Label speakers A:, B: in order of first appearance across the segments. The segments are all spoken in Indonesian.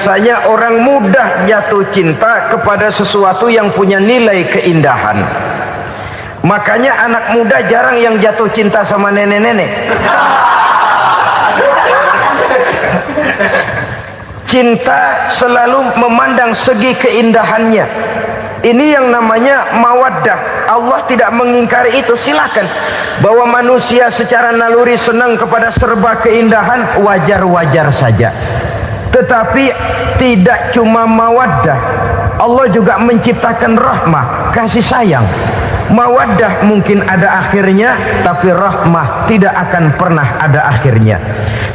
A: biasanya orang mudah jatuh cinta kepada sesuatu yang punya nilai keindahan. Makanya anak muda jarang yang jatuh cinta sama nenek-nenek. Cinta selalu memandang segi keindahannya. Ini yang namanya mawaddah. Allah tidak mengingkari itu, silakan. Bahwa manusia secara naluri senang kepada serba keindahan, wajar-wajar saja. Tetapi tidak cuma mawaddah, Allah juga menciptakan rahmah, kasih sayang. Mawaddah mungkin ada akhirnya, tapi rahmah tidak akan pernah ada akhirnya.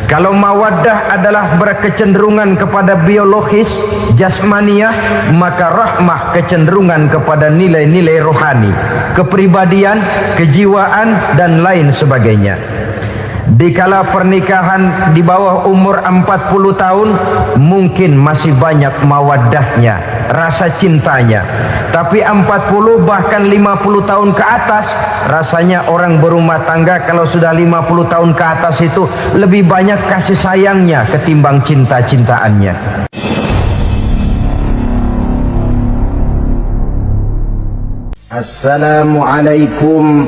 A: Kalau mawaddah adalah berkecenderungan kepada biologis, jasmaniah, maka rahmah kecenderungan kepada nilai-nilai rohani, kepribadian, kejiwaan, dan lain sebagainya. Dikala pernikahan di bawah umur 40 tahun, mungkin masih banyak mawaddahnya, rasa cintanya. Tapi 40 bahkan 50 tahun ke atas, rasanya orang berumah tangga kalau sudah 50 tahun ke atas itu lebih banyak kasih sayangnya ketimbang cinta-cintaannya. Assalamualaikum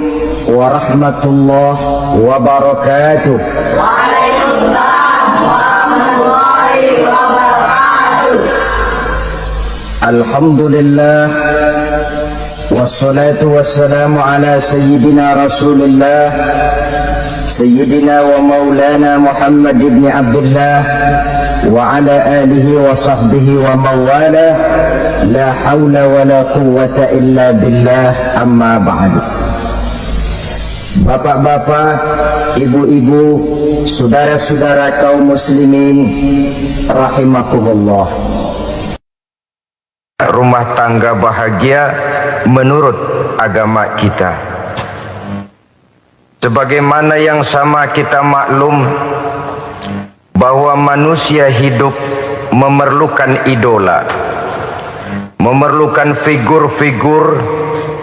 A: warahmatullahi wabarakatuh.
B: Waalaikumsalam warahmatullahi wabarakatuh.
A: Alhamdulillah, wassalatu wassalamu ala sayyidina Rasulillah, sayyidina wa maulana Muhammad ibn Abdullah wa ala alihi wa sahbihi wa mawala. La hawla wa la quwwata illa billah, amma ba'du. Bapak-bapak, ibu-ibu, saudara-saudara kaum muslimin rahimakumullah. Rumah tangga bahagia menurut agama kita. Sebagaimana yang sama kita maklum bahwa manusia hidup memerlukan idola, memerlukan figur-figur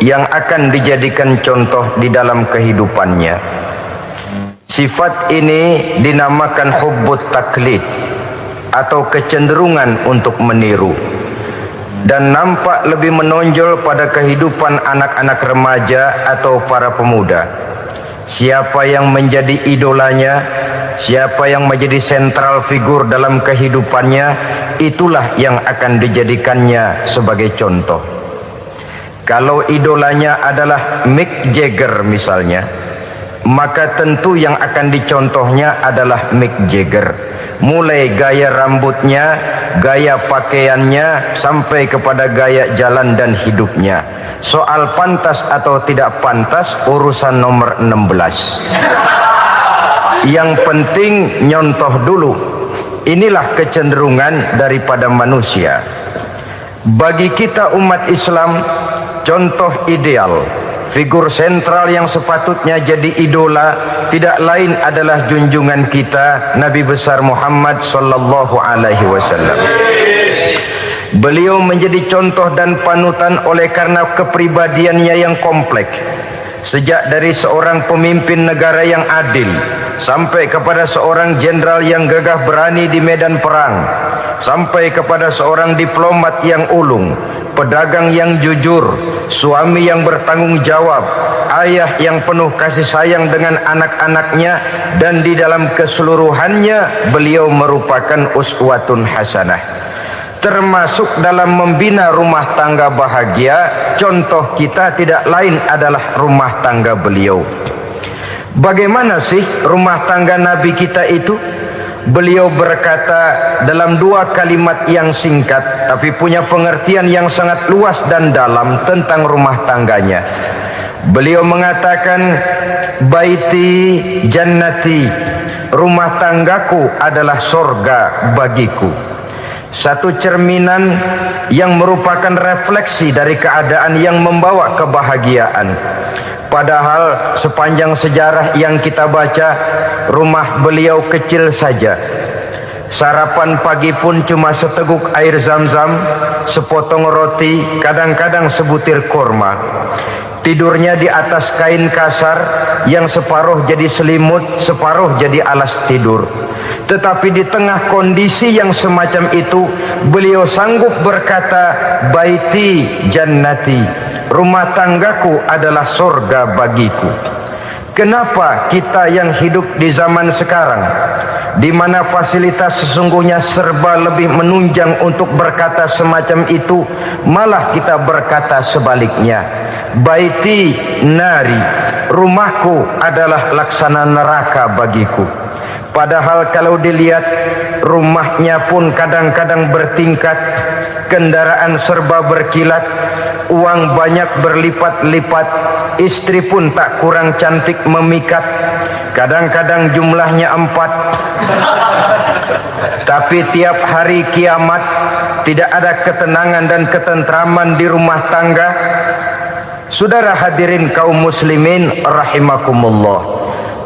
A: yang akan dijadikan contoh di dalam kehidupannya. Sifat ini dinamakan hubbut taklid atau kecenderungan untuk meniru, dan nampak lebih menonjol pada kehidupan anak-anak remaja atau para pemuda. Siapa yang menjadi idolanya, siapa yang menjadi sentral figur dalam kehidupannya, itulah yang akan dijadikannya sebagai contoh. Kalau idolanya adalah Mick Jagger misalnya, maka tentu yang akan dicontohnya adalah Mick Jagger. Mulai gaya rambutnya, gaya pakaiannya, sampai kepada gaya jalan dan hidupnya. Soal pantas atau tidak pantas urusan nomor 16. Yang penting nyontoh dulu. Inilah kecenderungan daripada manusia. Bagi kita umat Islam, contoh ideal, figur sentral yang sepatutnya jadi idola tidak lain adalah junjungan kita Nabi besar Muhammad sallallahu alaihi wasallam. Beliau menjadi contoh dan panutan oleh karena kepribadiannya yang kompleks. Sejak dari seorang pemimpin negara yang adil sampai kepada seorang jenderal yang gagah berani di medan perang, sampai kepada seorang diplomat yang ulung, pedagang yang jujur, suami yang bertanggung jawab, ayah yang penuh kasih sayang dengan anak-anaknya, dan di dalam keseluruhannya beliau merupakan uswatun hasanah. Termasuk dalam membina rumah tangga bahagia, contoh kita tidak lain adalah rumah tangga beliau. Bagaimana sih rumah tangga Nabi kita itu? Beliau berkata dalam dua kalimat yang singkat tapi punya pengertian yang sangat luas dan dalam tentang rumah tangganya. Beliau mengatakan, baiti jannati, rumah tanggaku adalah sorga bagiku. Satu cerminan yang merupakan refleksi dari keadaan yang membawa kebahagiaan. Padahal sepanjang sejarah yang kita baca, rumah beliau kecil saja. Sarapan pagi pun cuma seteguk air zam-zam, sepotong roti, kadang-kadang sebutir kurma. Tidurnya di atas kain kasar yang separuh jadi selimut, separuh jadi alas tidur. Tetapi di tengah kondisi yang semacam itu, beliau sanggup berkata, baiti jannati, rumah tanggaku adalah surga bagiku. Kenapa kita yang hidup di zaman sekarang, di mana fasilitas sesungguhnya serba lebih menunjang untuk berkata semacam itu, malah kita berkata sebaliknya, baiti nari, rumahku adalah laksana neraka bagiku. Padahal kalau dilihat, rumahnya pun kadang-kadang bertingkat, kendaraan serba berkilat, uang banyak berlipat-lipat, istri pun tak kurang cantik memikat, kadang-kadang jumlahnya 4. Tapi tiap hari kiamat tidak ada ketenangan dan ketentraman di rumah tangga. Saudara hadirin kaum muslimin rahimakumullah,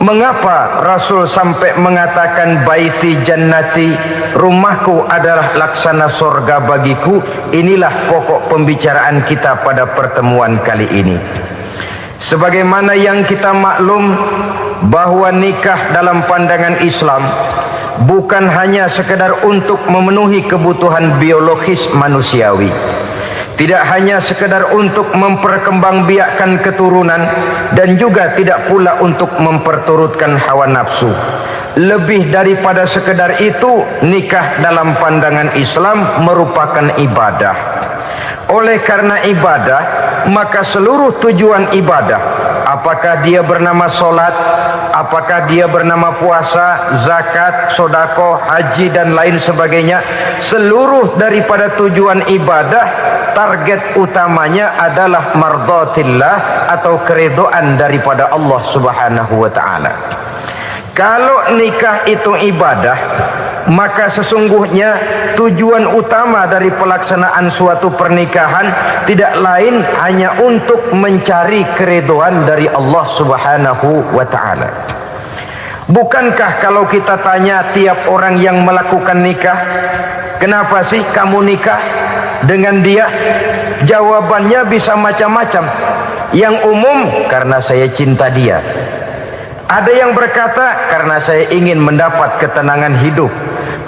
A: mengapa Rasul sampai mengatakan baiti jannati, rumahku adalah laksana surga bagiku? Inilah pokok pembicaraan kita pada pertemuan kali ini. Sebagaimana yang kita maklum bahwa nikah dalam pandangan Islam bukan hanya sekedar untuk memenuhi kebutuhan biologis manusiawi, tidak hanya sekedar untuk memperkembangbiakkan keturunan, dan juga tidak pula untuk memperturutkan hawa nafsu. Lebih daripada sekedar itu, nikah dalam pandangan Islam merupakan ibadah. Oleh karena ibadah, maka seluruh tujuan ibadah, apakah dia bernama solat, apakah dia bernama puasa, zakat, sodako, haji dan lain sebagainya, seluruh daripada tujuan ibadah, target utamanya adalah mardhatillah atau keridhaan daripada Allah Subhanahu wa taala. Kalau nikah itu ibadah, maka sesungguhnya tujuan utama dari pelaksanaan suatu pernikahan tidak lain hanya untuk mencari keridhaan dari Allah Subhanahu wa taala. Bukankah kalau kita tanya tiap orang yang melakukan nikah, kenapa sih kamu nikah dengan dia? Jawabannya bisa macam-macam. Yang umum, karena saya cinta dia. Ada yang berkata, karena saya ingin mendapat ketenangan hidup.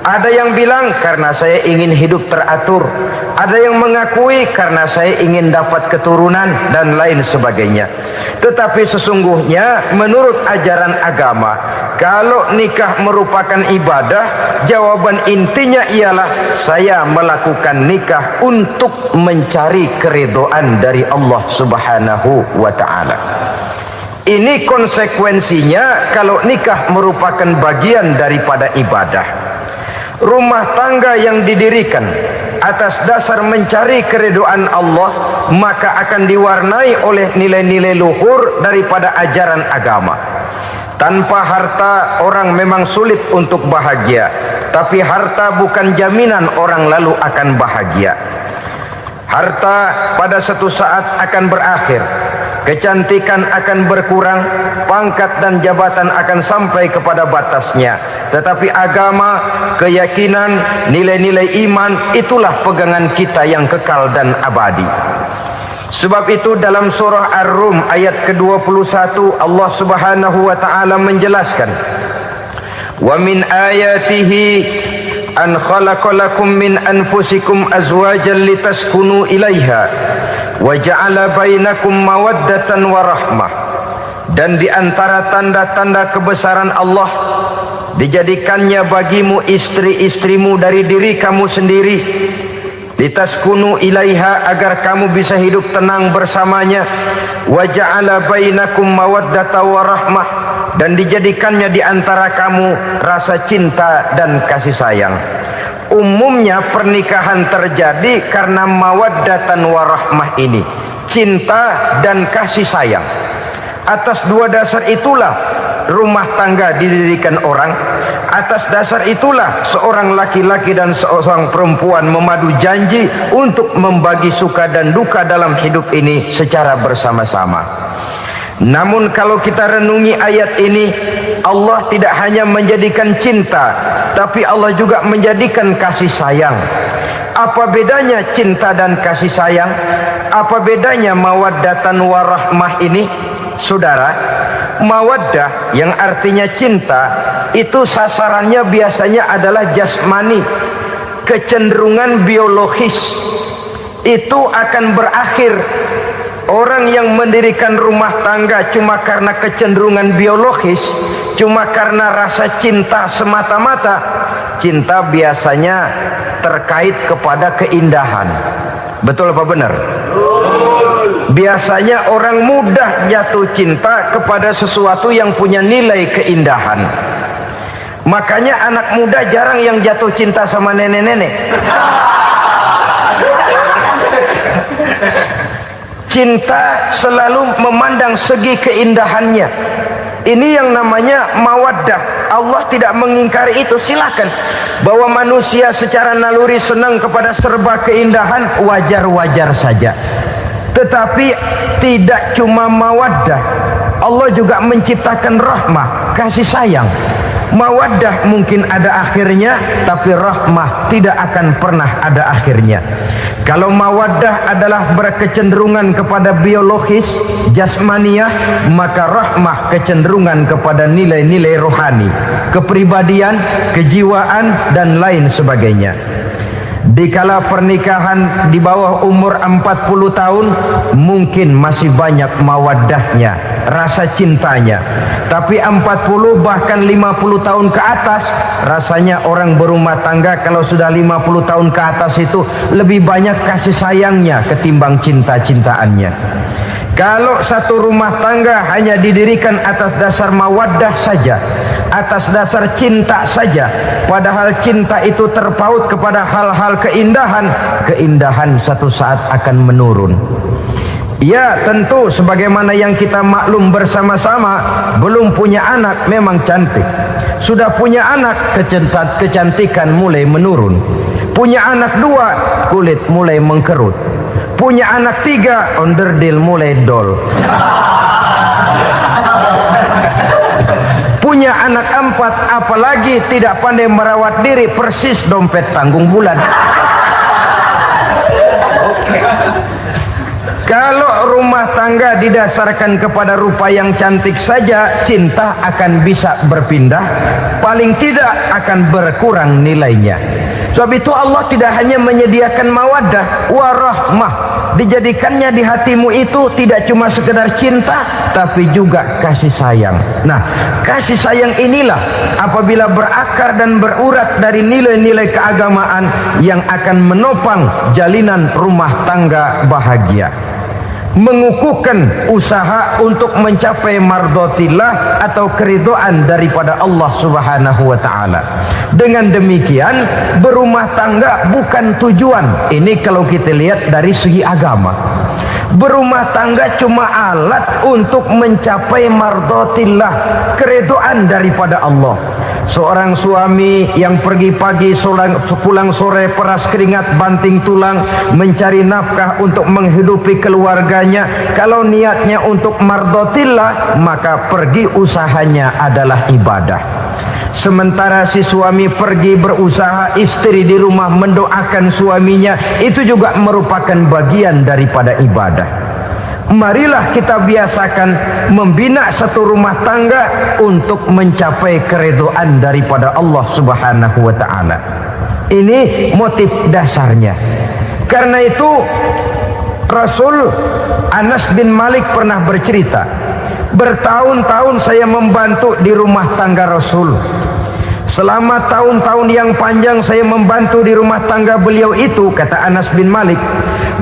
A: Ada yang bilang, karena saya ingin hidup teratur. Ada yang mengakui, karena saya ingin dapat keturunan dan lain sebagainya. Tetapi sesungguhnya menurut ajaran agama, kalau nikah merupakan ibadah, jawaban intinya ialah saya melakukan nikah untuk mencari keridhaan dari Allah Subhanahu wa taala. Ini konsekuensinya kalau nikah merupakan bagian daripada ibadah. Rumah tangga yang didirikan atas dasar mencari keridhaan Allah, maka akan diwarnai oleh nilai-nilai luhur daripada ajaran agama. Tanpa harta orang memang sulit untuk bahagia, tapi harta bukan jaminan orang lalu akan bahagia. Harta pada suatu saat akan berakhir, kecantikan akan berkurang, pangkat dan jabatan akan sampai kepada batasnya. Tetapi agama, keyakinan, nilai-nilai iman, itulah pegangan kita yang kekal dan abadi. Sebab itu dalam surah Ar-Rum ayat ke-21 Allah Subhanahu wa taala menjelaskan, "Wa min ayatihi an khalaqalakum min anfusikum azwajan litaskunu ilaiha wa ja'ala bainakum mawaddatan wa rahmah." Dan di antara tanda-tanda kebesaran Allah, dijadikannya bagimu istri-istrimu dari diri kamu sendiri, litaskunu ilaiha, agar kamu bisa hidup tenang bersamanya, wa ja'ala bainakum mawaddatan wa rahmah, dan dijadikannya di antara kamu rasa cinta dan kasih sayang. Umumnya pernikahan terjadi karena mawaddatan warahmah ini, cinta dan kasih sayang. Atas dua dasar itulah rumah tangga didirikan orang. Atas dasar itulah seorang laki-laki dan seorang perempuan memadu janji untuk membagi suka dan duka dalam hidup ini secara bersama-sama. Namun kalau kita renungi ayat ini, Allah tidak hanya menjadikan cinta, tapi Allah juga menjadikan kasih sayang. Apa bedanya cinta dan kasih sayang? Apa bedanya mawaddatan warahmah ini? Saudara, mawaddah yang artinya cinta itu sasarannya biasanya adalah jasmani, kecenderungan biologis. Itu akan berakhir. Orang yang mendirikan rumah tangga cuma karena kecenderungan biologis, cuma karena rasa cinta semata-mata. Cinta biasanya terkait kepada keindahan. Betul apa benar? Biasanya orang mudah jatuh cinta kepada sesuatu yang punya nilai keindahan. Makanya anak muda jarang yang jatuh cinta sama nenek-nenek. Cinta selalu memandang segi keindahannya. Ini yang namanya mawaddah. Allah tidak mengingkari itu, silakan. Bahwa manusia secara naluri senang kepada serba keindahan, wajar-wajar saja. Tetapi tidak cuma mawaddah, Allah juga menciptakan rahmah, kasih sayang. Mawaddah mungkin ada akhirnya, tapi rahmah tidak akan pernah ada akhirnya. Kalau mawaddah adalah berkecenderungan kepada biologis, jasmaniah, maka rahmah kecenderungan kepada nilai-nilai rohani, kepribadian, kejiwaan, dan lain sebagainya. Dikala pernikahan di bawah umur 40 tahun, mungkin masih banyak mawaddahnya, rasa cintanya. Tapi 40 bahkan 50 tahun ke atas, rasanya orang berumah tangga kalau sudah 50 tahun ke atas itu lebih banyak kasih sayangnya ketimbang cinta-cintaannya. Kalau satu rumah tangga hanya didirikan atas dasar mawaddah saja, atas dasar cinta saja, padahal cinta itu terpaut kepada hal-hal keindahan, keindahan satu saat akan menurun. Ya, tentu sebagaimana yang kita maklum bersama-sama, belum punya anak memang cantik. Sudah punya anak, kecantikan mulai menurun. Punya anak 2, kulit mulai mengkerut. Punya anak 3, onderdil mulai dol. Punya anak 4, apalagi tidak pandai merawat diri, persis dompet tanggung bulan. Kalau rumah tangga didasarkan kepada rupa yang cantik saja, cinta akan bisa berpindah, paling tidak akan berkurang nilainya. Sebab itu Allah tidak hanya menyediakan mawaddah warahmah, dijadikannya di hatimu itu tidak cuma sekedar cinta, tapi juga kasih sayang. Nah, kasih sayang inilah apabila berakar dan berurat dari nilai-nilai keagamaan yang akan menopang jalinan rumah tangga bahagia, mengukuhkan usaha untuk mencapai mardhatillah atau keridhaan daripada Allah Subhanahu wa taala. Dengan demikian, berumah tangga bukan tujuan. Ini kalau kita lihat dari segi agama. Berumah tangga cuma alat untuk mencapai mardhatillah, keridhaan daripada Allah. Seorang suami yang pergi pagi pulang sore peras keringat banting tulang mencari nafkah untuk menghidupi keluarganya, kalau niatnya untuk mardhatillah, maka pergi usahanya adalah ibadah. Sementara si suami pergi berusaha, istri di rumah mendoakan suaminya, itu juga merupakan bagian daripada ibadah. Marilah kita biasakan membina satu rumah tangga untuk mencapai keridhaan daripada Allah Subhanahu wa taala. Ini motif dasarnya. Karena itu Rasul Anas bin Malik pernah bercerita, bertahun-tahun saya membantu di rumah tangga Rasul. Selama tahun-tahun yang panjang saya membantu di rumah tangga beliau itu, kata Anas bin Malik,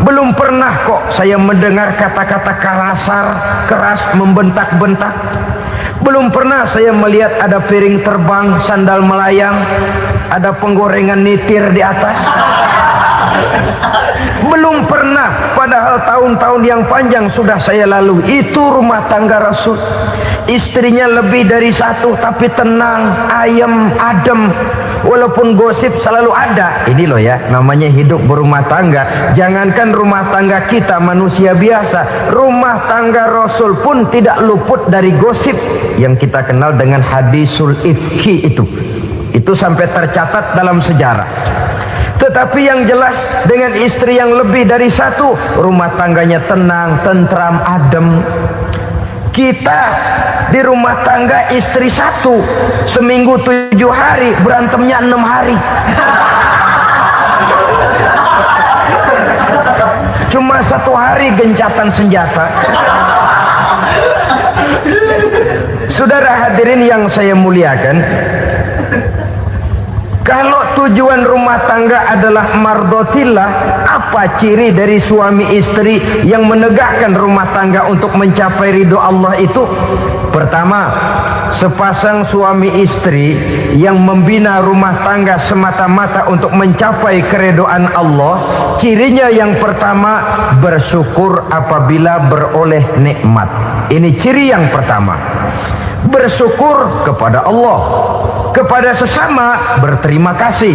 A: belum pernah kok saya mendengar kata-kata kasar, keras, membentak-bentak. Belum pernah saya melihat ada piring terbang, sandal melayang, ada penggorengan nitir di atas. Belum pernah, padahal tahun-tahun yang panjang sudah saya lalui. Itu rumah tangga Rasul. Istrinya lebih dari satu, tapi tenang, ayem, adem. Walaupun gosip selalu ada. Ini loh ya, namanya hidup berumah tangga. Jangankan rumah tangga kita manusia biasa, rumah tangga Rasul pun tidak luput dari gosip yang kita kenal dengan hadisul ifki itu. Itu sampai tercatat dalam sejarah. Tetapi yang jelas dengan istri yang lebih dari satu, rumah tangganya tenang, tentram, adem. Kita di rumah tangga istri satu, seminggu 7 hari, berantemnya 6 hari. Cuma 1 hari gencatan senjata. Saudara hadirin yang saya muliakan, kalau tujuan rumah tangga adalah mardotillah, apa ciri dari suami istri yang menegakkan rumah tangga untuk mencapai ridho Allah itu? Pertama, sepasang suami istri yang membina rumah tangga semata-mata untuk mencapai keridhaan Allah, cirinya yang pertama, bersyukur apabila beroleh nikmat. Ini ciri yang pertama. Bersyukur kepada Allah, kepada sesama berterima kasih.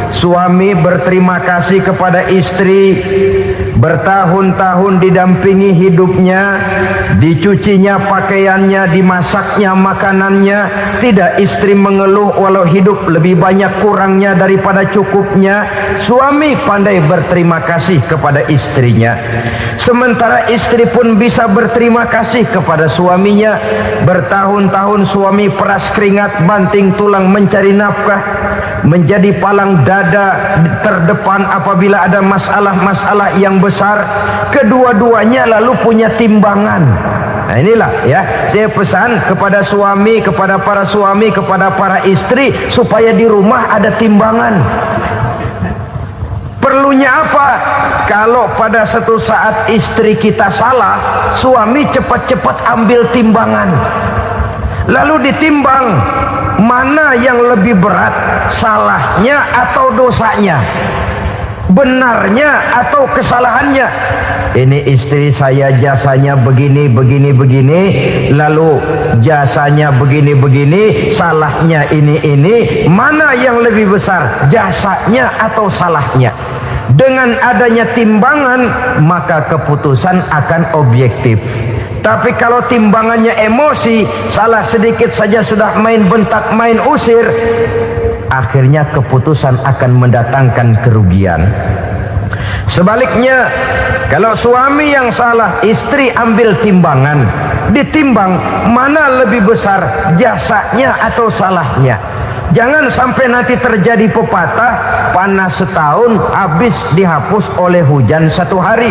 A: Suami berterima kasih kepada istri, bertahun-tahun didampingi hidupnya, dicucinya pakaiannya, dimasaknya makanannya. Tidak istri mengeluh walau hidup lebih banyak kurangnya daripada cukupnya. Suami pandai berterima kasih kepada istrinya. Sementara istri pun bisa berterima kasih kepada suaminya. Bertahun-tahun suami peras keringat, banting tulang mencari nafkah, menjadi palang dada terdepan apabila ada masalah-masalah yang besar. Kedua-duanya lalu punya timbangan. Nah inilah ya, saya pesan kepada suami, kepada para suami, kepada para istri, supaya di rumah ada timbangan. Perlunya apa? Kalau pada satu saat istri kita salah, suami cepat-cepat ambil timbangan, lalu ditimbang mana yang lebih berat, salahnya atau dosanya, benarnya atau kesalahannya. Ini istri saya jasanya begini, lalu jasanya begini, salahnya ini. Mana yang lebih besar, jasanya atau salahnya? Dengan adanya timbangan, maka keputusan akan objektif. Tapi kalau timbangannya emosi, salah sedikit saja sudah main bentak, main usir, akhirnya keputusan akan mendatangkan kerugian. Sebaliknya, kalau suami yang salah, istri ambil timbangan, ditimbang mana lebih besar, jasanya atau salahnya. Jangan sampai nanti terjadi pepatah, panas setahun habis dihapus oleh hujan 1 hari.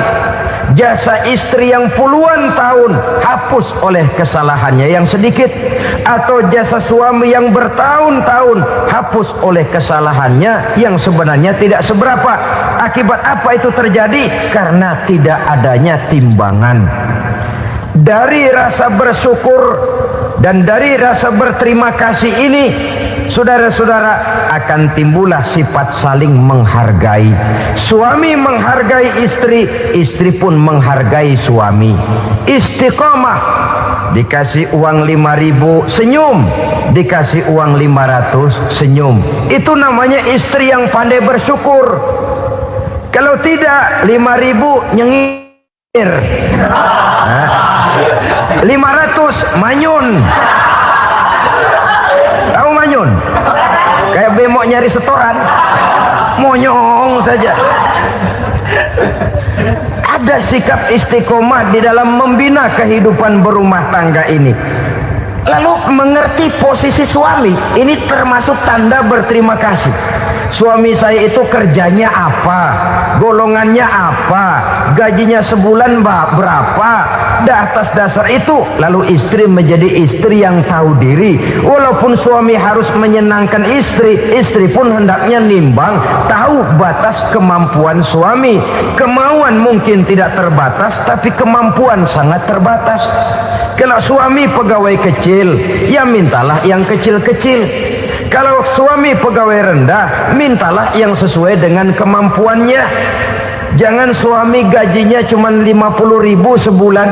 A: Jasa istri yang puluhan tahun hapus oleh kesalahannya yang sedikit, atau jasa suami yang bertahun-tahun hapus oleh kesalahannya yang sebenarnya tidak seberapa. Akibat apa itu terjadi? Karena tidak adanya timbangan. Dari rasa bersyukur dan dari rasa berterima kasih ini, saudara-saudara, akan timbullah sifat saling menghargai. Suami menghargai istri, istri pun menghargai suami. Istiqomah, dikasih uang 5.000 senyum, dikasih uang 500 senyum. Itu namanya istri yang pandai bersyukur. Kalau tidak, 5.000 nyengir, 500 manyun. Tahu manyun? Kayak bemok nyari setoran, monyong saja. Ada sikap istiqomah di dalam membina kehidupan berumah tangga ini. Lalu mengerti posisi suami, ini termasuk tanda berterima kasih. Suami saya itu kerjanya apa, golongannya apa, gajinya sebulan berapa. Atas dasar itu, lalu istri menjadi istri yang tahu diri. Walaupun suami harus menyenangkan istri, istri pun hendaknya nimbang, tahu batas kemampuan suami. Kemauan mungkin tidak terbatas, tapi kemampuan sangat terbatas. Kalau suami pegawai kecil, ya mintalah yang kecil-kecil. Kalau suami pegawai rendah, mintalah yang sesuai dengan kemampuannya. Jangan suami gajinya cuma 50.000 sebulan,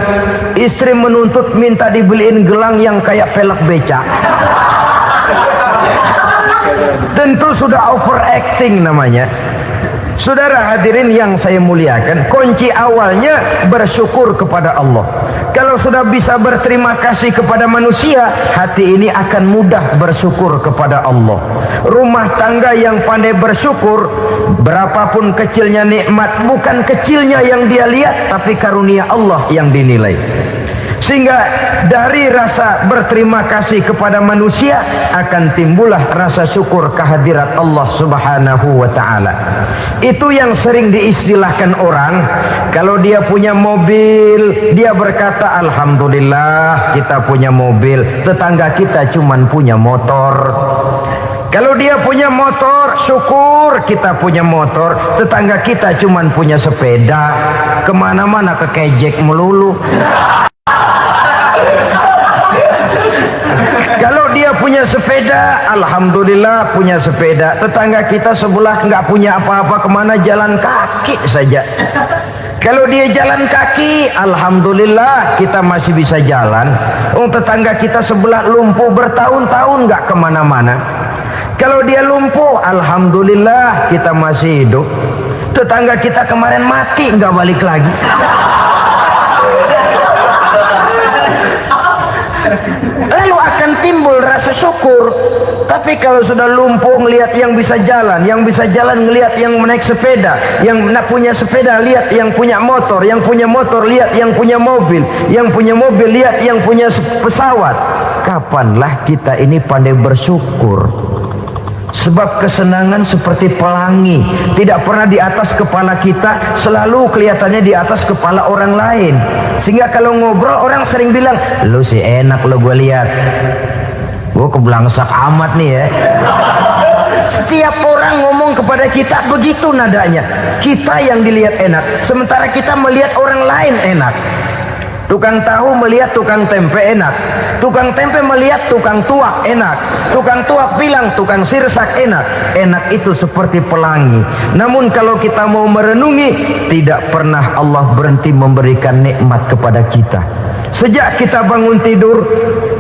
A: istri menuntut minta dibeliin gelang yang kayak velg beca. Tentu sudah overacting namanya. Saudara hadirin yang saya muliakan, kunci awalnya bersyukur kepada Allah. Kalau sudah bisa berterima kasih kepada manusia, hati ini akan mudah bersyukur kepada Allah. Rumah tangga yang pandai bersyukur, berapapun kecilnya nikmat, bukan kecilnya yang dia lihat, tapi karunia Allah yang dinilai. Sehingga dari rasa berterima kasih kepada manusia akan timbullah rasa syukur kehadirat Allah Subhanahu wa ta'ala. Itu yang sering diistilahkan orang, kalau dia punya mobil, dia berkata alhamdulillah kita punya mobil, tetangga kita cuman punya motor. Kalau dia punya motor, syukur kita punya motor, tetangga kita cuman punya sepeda, kemana-mana kekejek melulu. Kalau dia punya sepeda, alhamdulillah punya sepeda, tetangga kita sebelah nggak punya apa-apa, kemana jalan kaki saja. Kalau dia jalan kaki, alhamdulillah kita masih bisa jalan. Tetangga kita sebelah lumpuh bertahun-tahun nggak kemana-mana. Kalau dia lumpuh, alhamdulillah kita masih hidup. Tetangga kita kemarin mati nggak balik lagi. Lalu akan timbul rasa syukur. Tapi kalau sudah lumpuh ngelihat yang bisa jalan ngelihat yang naik sepeda, yang punya sepeda lihat yang punya motor lihat yang punya mobil lihat yang punya pesawat. Kapanlah kita ini pandai bersyukur? Sebab kesenangan seperti pelangi, tidak pernah di atas kepala kita, selalu kelihatannya di atas kepala orang lain. Sehingga kalau ngobrol orang sering bilang, lu sih enak lo gue lihat, gue kebelangsak amat nih ya. Setiap orang ngomong kepada kita begitu nadanya. Kita yang dilihat enak, sementara kita melihat orang lain enak. Tukang tahu melihat tukang tempe enak, tukang tempe melihat tukang tuak enak, tukang tuak bilang tukang sirsak enak. Enak itu seperti pelangi. Namun kalau kita mau merenungi, tidak pernah Allah berhenti memberikan nikmat kepada kita. Sejak kita bangun tidur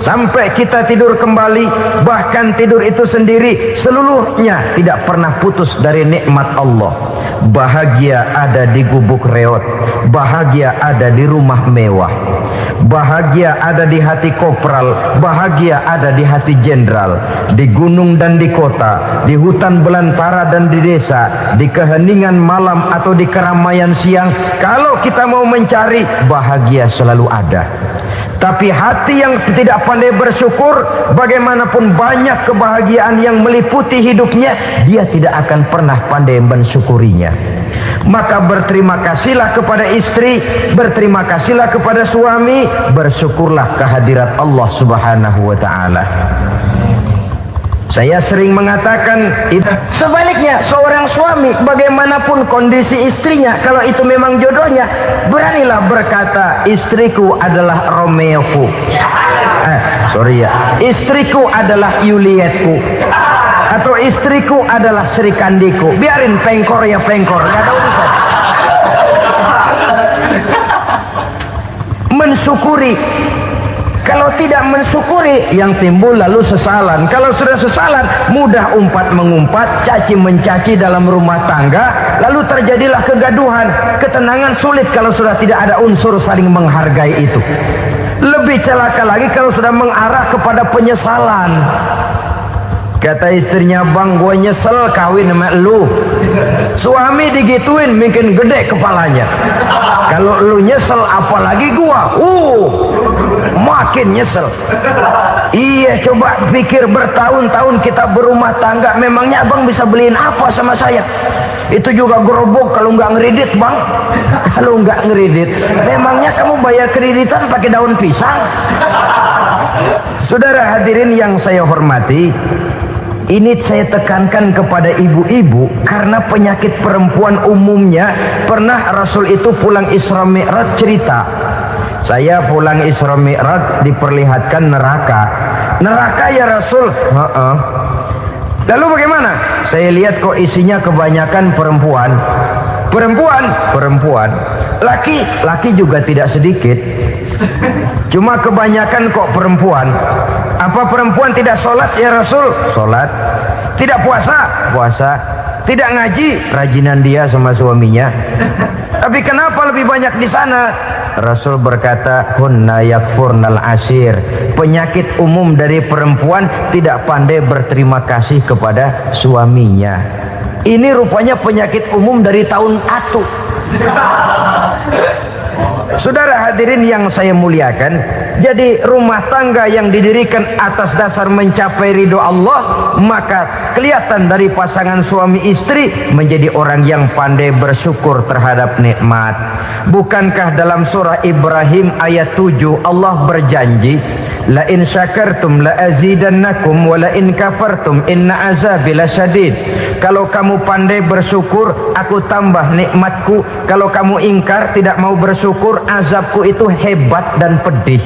A: sampai kita tidur kembali, bahkan tidur itu sendiri, seluruhnya tidak pernah putus dari nikmat Allah. Bahagia ada di gubuk reot, bahagia ada di rumah mewah, bahagia ada di hati kopral, bahagia ada di hati jenderal, di gunung dan di kota, di hutan belantara dan di desa, di keheningan malam atau di keramaian siang. Kalau kita mau mencari, bahagia selalu ada. Tapi hati yang tidak pandai bersyukur, bagaimanapun banyak kebahagiaan yang meliputi hidupnya, dia tidak akan pernah pandai mensyukurinya. Maka berterima kasihlah kepada istri, berterima kasihlah kepada suami, bersyukurlah kehadirat Allah Subhanahu wa ta'ala. Saya sering mengatakan, sebaliknya seorang suami bagaimanapun kondisi istrinya, kalau itu memang jodohnya, beranilah berkata, istriku adalah Romeoku, istriku adalah Julietku, atau istriku adalah Sri Kandiku. Biarin pengkor ya pengkor, gak ada urusan. Mensyukuri. Kalau tidak mensyukuri, yang timbul lalu sesalan. Kalau sudah sesalan, mudah umpat mengumpat, caci mencaci dalam rumah tangga, lalu terjadilah kegaduhan. Ketenangan sulit kalau sudah tidak ada unsur saling menghargai itu. Lebih celaka lagi kalau sudah mengarah kepada penyesalan. Kata istrinya, bang gue nyesel kawin sama lu. Suami digituin mungkin gede kepalanya. Kalau lu nyesel apalagi gua, makin nyesel. Iya, coba pikir bertahun-tahun kita berumah tangga, memangnya abang bisa beliin apa sama saya? Itu juga gerobok kalau nggak ngeredit bang. Kalau nggak ngeredit, memangnya kamu bayar kreditan pakai daun pisang? Saudara hadirin yang saya hormati, ini saya tekankan kepada ibu-ibu karena penyakit perempuan umumnya. Pernah Rasul itu pulang Isra Mi'raj cerita, saya pulang Isra Mi'raj diperlihatkan neraka. Neraka ya Rasul? Lalu bagaimana? Saya lihat kok isinya kebanyakan perempuan. Perempuan. Laki juga tidak sedikit. Cuma kebanyakan kok perempuan. Apa perempuan tidak sholat ya Rasul? Sholat. Tidak puasa? Puasa. Tidak ngaji? Rajinan dia sama suaminya. Tapi kenapa lebih banyak di sana? Rasul berkata, hunna yakfurnal asir. Penyakit umum dari perempuan tidak pandai berterima kasih kepada suaminya. Ini rupanya penyakit umum dari tahun atu. Saudara hadirin yang saya muliakan, jadi rumah tangga yang didirikan atas dasar mencapai ridho Allah, maka kelihatan dari pasangan suami istri menjadi orang yang pandai bersyukur terhadap nikmat. Bukankah dalam surah Ibrahim ayat 7 Allah berjanji, la in syakartum la azidannakum wa la in kafartum inna azabi lasyadid. Kalau kamu pandai bersyukur, aku tambah nikmatku. Kalau kamu ingkar, tidak mau bersyukur, azabku itu hebat dan pedih.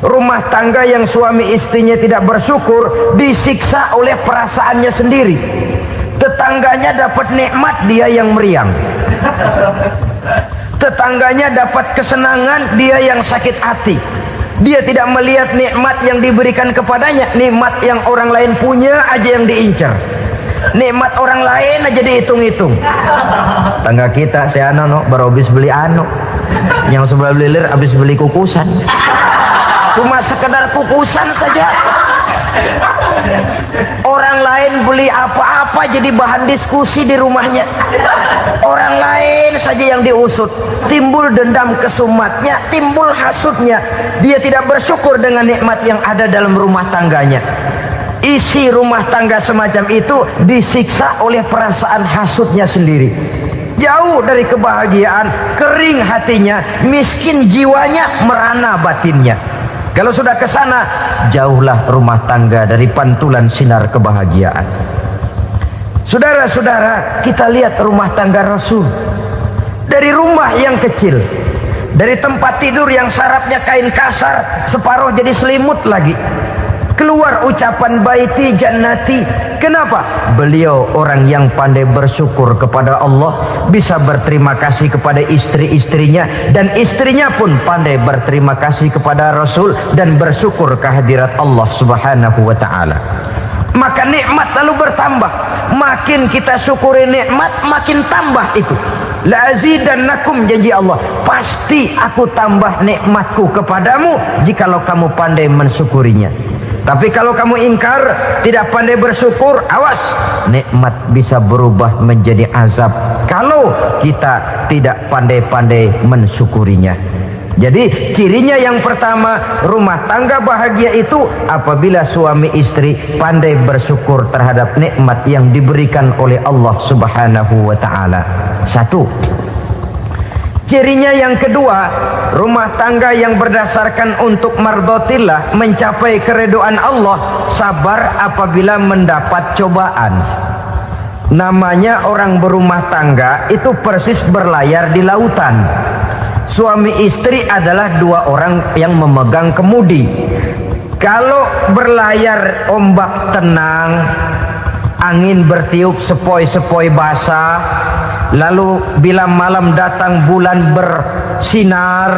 A: Rumah tangga yang suami istrinya tidak bersyukur disiksa oleh perasaannya sendiri. Tetangganya dapat nikmat, dia yang meriang. Tetangganya dapat kesenangan, dia yang sakit hati. Dia tidak melihat nikmat yang diberikan kepadanya. Nikmat yang orang lain punya aja yang diincar. Nikmat orang lain aja dihitung-hitung. Tangga kita, si Ano baru habis beli yang sebelah belilir habis beli kukusan. Cuma sekedar kukusan saja. Orang lain beli apa-apa jadi bahan diskusi di rumahnya. Orang lain saja yang diusut. Timbul dendam kesumatnya, timbul hasutnya. Dia tidak bersyukur dengan nikmat yang ada dalam rumah tangganya. Isi rumah tangga semacam itu disiksa oleh perasaan hasutnya sendiri. Jauh dari kebahagiaan, kering hatinya, miskin jiwanya, merana batinnya. Kalau sudah ke sana, jauhlah rumah tangga dari pantulan sinar kebahagiaan. Saudara-saudara, kita lihat rumah tangga Rasul. Dari rumah yang kecil, dari tempat tidur yang syaratnya kain kasar, separuh jadi selimut lagi, keluar ucapan baiti jannati. Kenapa? Beliau orang yang pandai bersyukur kepada Allah, bisa berterima kasih kepada istri-istrinya, dan istrinya pun pandai berterima kasih kepada Rasul dan bersyukur kehadirat Allah Subhanahu wa taala. Maka nikmat lalu bertambah. Makin kita syukuri nikmat, makin tambah itu. La azidannakum, janji Allah, pasti aku tambah nikmatku kepadamu jikalau kamu pandai mensyukurinya. Tapi kalau kamu ingkar, tidak pandai bersyukur, awas, nikmat bisa berubah menjadi azab kalau kita tidak pandai-pandai mensyukurinya. Jadi cirinya yang pertama, rumah tangga bahagia itu apabila suami istri pandai bersyukur terhadap nikmat yang diberikan oleh Allah Subhanahu wa taala. Satu. Cirinya yang kedua, rumah tangga yang berdasarkan untuk mardhatillah, mencapai keridhaan Allah, sabar apabila mendapat cobaan. Namanya orang berumah tangga itu persis berlayar di lautan. Suami istri adalah dua orang yang memegang kemudi. Kalau berlayar ombak tenang, angin bertiup sepoi-sepoi basah, lalu bila malam datang bulan bersinar,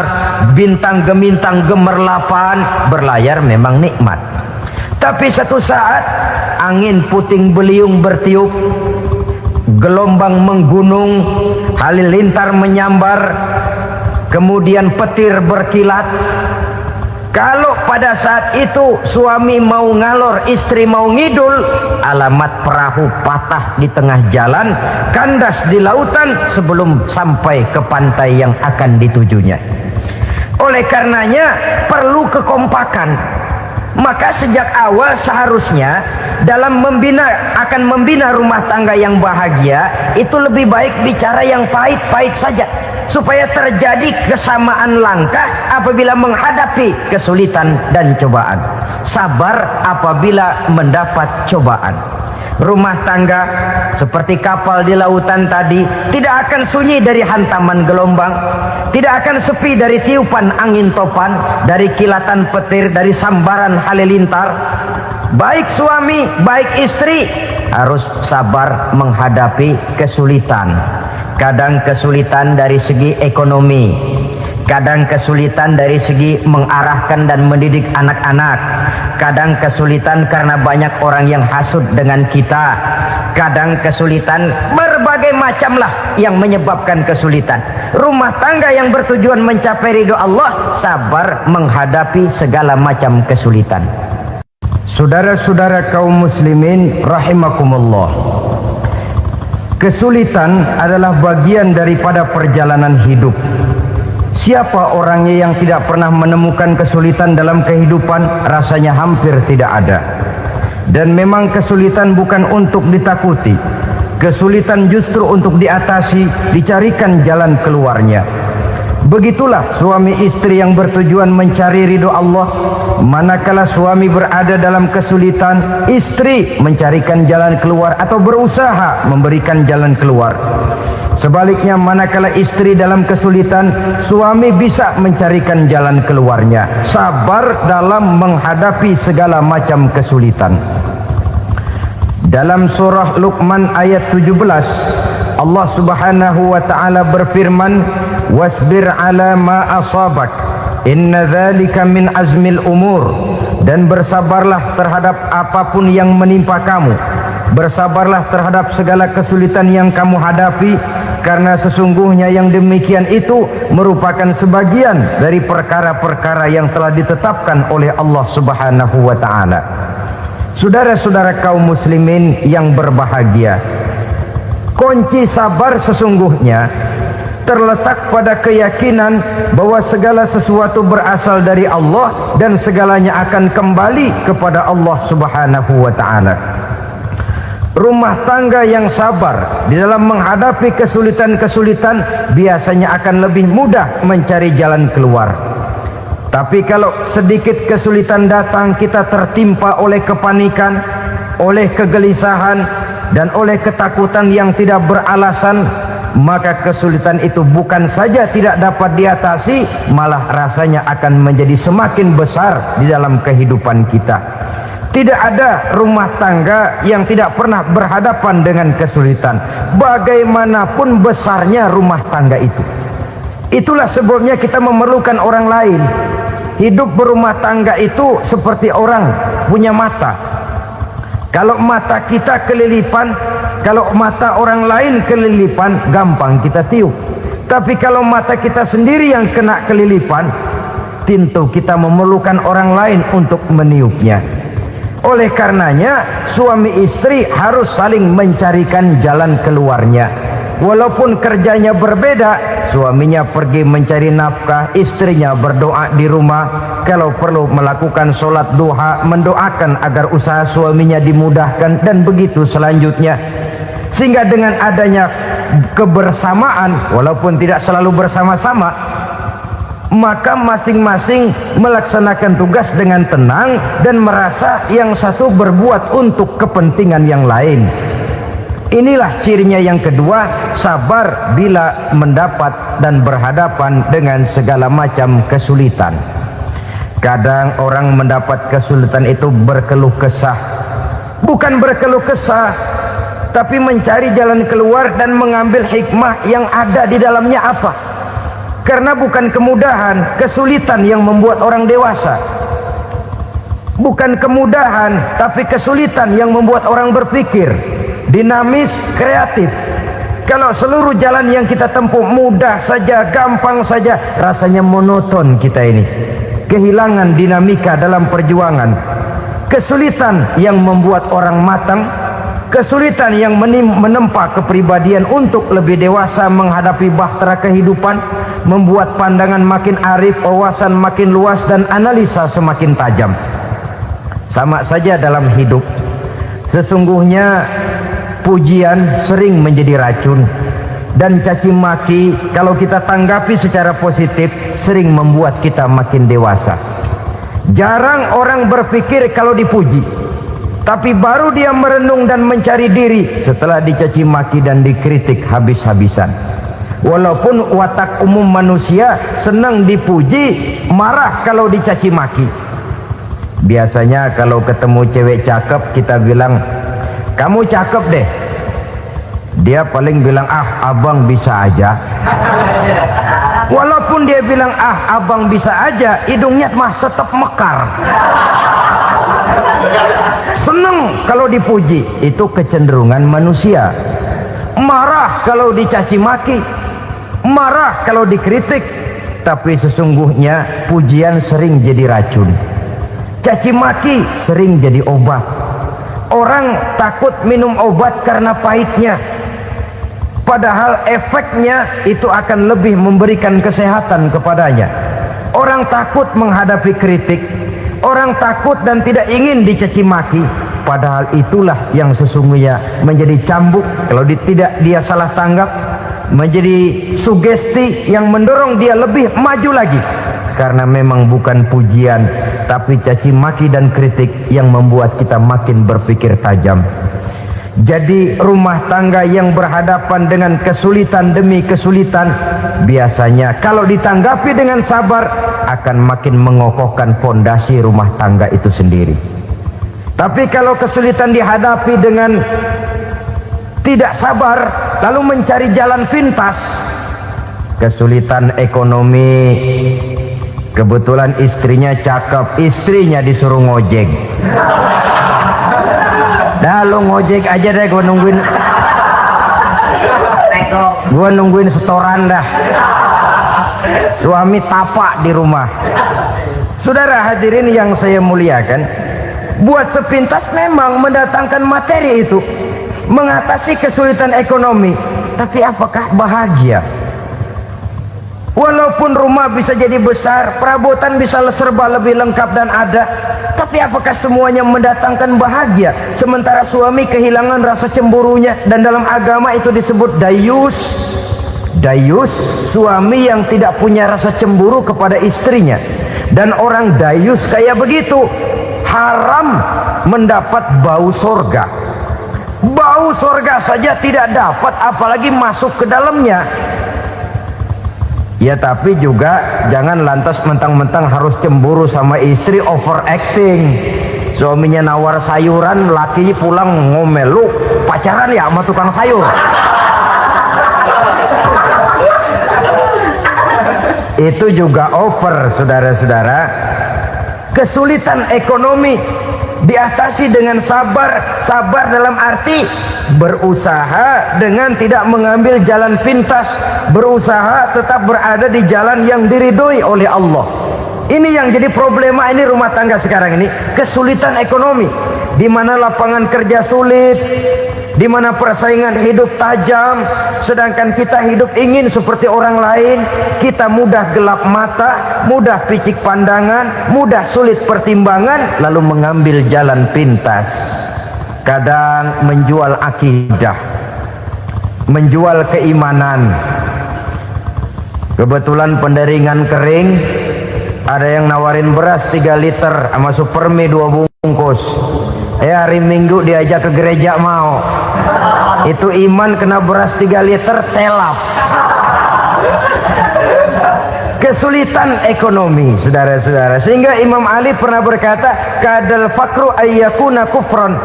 A: bintang gemintang gemerlapan, berlayar memang nikmat. Tapi satu saat angin puting beliung bertiup, gelombang menggunung, halilintar menyambar, kemudian petir berkilat. Kalau pada saat itu suami mau ngalor, istri mau ngidul, alamat perahu patah di tengah jalan, kandas di lautan sebelum sampai ke pantai yang akan ditujunya. Oleh karenanya perlu kekompakan. Maka sejak awal seharusnya dalam akan membina rumah tangga yang bahagia itu lebih baik bicara yang pahit-pahit saja, supaya terjadi kesamaan langkah apabila menghadapi kesulitan dan cobaan. Sabar apabila mendapat cobaan. Rumah tangga seperti kapal di lautan tadi tidak akan sunyi dari hantaman gelombang, tidak akan sepi dari tiupan angin topan, dari kilatan petir, dari sambaran halilintar. Baik suami, baik istri harus sabar menghadapi kesulitan. Kadang kesulitan dari segi ekonomi, kadang kesulitan dari segi mengarahkan dan mendidik anak-anak, kadang kesulitan karena banyak orang yang hasut dengan kita, kadang kesulitan berbagai
C: berbagai macamlah yang menyebabkan kesulitan. Rumah tangga yang bertujuan mencapai ridho Allah sabar menghadapi segala macam kesulitan.
A: Saudara-saudara kaum muslimin rahimakumullah, kesulitan adalah bagian daripada perjalanan hidup. Siapa orangnya yang tidak pernah menemukan kesulitan dalam kehidupan? Rasanya hampir tidak ada. Dan memang kesulitan bukan untuk ditakuti. Kesulitan justru untuk diatasi, dicarikan jalan keluarnya. Begitulah suami istri yang bertujuan mencari ridho Allah. Manakala suami berada dalam kesulitan, istri mencarikan jalan keluar atau berusaha memberikan jalan keluar. Sebaliknya, manakala istri dalam kesulitan, suami bisa mencarikan jalan keluarnya. Sabar dalam menghadapi segala macam kesulitan. Dalam surah Luqman ayat 17, Allah Subhanahu wa taala berfirman, "Wasbir 'ala ma asabak, inna dzalika min azmil umur." Dan bersabarlah terhadap apapun yang menimpa kamu. Bersabarlah terhadap segala kesulitan yang kamu hadapi, karena sesungguhnya yang demikian itu merupakan sebagian dari perkara-perkara yang telah ditetapkan oleh Allah Subhanahu wa taala. Saudara-saudara kaum muslimin yang berbahagia, kunci sabar sesungguhnya terletak pada keyakinan bahwa segala sesuatu berasal dari Allah dan segalanya akan kembali kepada Allah Subhanahu wa taala. Rumah tangga yang sabar di dalam menghadapi kesulitan-kesulitan biasanya akan lebih mudah mencari jalan keluar. Tapi kalau sedikit kesulitan datang, kita tertimpa oleh kepanikan, oleh kegelisahan, dan oleh ketakutan yang tidak beralasan, maka kesulitan itu bukan saja tidak dapat diatasi, malah rasanya akan menjadi semakin besar di dalam kehidupan kita. Tidak ada rumah tangga yang tidak pernah berhadapan dengan kesulitan, bagaimanapun besarnya rumah tangga itu. Itulah sebabnya kita memerlukan orang lain. Hidup berumah tangga itu seperti orang punya mata. Kalau mata kita kelilipan, kalau mata orang lain kelilipan, gampang kita tiup. Tapi kalau mata kita sendiri yang kena kelilipan, tentu kita memerlukan orang lain untuk meniupnya. Oleh karenanya, suami istri harus saling mencarikan jalan keluarnya. Walaupun kerjanya berbeda, suaminya pergi mencari nafkah, istrinya berdoa di rumah. Kalau perlu melakukan sholat duha, mendoakan agar usaha suaminya dimudahkan, dan begitu selanjutnya. Sehingga dengan adanya kebersamaan, walaupun tidak selalu bersama-sama, maka masing-masing melaksanakan tugas dengan tenang dan merasa yang satu berbuat untuk kepentingan yang lain. Inilah cirinya yang kedua, sabar bila mendapat dan berhadapan dengan segala macam kesulitan. Kadang orang mendapat kesulitan itu berkeluh kesah. Bukan berkeluh kesah, tapi mencari jalan keluar dan mengambil hikmah yang ada di dalamnya apa. Karena bukan kemudahan, kesulitan yang membuat orang dewasa. Bukan kemudahan, tapi kesulitan yang membuat orang berpikir, dinamis, kreatif. Kalau seluruh jalan yang kita tempuh mudah saja, gampang saja, rasanya monoton kita ini. Kehilangan dinamika dalam perjuangan. Kesulitan yang membuat orang matang, kesulitan yang menempa kepribadian untuk lebih dewasa menghadapi bahtera kehidupan, membuat pandangan makin arif, wawasan makin luas, dan analisa semakin tajam. Sama saja dalam hidup. Sesungguhnya pujian sering menjadi racun, dan caci maki kalau kita tanggapi secara positif sering membuat kita makin dewasa. Jarang orang berpikir kalau dipuji, tapi baru dia merenung dan mencari diri setelah dicaci maki dan dikritik habis-habisan. Walaupun watak umum manusia senang dipuji, marah kalau dicaci maki. Biasanya kalau ketemu cewek cakep kita bilang, "Kamu cakep deh." Dia paling bilang, "Ah, abang bisa aja." Walaupun dia bilang, "Ah, abang bisa aja," hidungnya mah tetap mekar. Senang kalau dipuji. Itu kecenderungan manusia.
C: marah kalau dicaci maki, marah kalau dikritik. Tapi sesungguhnya pujian sering jadi racun, caci maki sering jadi obat. Orang takut minum obat karena pahitnya, padahal efeknya itu akan lebih memberikan kesehatan kepadanya. Orang takut menghadapi kritik, orang takut dan tidak ingin dicaci maki, padahal itulah yang sesungguhnya menjadi cambuk kalau tidak dia salah tanggap, menjadi sugesti yang mendorong dia lebih maju lagi. Karena memang bukan pujian, tapi caci maki dan kritik yang membuat kita makin berpikir tajam. Jadi rumah tangga yang berhadapan dengan kesulitan demi kesulitan, biasanya kalau ditanggapi dengan sabar akan makin mengokohkan fondasi rumah tangga itu sendiri. Tapi kalau kesulitan dihadapi dengan tidak sabar, lalu mencari jalan pintas, kesulitan ekonomi, kebetulan istrinya cakep, istrinya disuruh ngojek. Dah lu ngojek aja deh, gua nungguin setoran dah. Suami tapak di rumah. Saudara hadirin yang saya muliakan, buat sepintas memang mendatangkan materi itu, mengatasi kesulitan ekonomi, tapi apakah bahagia? Walaupun rumah bisa jadi besar, perabotan bisa serba lebih lengkap dan ada, tapi apakah semuanya mendatangkan bahagia? Sementara suami kehilangan rasa cemburunya, dan dalam agama itu disebut dayus. Dayus, suami yang tidak punya rasa cemburu kepada istrinya. Dan orang dayus kayak begitu haram mendapat bau sorga. Bau sorga saja tidak dapat, apalagi masuk ke dalamnya. Ya tapi juga jangan lantas mentang-mentang harus cemburu sama istri, overacting. Suaminya nawar sayuran, lakinya pulang ngomel, lu pacaran ya sama tukang sayur. Itu juga over, saudara-saudara. Kesulitan ekonomi diatasi dengan sabar. Sabar dalam arti berusaha dengan tidak mengambil jalan pintas, berusaha tetap berada di jalan yang diridhoi oleh Allah. Ini yang jadi problema ini rumah tangga sekarang ini, kesulitan ekonomi, di mana lapangan kerja sulit, di mana persaingan hidup tajam, sedangkan kita hidup ingin seperti orang lain. Kita mudah gelap mata, mudah picik pandangan, mudah sulit pertimbangan, lalu mengambil jalan pintas. Kadang menjual akidah, menjual keimanan. Kebetulan penderingan kering, ada yang nawarin beras 3 liter sama supermie 2 bungkus. Hari Minggu diajak ke gereja mau. Itu iman kena beras 3 liter telap. Kesulitan ekonomi, saudara-saudara, sehingga Imam Ali pernah berkata, kadal fakru ayyakuna kufran.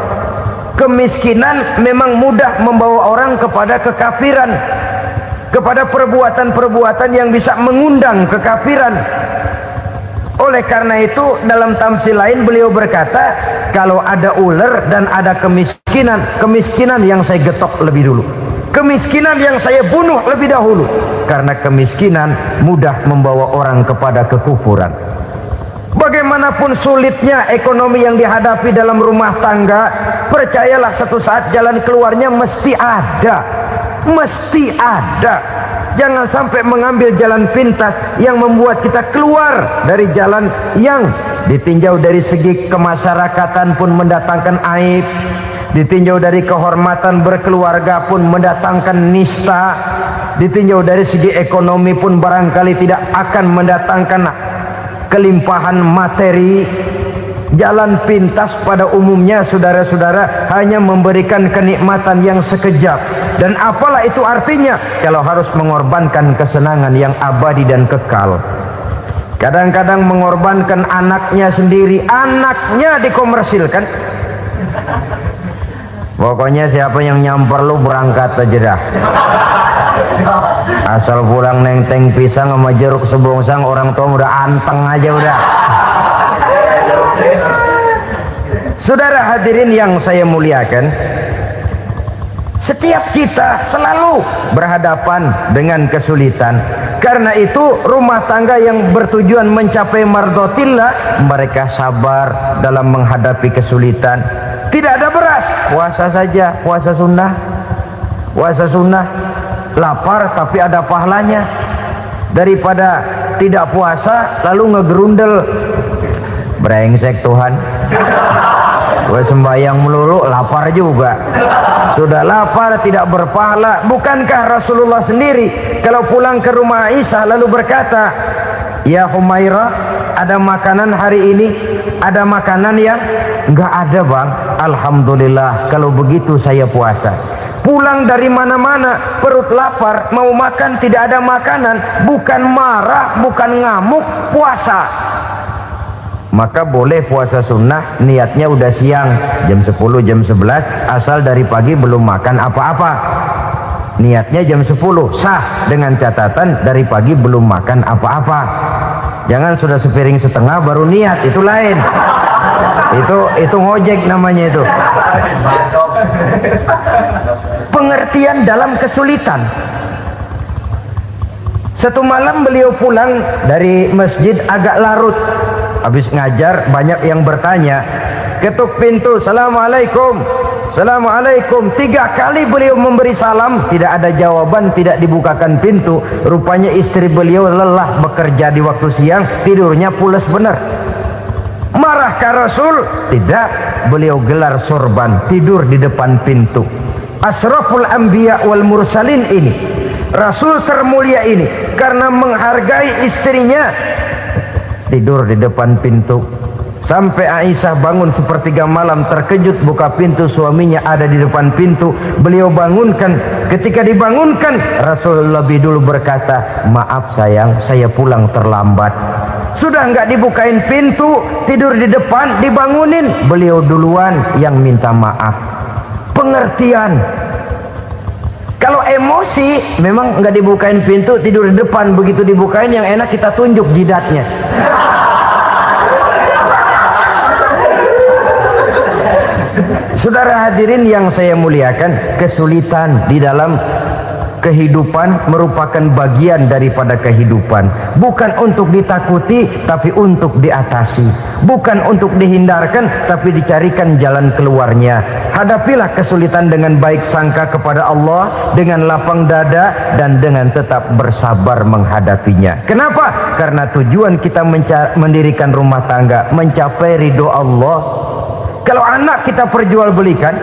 C: Kemiskinan memang mudah membawa orang kepada kekafiran, kepada perbuatan-perbuatan yang bisa mengundang kekafiran. Oleh karena itu dalam tamsil lain beliau berkata, kalau ada ular dan ada kemiskinan, kemiskinan yang saya getok lebih dulu, kemiskinan yang saya bunuh lebih dahulu, karena kemiskinan mudah membawa orang kepada kekufuran. Bagaimanapun sulitnya ekonomi yang dihadapi dalam rumah tangga, percayalah satu saat jalan keluarnya mesti ada, mesti ada. Jangan sampai mengambil jalan pintas yang membuat kita keluar dari jalan yang ditinjau dari segi kemasyarakatan pun mendatangkan aib, ditinjau dari kehormatan berkeluarga pun mendatangkan nista, ditinjau dari segi ekonomi pun barangkali tidak akan mendatangkan kelimpahan materi. Jalan pintas pada umumnya, saudara-saudara, hanya memberikan kenikmatan yang sekejap. Dan apalah itu artinya kalau harus mengorbankan kesenangan yang abadi dan kekal. Kadang-kadang mengorbankan anaknya sendiri, anaknya dikomersilkan. Pokoknya siapa yang nyamper lu berangkat aja dah. Asal pulang nenteng pisang sama jeruk sebongsang, orang tua udah anteng aja udah. Saudara hadirin yang saya muliakan, Setiap kita selalu berhadapan dengan kesulitan. Karena itu rumah tangga yang bertujuan mencapai mardotillah, mereka sabar dalam menghadapi kesulitan. Tidak ada beras, puasa saja, puasa sunnah. Puasa sunnah, lapar tapi ada pahalanya. Daripada tidak puasa lalu ngegerundel, brengsek Tuhan. Gue sembahyang melulu, lapar juga. Sudah lapar, tidak berpahala. Bukankah Rasulullah sendiri kalau pulang ke rumah Aisyah lalu berkata, "Ya Humairah, ada makanan hari ini? Ada makanan yang?" "Enggak ada, Bang." "Alhamdulillah, kalau begitu saya puasa." Pulang dari mana-mana, perut lapar, mau makan tidak ada makanan, bukan marah, bukan ngamuk, puasa. Maka boleh puasa sunnah, niatnya udah siang, jam 10, jam 11, asal dari pagi belum makan apa-apa. Niatnya jam 10, sah, dengan catatan dari pagi belum makan apa-apa. Jangan sudah sepiring setengah baru niat, itu lain. Itu ngojek namanya itu. Pengertian dalam kesulitan. Satu malam beliau pulang dari masjid agak larut. Habis ngajar banyak yang bertanya. Ketuk pintu, "Assalamualaikum, Assalamualaikum." 3 kali beliau memberi salam, tidak ada jawaban, tidak dibukakan pintu. Rupanya istri beliau lelah bekerja di waktu siang, tidurnya pules benar. Marah ke Rasul? Tidak, beliau gelar sorban, tidur di depan pintu. Asraful anbiya wal mursalin ini, Rasul termulia ini, karena menghargai istrinya, tidur di depan pintu. Sampai Aisyah bangun sepertiga malam, terkejut buka pintu, suaminya ada di depan pintu. Beliau bangunkan. Ketika dibangunkan, Rasul lebih dulu berkata, "Maaf sayang, saya pulang terlambat." Sudah nggak dibukain pintu, tidur di depan, dibangunin, beliau duluan yang minta maaf. Pengertian. Kalau emosi, memang nggak dibukain pintu, tidur di depan. Begitu dibukain, yang enak kita tunjuk jidatnya. Saudara hadirin yang saya muliakan, kesulitan di dalam kehidupan merupakan bagian daripada kehidupan. Bukan untuk ditakuti, tapi untuk diatasi. Bukan untuk dihindarkan, tapi dicarikan jalan keluarnya. Hadapilah kesulitan dengan baik sangka kepada Allah, dengan lapang dada, dan dengan tetap bersabar menghadapinya. Kenapa? Karena tujuan kita mendirikan rumah tangga, mencapai ridho Allah. Kalau anak kita perjualbelikan,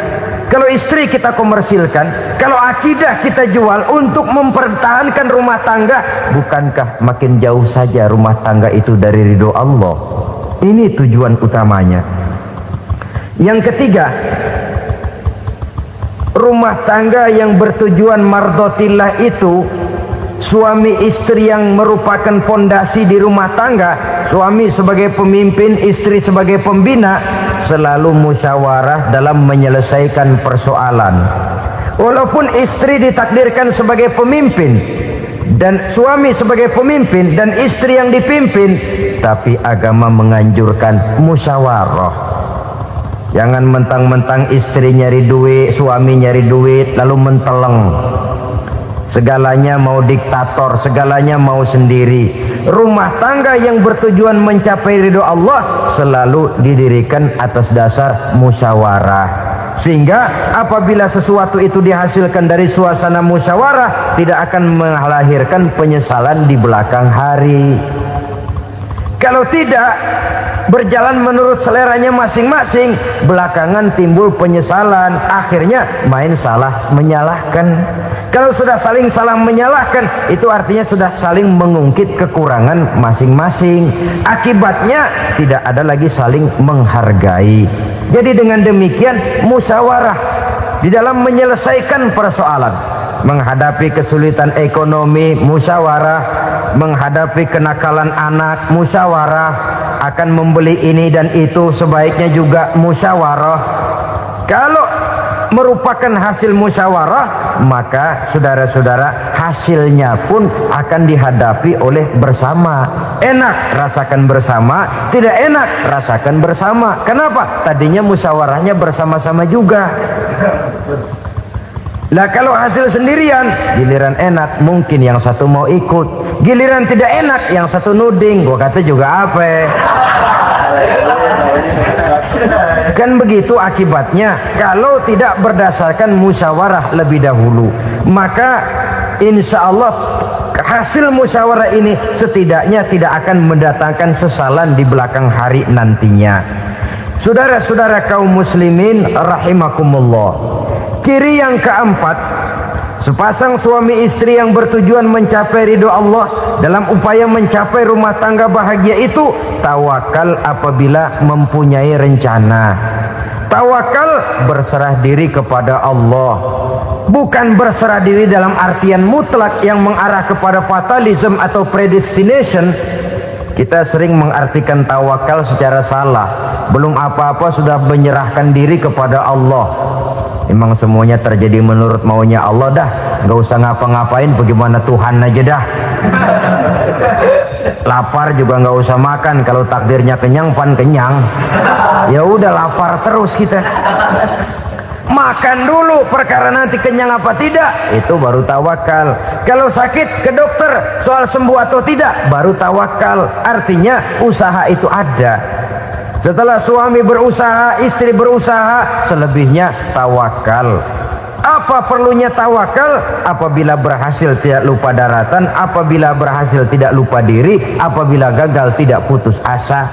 C: kalau istri kita komersilkan, kalau akidah kita jual untuk mempertahankan rumah tangga, bukankah makin jauh saja rumah tangga itu dari ridho Allah? Ini tujuan utamanya. Yang ketiga, rumah tangga yang bertujuan mardotillah itu, suami istri yang merupakan fondasi di rumah tangga, suami sebagai pemimpin, istri sebagai pembina, selalu musyawarah dalam menyelesaikan persoalan. Walaupun istri ditakdirkan sebagai pemimpin dan suami sebagai pemimpin dan istri yang dipimpin, tapi agama menganjurkan musyawarah. Jangan mentang-mentang istri nyari duit, suami nyari duit, lalu menteleng. Segalanya mau diktator, segalanya mau sendiri. Rumah tangga yang bertujuan mencapai ridho Allah selalu didirikan atas dasar musyawarah. Sehingga apabila sesuatu itu dihasilkan dari suasana musyawarah, tidak akan melahirkan penyesalan di belakang hari. Kalau tidak, berjalan menurut seleranya masing-masing, belakangan timbul penyesalan, akhirnya main salah menyalahkan. Kalau sudah saling salah menyalahkan, itu artinya sudah saling mengungkit kekurangan masing-masing. Akibatnya tidak ada lagi saling menghargai. Jadi dengan demikian musyawarah di dalam menyelesaikan persoalan, menghadapi kesulitan ekonomi, musyawarah, menghadapi kenakalan anak, musyawarah, akan membeli ini dan itu sebaiknya juga musyawarah. Kalau merupakan hasil musyawarah, maka saudara-saudara hasilnya pun akan dihadapi oleh bersama. Enak rasakan bersama, tidak enak rasakan bersama. Kenapa? Tadinya musyawarahnya bersama-sama juga. Lah kalau hasil sendirian, giliran enak mungkin yang satu mau ikut, giliran tidak enak yang satu nuding. Gua kata juga apa? Kan begitu akibatnya kalau tidak berdasarkan musyawarah lebih dahulu. Maka insya Allah hasil musyawarah ini setidaknya tidak akan mendatangkan sesalan di belakang hari nantinya. Saudara-saudara kaum muslimin rahimakumullah. Ciri yang keempat, sepasang suami istri yang bertujuan mencapai ridho Allah dalam upaya mencapai rumah tangga bahagia itu tawakal apabila mempunyai rencana. Tawakal berserah diri kepada Allah, bukan berserah diri dalam artian mutlak yang mengarah kepada fatalism atau predestination. Kita sering mengartikan tawakal secara salah. Belum apa-apa sudah menyerahkan diri kepada Allah. Emang semuanya terjadi menurut maunya Allah dah, nggak usah ngapa-ngapain, bagaimana Tuhan aja dah. Lapar juga nggak usah makan, kalau takdirnya kenyang pan kenyang. Ya udah lapar terus kita. Makan dulu perkara nanti kenyang apa tidak, itu baru tawakal. Kalau sakit ke dokter soal sembuh atau tidak, baru tawakal. Artinya usaha itu ada. Setelah suami berusaha, istri berusaha, selebihnya tawakal. Apa perlunya tawakal? Apabila berhasil tidak lupa daratan, apabila berhasil tidak lupa diri, apabila gagal tidak putus asa.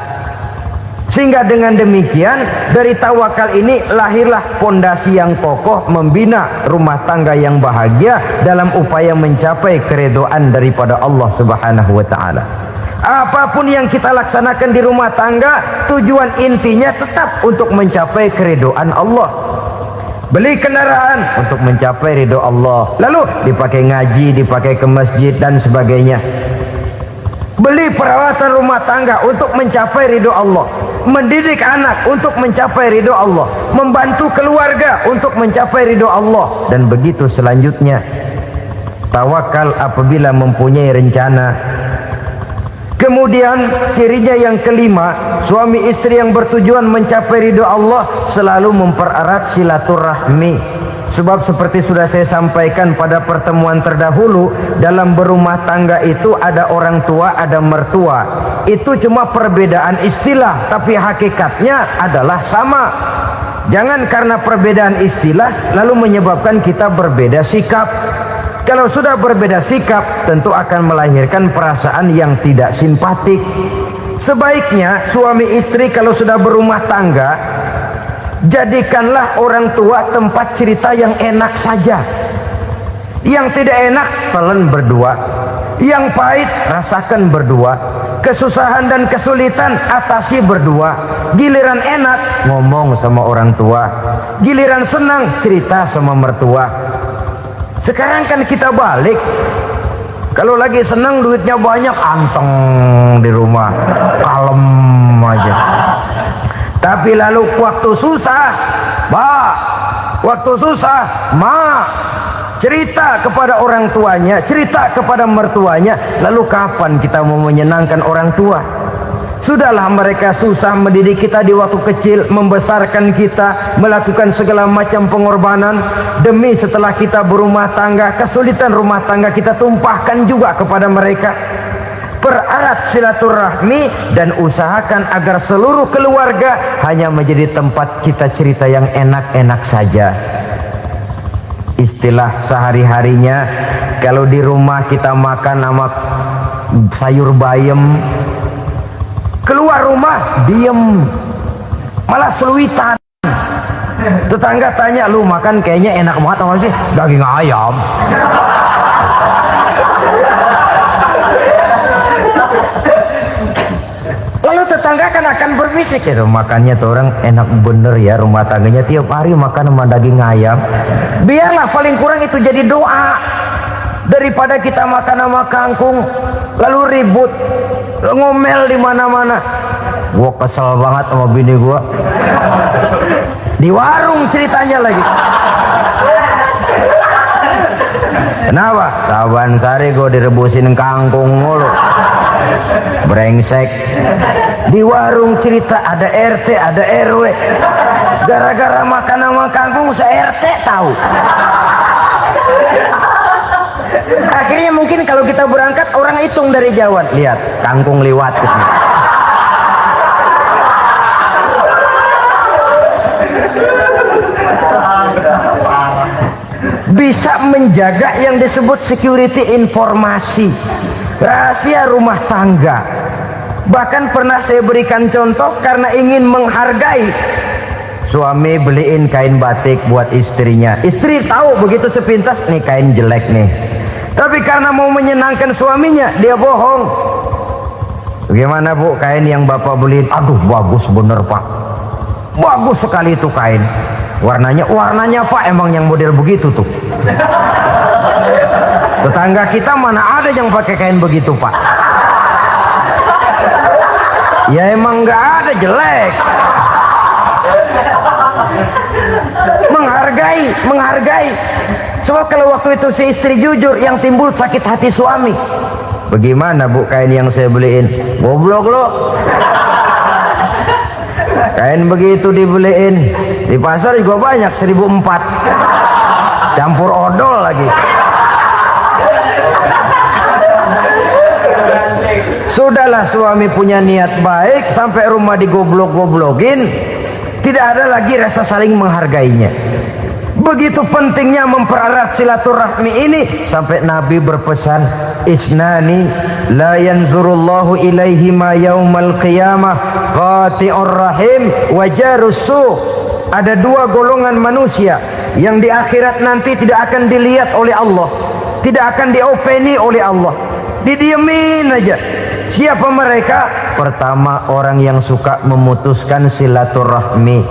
C: Sehingga dengan demikian dari tawakal ini lahirlah pondasi yang kokoh membina rumah tangga yang bahagia dalam upaya mencapai keridhaan daripada Allah Subhanahu wa taala. Apapun yang kita laksanakan di rumah tangga, tujuan intinya tetap untuk mencapai keridhaan Allah. Beli kendaraan untuk mencapai ridho Allah, lalu dipakai ngaji, dipakai ke masjid dan sebagainya. Beli peralatan rumah tangga untuk mencapai ridho Allah. Mendidik anak untuk mencapai ridho Allah. Membantu keluarga untuk mencapai ridho Allah. Dan begitu selanjutnya. Tawakal apabila mempunyai rencana. Kemudian cirinya yang kelima, suami istri yang bertujuan mencapai ridho Allah selalu mempererat silaturahmi. Sebab seperti sudah saya sampaikan pada pertemuan terdahulu, dalam berumah tangga itu ada orang tua, ada mertua. Itu cuma perbedaan istilah, tapi hakikatnya adalah sama. Jangan karena perbedaan istilah lalu menyebabkan kita berbeda sikap. Kalau sudah berbeda sikap, tentu akan melahirkan perasaan yang tidak simpatik. Sebaiknya suami istri kalau sudah berumah tangga, jadikanlah orang tua tempat cerita yang enak saja. Yang tidak enak telan berdua, yang pahit rasakan berdua, kesusahan dan kesulitan atasi berdua. Giliran enak ngomong sama orang tua, giliran senang cerita sama mertua. Sekarang kan kita balik, kalau lagi senang duitnya banyak, anteng di rumah, kalem aja. Tapi lalu waktu susah, waktu susah, cerita kepada orang tuanya, cerita kepada mertuanya. Lalu kapan kita mau menyenangkan orang tua? Sudahlah mereka susah mendidik kita di waktu kecil, membesarkan kita, melakukan segala macam pengorbanan. Demi setelah kita berumah tangga, kesulitan rumah tangga kita tumpahkan juga kepada mereka. Pererat silaturahmi dan usahakan agar seluruh keluarga hanya menjadi tempat kita cerita yang enak-enak saja. Istilah sehari-harinya, kalau di rumah kita makan sama sayur bayam, keluar rumah diem, malah seluitan. Tetangga tanya, lu makan kayaknya enak banget apa sih? Daging ayam. Lalu tetangga kan akan berbisik, ya makannya tuh orang enak bener ya, rumah tangganya tiap hari makan sama daging ayam. Biarlah paling kurang itu jadi doa, daripada kita makan sama kangkung lalu ribut ngomel di mana-mana. Gua kesel banget sama bini gua. Di warung ceritanya lagi. Kenapa? Saban sari gua direbusin kangkung mulu. Brengsek. Di warung cerita ada RT, ada RW. Gara-gara makan sama kangkung se RT tahu. Akhirnya mungkin kalau kita berangkat orang hitung dari jauhan, lihat kangkung liwat gitu. Bisa menjaga yang disebut security informasi, rahasia rumah tangga. Bahkan pernah saya berikan contoh karena ingin menghargai. Suami beliin kain batik buat istrinya. Istri tahu begitu sepintas, nih kain jelek nih. Tapi karena mau menyenangkan suaminya, dia bohong. Bagaimana bu, kain yang bapak beliin? Aduh bagus bener pak, bagus sekali itu kain. Warnanya pak, emang yang model begitu tuh. Tetangga kita mana ada yang pakai kain begitu pak? Ya emang nggak ada, jelek. Menghargai. Sebab kalau waktu itu si istri jujur, yang timbul sakit hati suami. Bagaimana bu, kain yang saya beliin? Goblok lo. Kain begitu dibeliin di pasar juga banyak 1.400, campur odol lagi. Sudahlah, suami punya niat baik, sampai rumah digoblok-goblokin, tidak ada lagi rasa saling menghargainya. Begitu pentingnya mempererat silaturahmi ini sampai Nabi berpesan, isnani la yanzurullahu ilaihima yaumal qiyamah qati'ur rahim wa jarus su'. Ada dua golongan manusia yang di akhirat nanti tidak akan dilihat oleh Allah, tidak akan diopeni oleh Allah, didiemin aja. Siapa mereka? Pertama, orang yang suka memutuskan silaturahmi.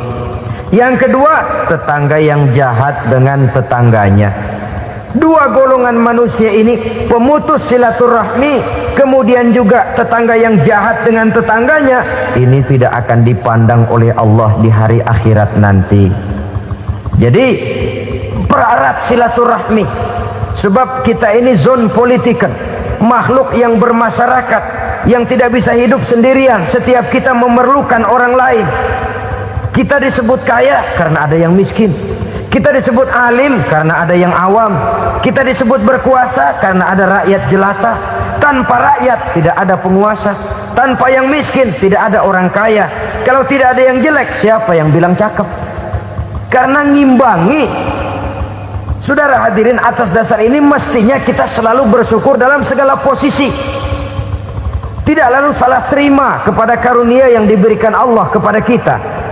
C: Yang kedua, tetangga yang jahat dengan tetangganya. Dua golongan manusia ini, pemutus silaturahmi, kemudian juga tetangga yang jahat dengan tetangganya, ini tidak akan dipandang oleh Allah di hari akhirat nanti. Jadi pererat silaturahmi, sebab kita ini zon politikan, makhluk yang bermasyarakat, yang tidak bisa hidup sendirian. Setiap kita memerlukan orang lain. Kita disebut kaya karena ada yang miskin. Kita disebut alim karena ada yang awam. Kita disebut berkuasa karena ada rakyat jelata. Tanpa rakyat tidak ada penguasa. Tanpa yang miskin tidak ada orang kaya. Kalau tidak ada yang jelek, siapa yang bilang cakep? Karena ngimbangi. Saudara hadirin, atas dasar ini mestinya kita selalu bersyukur dalam segala posisi. Tidak lalu salah terima kepada karunia yang diberikan Allah kepada kita.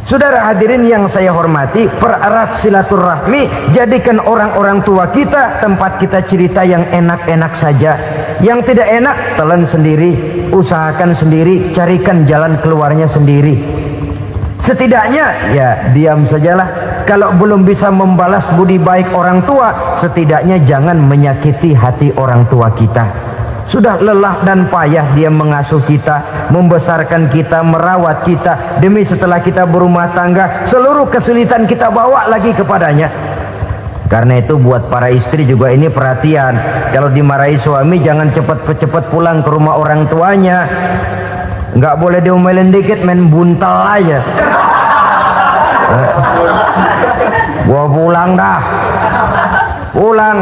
C: Saudara hadirin yang saya hormati, pererat silaturahmi, jadikan orang-orang tua kita tempat kita cerita yang enak-enak saja. Yang tidak enak, telan sendiri, usahakan sendiri, carikan jalan keluarnya sendiri. Setidaknya ya diam sajalah. Kalau belum bisa membalas budi baik orang tua, setidaknya jangan menyakiti hati orang tua kita. Sudah lelah dan payah dia mengasuh kita, membesarkan kita, merawat kita. Demi setelah kita berumah tangga, seluruh kesulitan kita bawa lagi kepadanya. Karena itu buat para istri juga ini perhatian. Kalau dimarahi suami, jangan cepat-cepat pulang ke rumah orang tuanya. Nggak boleh diomelin dikit, main buntal aja. Gua pulang dah. Pulang.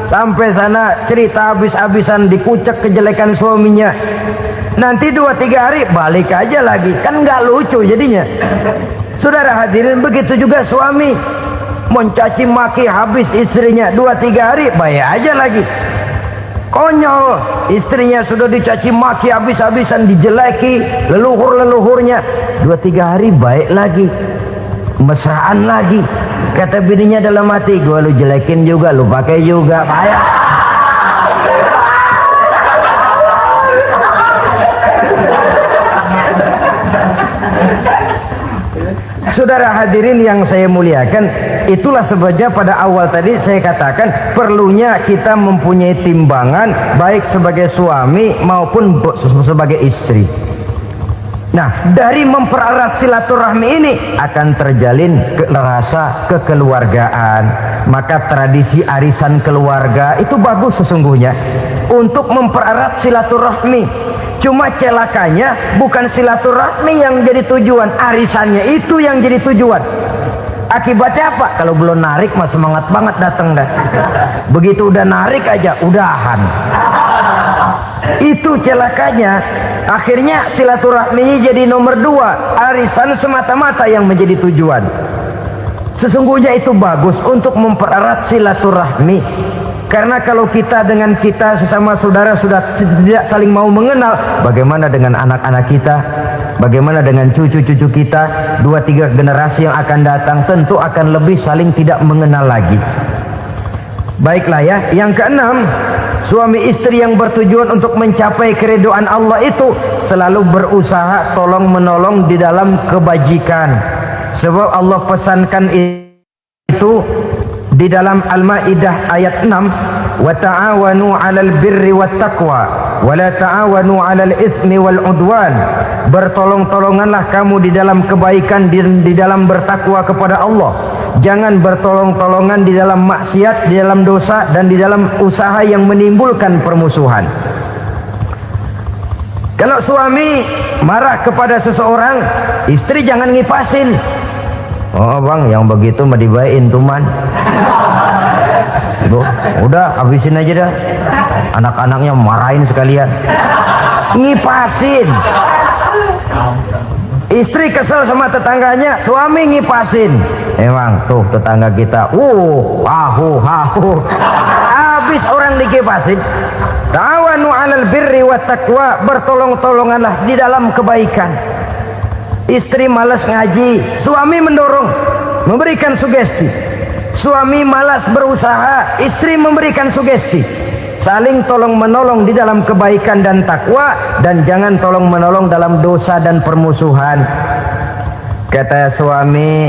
C: Sampai sana cerita habis-habisan, dikucek kejelekan suaminya. Nanti 2-3 hari balik aja lagi. Kan nggak lucu jadinya. Saudara hadirin, begitu juga suami. Mencaci maki habis istrinya, 2-3 hari bayar aja lagi. Konyol, istrinya sudah dicaci maki habis-habisan, dijeleki leluhur-leluhurnya, 2-3 hari baik lagi, mesraan lagi. Kata bininya dalam hati, gua lu jelekin juga, lu pakai juga, payah. Saudara hadirin yang saya muliakan, itulah sebabnya pada awal tadi saya katakan perlunya kita mempunyai timbangan baik sebagai suami maupun sebagai istri. Nah, dari mempererat silaturahmi ini akan terjalin rasa kekeluargaan. Maka tradisi arisan keluarga itu bagus sesungguhnya untuk mempererat silaturahmi. Cuma celakanya bukan silaturahmi yang jadi tujuan, arisannya itu yang jadi tujuan. Akibatnya apa? Kalau belum narik mah semangat banget datang dah. Begitu udah narik aja udahan. Itu celakanya. Akhirnya silaturahmi jadi nomor 2, arisan semata-mata yang menjadi tujuan. Sesungguhnya itu bagus untuk mempererat silaturahmi. Karena kalau kita dengan kita sesama saudara sudah tidak saling mau mengenal, bagaimana dengan anak-anak kita? Bagaimana dengan cucu-cucu kita? 2-3 generasi yang akan datang tentu akan lebih saling tidak mengenal lagi. Baiklah ya, yang keenam, suami istri yang bertujuan untuk mencapai keridhaan Allah itu selalu berusaha tolong menolong di dalam kebajikan. Sebab Allah pesankan itu di dalam Al-Maidah ayat 6, wa ta'awanu 'alal birri wat taqwa wa la ta'awanu 'alal itsmi wal 'udwan. Bertolong-tolonganlah kamu di dalam kebaikan, di dalam bertakwa kepada Allah. Jangan bertolong-tolongan di dalam maksiat, di dalam dosa, dan di dalam usaha yang menimbulkan permusuhan. Kalau suami marah kepada seseorang, istri jangan ngipasin. Oh bang, yang begitu mah dibayain tuman. Udah habisin aja dah. Anak-anaknya marahin sekalian. Ngipasin. Istri kesel sama tetangganya, suami ngipasin. Emang tuh tetangga kita, hahu. Habis orang dikipasin. Ta'awanu 'alal birri wat taqwa, bertolong-tolonganlah di dalam kebaikan. Istri malas ngaji, suami mendorong, memberikan sugesti. Suami malas berusaha, istri memberikan sugesti. Saling tolong menolong di dalam kebaikan dan takwa, dan jangan tolong menolong dalam dosa dan permusuhan. Kata suami,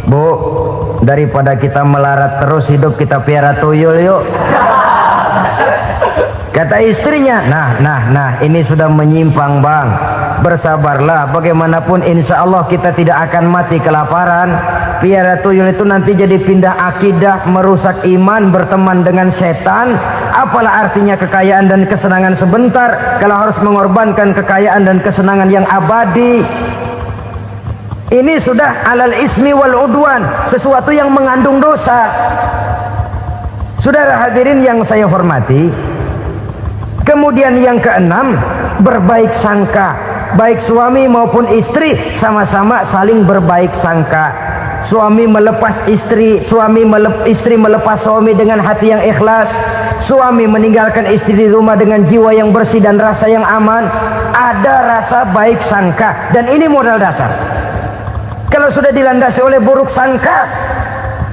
C: Bu, daripada kita melarat terus hidup, kita piara tuyul yuk. Kata istrinya, nah ini sudah menyimpang bang. Bersabarlah, bagaimanapun insya Allah kita tidak akan mati kelaparan. Piara tuyul itu nanti jadi pindah akidah, merusak iman, berteman dengan setan. Apalah artinya kekayaan dan kesenangan sebentar kalau harus mengorbankan kekayaan dan kesenangan yang abadi. Ini sudah alal ismi wal udwan, sesuatu yang mengandung dosa. Saudara hadirin yang saya hormati, kemudian yang keenam, berbaik sangka. Baik suami maupun istri sama-sama saling berbaik sangka. Suami melepas istri, istri melepas suami dengan hati yang ikhlas. Suami meninggalkan istri di rumah dengan jiwa yang bersih dan rasa yang aman. Ada rasa baik sangka, dan ini modal dasar. Kalau sudah dilandasi oleh buruk sangka,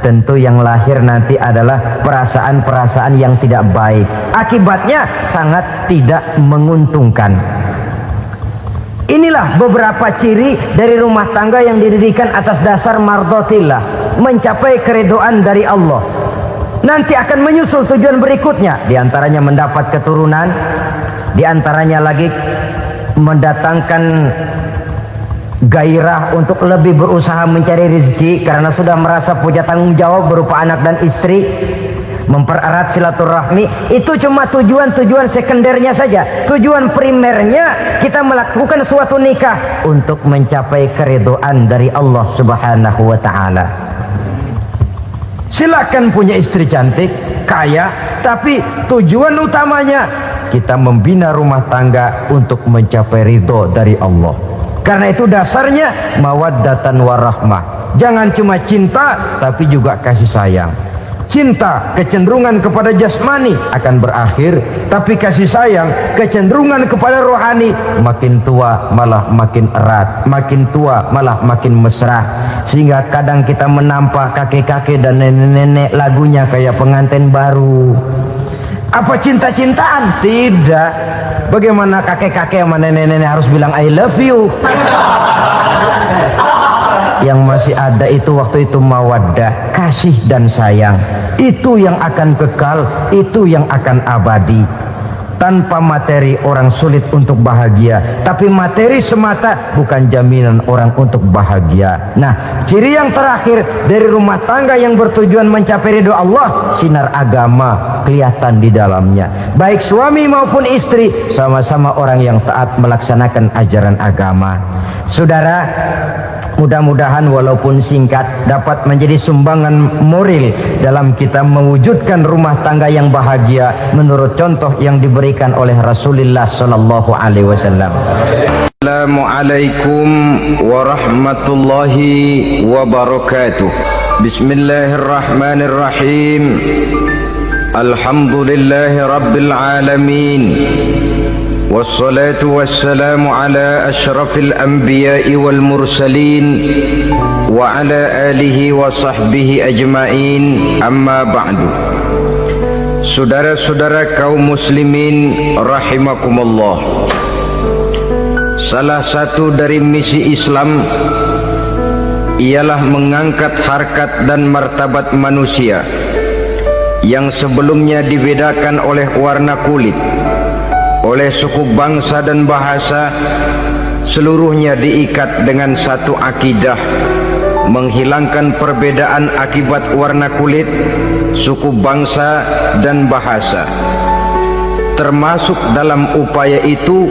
C: tentu yang lahir nanti adalah perasaan-perasaan yang tidak baik. Akibatnya sangat tidak menguntungkan. Inilah beberapa ciri dari rumah tangga yang didirikan atas dasar mardhatillah, mencapai keridhaan dari Allah. Nanti akan menyusul tujuan berikutnya, diantaranya mendapat keturunan, diantaranya lagi mendatangkan gairah untuk lebih berusaha mencari rezeki karena sudah merasa punya tanggung jawab berupa anak dan istri. Mempererat silaturahmi itu cuma tujuan-tujuan sekundernya saja. Tujuan primernya kita melakukan suatu nikah untuk mencapai keridhaan dari Allah Subhanahu wa taala. Silakan punya istri cantik, kaya, tapi tujuan utamanya kita membina rumah tangga untuk mencapai ridho dari Allah. Karena itu dasarnya mawaddatan warahmah. Jangan cuma cinta tapi juga kasih sayang. Cinta, kecenderungan kepada jasmani akan berakhir, tapi kasih sayang, kecenderungan kepada rohani, makin tua malah makin erat, makin tua malah makin mesra. Sehingga kadang kita menampak kakek-kakek dan nenek-nenek lagunya kayak pengantin baru. Apa cinta-cintaan? Tidak. Bagaimana kakek-kakek sama nenek-nenek harus bilang I love you? Yang masih ada itu waktu itu mawaddah, kasih dan sayang. Itu yang akan kekal, itu yang akan abadi. Tanpa materi orang sulit untuk bahagia, tapi materi semata bukan jaminan orang untuk bahagia. Nah, ciri yang terakhir dari rumah tangga yang bertujuan mencapai ridho Allah, sinar agama kelihatan di dalamnya. Baik suami maupun istri sama-sama orang yang taat melaksanakan ajaran agama. Saudara, Mudah-mudahan walaupun singkat dapat menjadi sumbangan moral dalam kita mewujudkan rumah tangga yang bahagia menurut contoh yang diberikan oleh Rasulullah sallallahu alaihi wasallam.
A: Assalamualaikum warahmatullahi wabarakatuh. Bismillahirrahmanirrahim. Alhamdulillahi rabbil alamin. Wassalatu wassalamu ala ashrafil anbiya'i wal mursalin wa ala alihi wa sahbihi ajma'in, amma ba'du. Saudara-saudara kaum muslimin rahimakumullah, salah satu dari misi Islam ialah mengangkat harkat dan martabat manusia yang sebelumnya dibedakan oleh warna kulit, oleh suku bangsa dan bahasa. Seluruhnya diikat dengan satu akidah, menghilangkan perbedaan akibat warna kulit, suku bangsa dan bahasa. Termasuk dalam upaya itu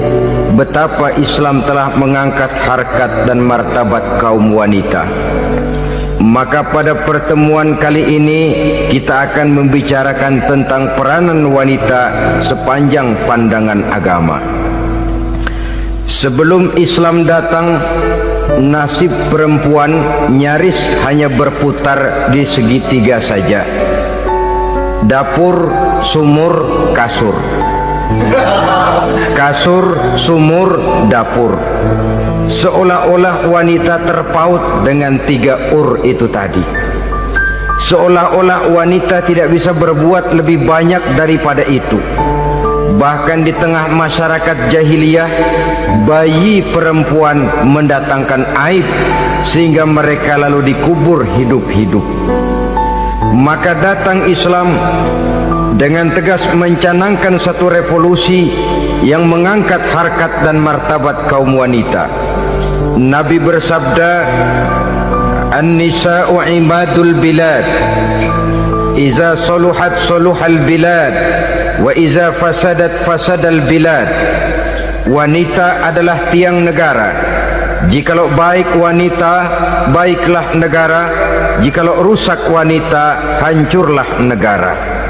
A: betapa Islam telah mengangkat harkat dan martabat kaum wanita. Maka pada pertemuan kali ini kita akan membicarakan tentang peranan wanita sepanjang pandangan agama. Sebelum Islam datang, nasib perempuan nyaris hanya berputar di segitiga saja. Dapur, sumur, kasur. Kasur, sumur, dapur. Seolah-olah wanita terpaut dengan 3 itu tadi. Seolah-olah wanita tidak bisa berbuat lebih banyak daripada itu. Bahkan di tengah masyarakat jahiliyah, bayi perempuan mendatangkan aib sehingga mereka lalu dikubur hidup-hidup. Maka datang Islam dengan tegas mencanangkan satu revolusi yang mengangkat harkat dan martabat kaum wanita. Nabi bersabda, "An-nisa'u imadul bilad, iza saluhat saluhal bilad, wa iza fasadat fasadal bilad." Wanita adalah tiang negara. Jikalau baik wanita, baiklah negara. Jikalau rusak wanita, hancurlah negara.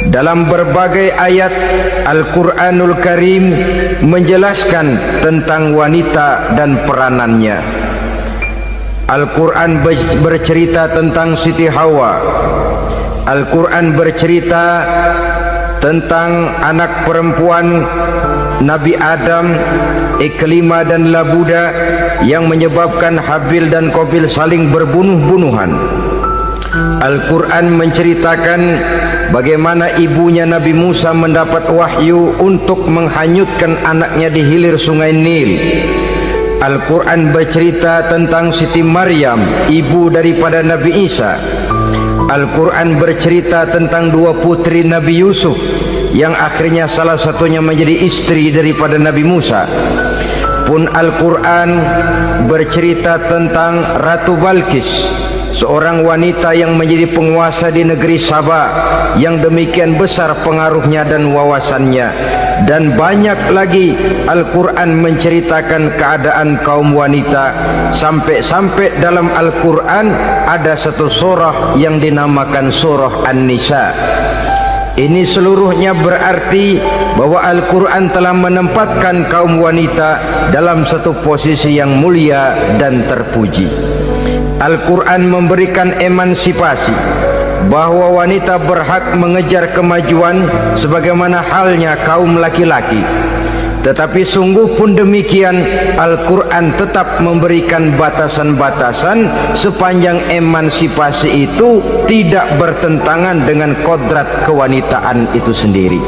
A: Dalam berbagai ayat Al-Quranul Karim menjelaskan tentang wanita dan peranannya. Al-Quran bercerita tentang Siti Hawa. Al-Quran bercerita tentang anak perempuan Nabi Adam, Iklimah dan Labuda, yang menyebabkan Habil dan Qabil saling berbunuh-bunuhan. Al-Quran menceritakan bagaimana ibunya Nabi Musa mendapat wahyu untuk menghanyutkan anaknya di hilir sungai Nil. Al-Quran bercerita tentang Siti Maryam, ibu daripada Nabi Isa. Al-Quran bercerita tentang 2 putri Nabi Yusuf yang akhirnya salah satunya menjadi istri daripada Nabi Musa. Pun Al-Quran bercerita tentang Ratu Balkis, seorang wanita yang menjadi penguasa di negeri Sabah, yang demikian besar pengaruhnya dan wawasannya. Dan banyak lagi Al-Quran menceritakan keadaan kaum wanita. Sampai-sampai dalam Al-Quran ada satu surah yang dinamakan surah An-Nisa. Ini seluruhnya berarti bahwa Al-Quran telah menempatkan kaum wanita dalam satu posisi yang mulia dan terpuji. Al-Quran memberikan emansipasi, bahwa wanita berhak mengejar kemajuan sebagaimana halnya kaum laki-laki. Tetapi sungguh pun demikian, Al-Quran tetap memberikan batasan-batasan sepanjang emansipasi itu tidak bertentangan dengan kodrat kewanitaan itu sendiri.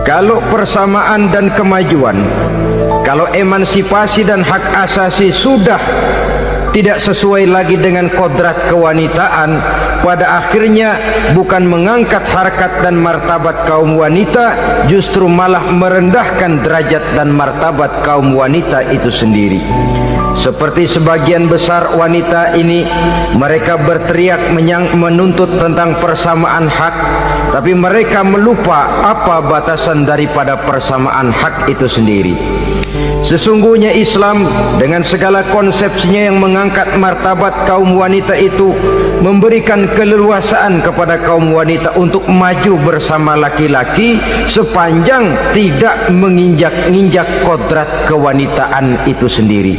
A: Kalau persamaan dan kemajuan, kalau emansipasi dan hak asasi sudah tidak sesuai lagi dengan kodrat kewanitaan, pada akhirnya bukan mengangkat harkat dan martabat kaum wanita, justru malah merendahkan derajat dan martabat kaum wanita itu sendiri. Seperti sebagian besar wanita ini, mereka berteriak menuntut tentang persamaan hak, tapi mereka melupa apa batasan daripada persamaan hak itu sendiri. Sesungguhnya Islam dengan segala konsepsinya yang mengangkat martabat kaum wanita itu memberikan keleluasaan kepada kaum wanita untuk maju bersama laki-laki sepanjang tidak menginjak-injak kodrat kewanitaan itu sendiri.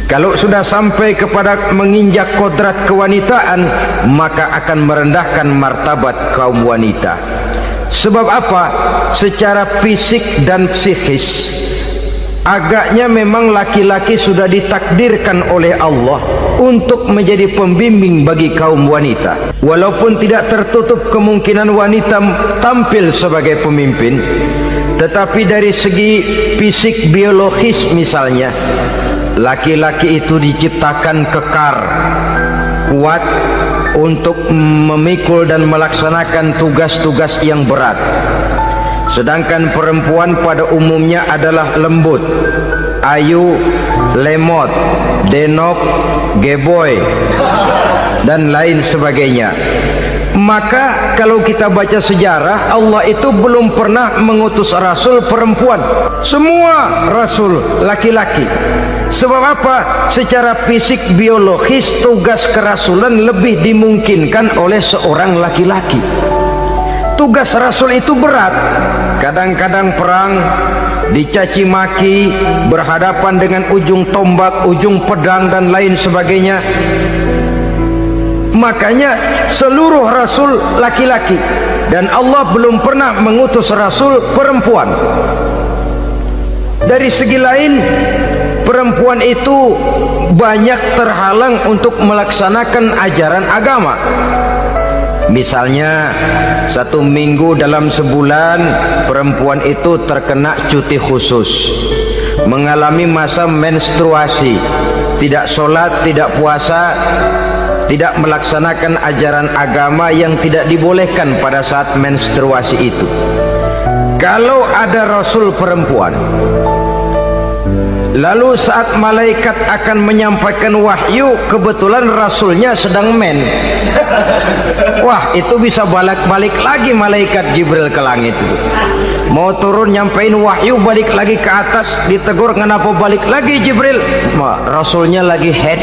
A: Kalau sudah sampai kepada menginjak kodrat kewanitaan, maka akan merendahkan martabat kaum wanita. Sebab apa? Secara fisik dan psikis agaknya memang laki-laki sudah ditakdirkan oleh Allah untuk menjadi pembimbing bagi kaum wanita. Walaupun tidak tertutup kemungkinan wanita tampil sebagai pemimpin, tetapi dari segi fisik biologis misalnya, laki-laki itu diciptakan kekar, kuat untuk memikul dan melaksanakan tugas-tugas yang berat. Sedangkan perempuan pada umumnya adalah lembut, ayu, lemot, denok, geboy, dan lain sebagainya. Maka kalau kita baca sejarah, Allah itu belum pernah mengutus rasul perempuan. Semua rasul laki-laki. Sebab apa? Secara fisik biologis tugas kerasulan lebih dimungkinkan oleh seorang laki-laki. Tugas rasul itu berat. Kadang-kadang perang, dicaci maki, berhadapan dengan ujung tombak, ujung pedang dan lain sebagainya. Makanya seluruh rasul laki-laki, dan Allah belum pernah mengutus rasul perempuan. Dari segi lain, perempuan itu banyak terhalang untuk melaksanakan ajaran agama. Misalnya 1 minggu dalam sebulan perempuan itu terkena cuti khusus, mengalami masa menstruasi, tidak sholat, tidak puasa, tidak melaksanakan ajaran agama yang tidak dibolehkan pada saat menstruasi itu. Kalau ada rasul perempuan, lalu saat malaikat akan menyampaikan wahyu, kebetulan rasulnya sedang men, wah, itu bisa balik lagi malaikat Jibril ke langit itu. Mau turun nyampein wahyu, balik lagi ke atas, ditegur, kenapa balik lagi Jibril? Rasulnya lagi head.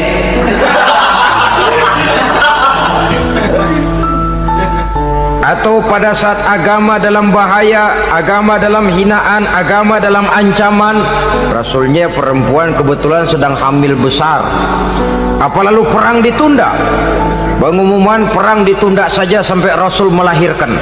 A: Atau pada saat agama dalam bahaya, agama dalam hinaan, agama dalam ancaman, rasulnya perempuan kebetulan sedang hamil besar. Apa lalu perang ditunda? Pengumuman perang ditunda saja sampai rasul melahirkan.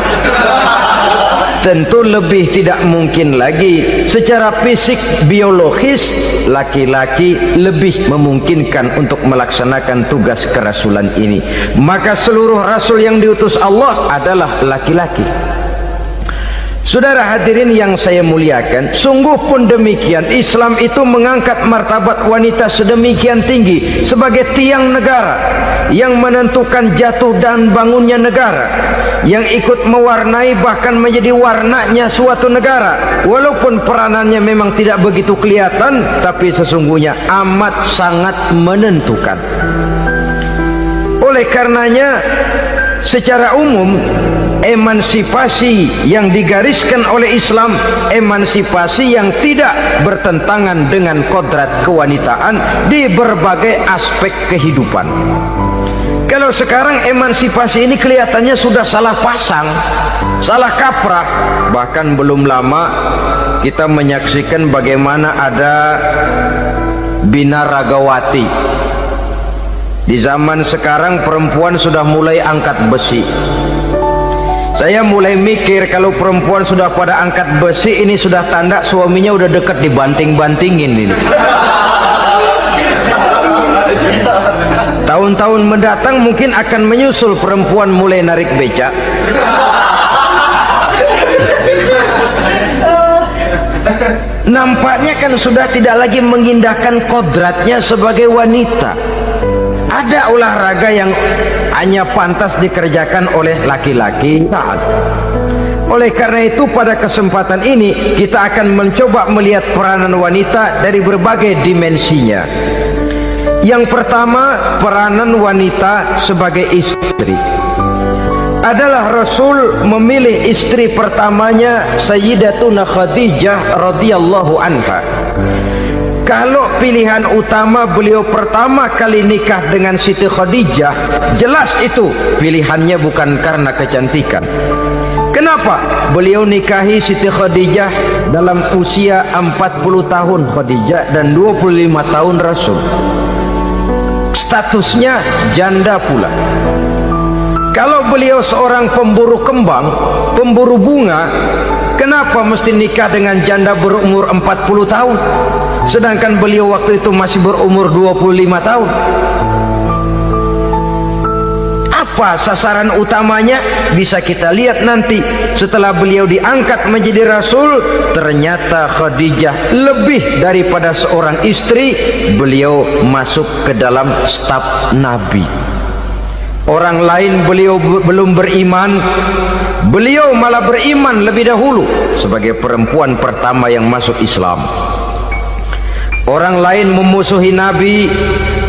A: Tentu lebih tidak mungkin lagi. Secara fisik biologis, laki-laki lebih memungkinkan untuk melaksanakan tugas kerasulan ini. Maka seluruh rasul yang diutus Allah adalah laki-laki. Saudara hadirin yang saya muliakan, sungguh pun demikian, Islam itu mengangkat martabat wanita sedemikian tinggi sebagai tiang negara yang menentukan jatuh dan bangunnya negara, yang ikut mewarnai bahkan menjadi warnanya suatu negara. Walaupun peranannya memang tidak begitu kelihatan, tapi sesungguhnya amat sangat menentukan. Oleh karenanya, secara umum, emansipasi yang digariskan oleh Islam, emansipasi yang tidak bertentangan dengan kodrat kewanitaan di berbagai aspek kehidupan. Kalau sekarang emansipasi ini kelihatannya sudah salah pasang, salah kaprah. Bahkan belum lama kita menyaksikan bagaimana ada binaragawati. Di zaman sekarang perempuan sudah mulai angkat besi. Saya mulai mikir, kalau perempuan sudah pada angkat besi, ini sudah tanda suaminya udah dekat dibanting-bantingin ini. Tahun-tahun mendatang mungkin akan menyusul perempuan mulai narik becak. Nampaknya kan sudah tidak lagi mengindahkan kodratnya sebagai wanita. Ada olahraga yang hanya pantas dikerjakan oleh laki-laki. Oleh karena itu, pada kesempatan ini kita akan mencoba melihat peranan wanita dari berbagai dimensinya. Yang pertama, peranan wanita sebagai istri. Adalah Rasul memilih istri pertamanya Sayyidatuna Khadijah radhiyallahu anha.
C: Kalau pilihan utama beliau pertama kali nikah dengan Siti Khadijah, jelas itu pilihannya bukan karena kecantikan. Kenapa? Beliau nikahi Siti Khadijah dalam usia 40 tahun Khadijah dan 25 tahun Rasul. Statusnya janda pula. Kalau beliau seorang pemburu kembang, pemburu bunga, kenapa mesti nikah dengan janda berumur 40 tahun? Sedangkan beliau waktu itu masih berumur 25 tahun. Apa sasaran utamanya? Bisa kita lihat nanti setelah beliau diangkat menjadi Rasul. Ternyata Khadijah lebih daripada seorang istri, beliau masuk ke dalam staf Nabi. Orang lain beliau belum beriman, beliau malah beriman lebih dahulu sebagai perempuan pertama yang masuk Islam. Orang lain memusuhi Nabi,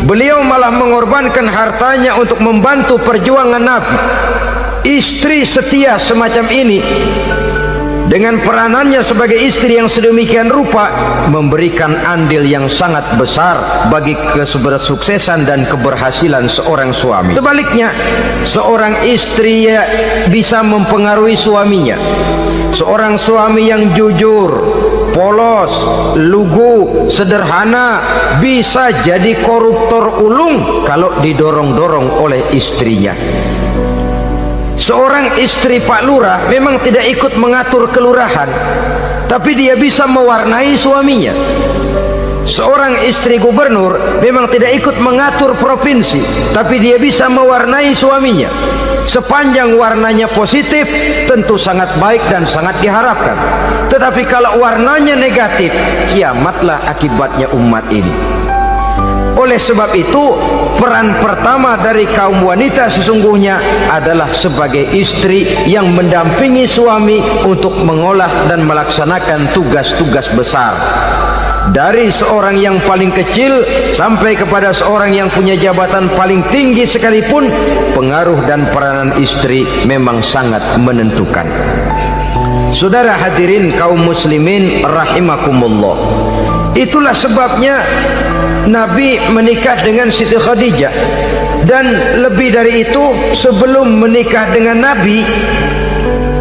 C: beliau malah mengorbankan hartanya untuk membantu perjuangan Nabi. Istri setia semacam ini, dengan peranannya sebagai istri yang sedemikian rupa, memberikan andil yang sangat besar bagi kesuksesan dan keberhasilan seorang suami. Sebaliknya, seorang istri bisa mempengaruhi suaminya. Seorang suami yang jujur, polos, lugu, sederhana, bisa jadi koruptor ulung kalau didorong-dorong oleh istrinya. Seorang istri Pak Lurah memang tidak ikut mengatur kelurahan, tapi dia bisa mewarnai suaminya. Seorang istri gubernur memang tidak ikut mengatur provinsi, tapi dia bisa mewarnai suaminya. Sepanjang warnanya positif, tentu sangat baik dan sangat diharapkan. Tetapi kalau warnanya negatif, kiamatlah akibatnya umat ini. Oleh sebab itu, peran pertama dari kaum wanita sesungguhnya adalah sebagai istri yang mendampingi suami untuk mengolah dan melaksanakan tugas-tugas besar. Dari seorang yang paling kecil sampai kepada seorang yang punya jabatan paling tinggi sekalipun, pengaruh dan peranan istri memang sangat menentukan. Saudara hadirin kaum muslimin rahimakumullah, itulah sebabnya Nabi menikah dengan Siti Khadijah. Dan lebih dari itu, sebelum menikah dengan Nabi,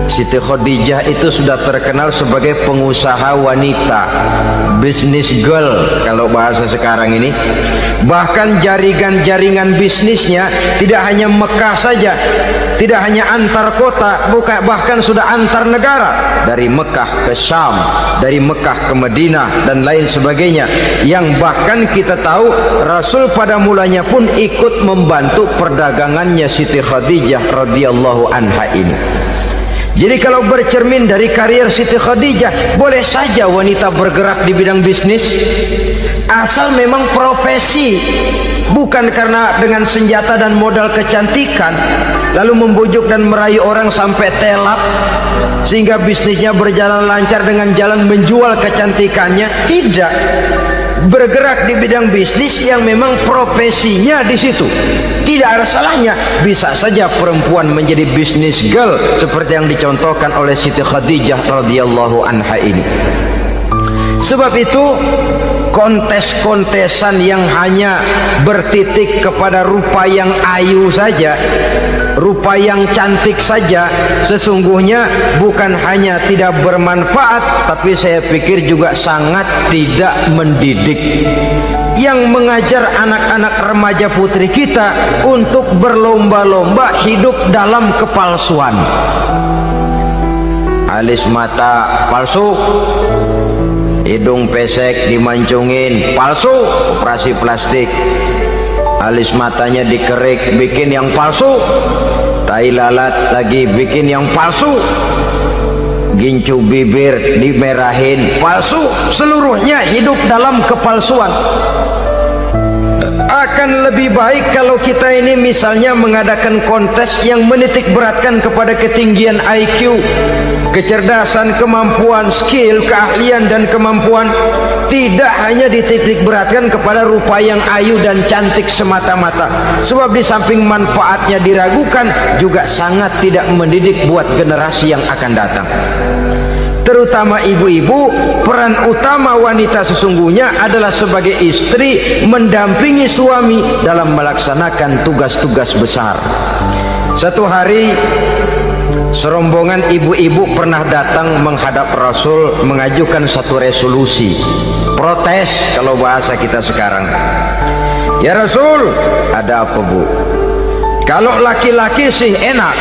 C: Siti Khadijah itu sudah terkenal sebagai pengusaha wanita, business girl kalau bahasa sekarang ini. Bahkan jaringan-jaringan bisnisnya tidak hanya Mekah saja, tidak hanya antar kota, bukan, bahkan sudah antar negara, dari Mekah ke Syam, dari Mekah ke Madinah dan lain sebagainya. Yang bahkan kita tahu Rasul pada mulanya pun ikut membantu perdagangannya Siti Khadijah radhiyallahu anha ini. Jadi kalau bercermin dari karier Siti Khadijah, boleh saja wanita bergerak di bidang bisnis, asal memang profesi, bukan karena dengan senjata dan modal kecantikan lalu membujuk dan merayu orang sampai telak sehingga bisnisnya berjalan lancar dengan jalan menjual kecantikannya. Tidak, bergerak di bidang bisnis yang memang profesinya di situ. Tidak ada salahnya. Bisa saja perempuan menjadi bisnis girl seperti yang dicontohkan oleh Siti Khadijah radhiyallahu anha ini. Sebab itu, kontes-kontesan yang hanya bertitik kepada rupa yang ayu saja, rupa yang cantik saja, sesungguhnya bukan hanya tidak bermanfaat, tapi saya pikir juga sangat tidak mendidik. Yang mengajar anak-anak remaja putri kita untuk berlomba-lomba hidup dalam kepalsuan. Alis mata palsu, hidung pesek dimancungin, palsu, operasi plastik. Alis matanya dikerik, bikin yang palsu. Tai lalat lagi bikin yang palsu. Gincu bibir dimerahin, palsu. Seluruhnya hidup dalam kepalsuan. Akan lebih baik kalau kita ini misalnya mengadakan kontes yang menitik beratkan kepada ketinggian IQ, kecerdasan, kemampuan, skill, keahlian dan kemampuan. Tidak hanya dititik beratkan kepada rupa yang ayu dan cantik semata-mata. Sebab di samping manfaatnya diragukan, juga sangat tidak mendidik buat generasi yang akan datang. terutama ibu-ibu, peran utama wanita sesungguhnya adalah sebagai istri mendampingi suami dalam melaksanakan tugas-tugas besar. Satu hari serombongan ibu-ibu pernah datang menghadap Rasul mengajukan satu resolusi, protes kalau bahasa kita sekarang. Ya Rasul, ada apa bu? Kalau laki-laki sih enak.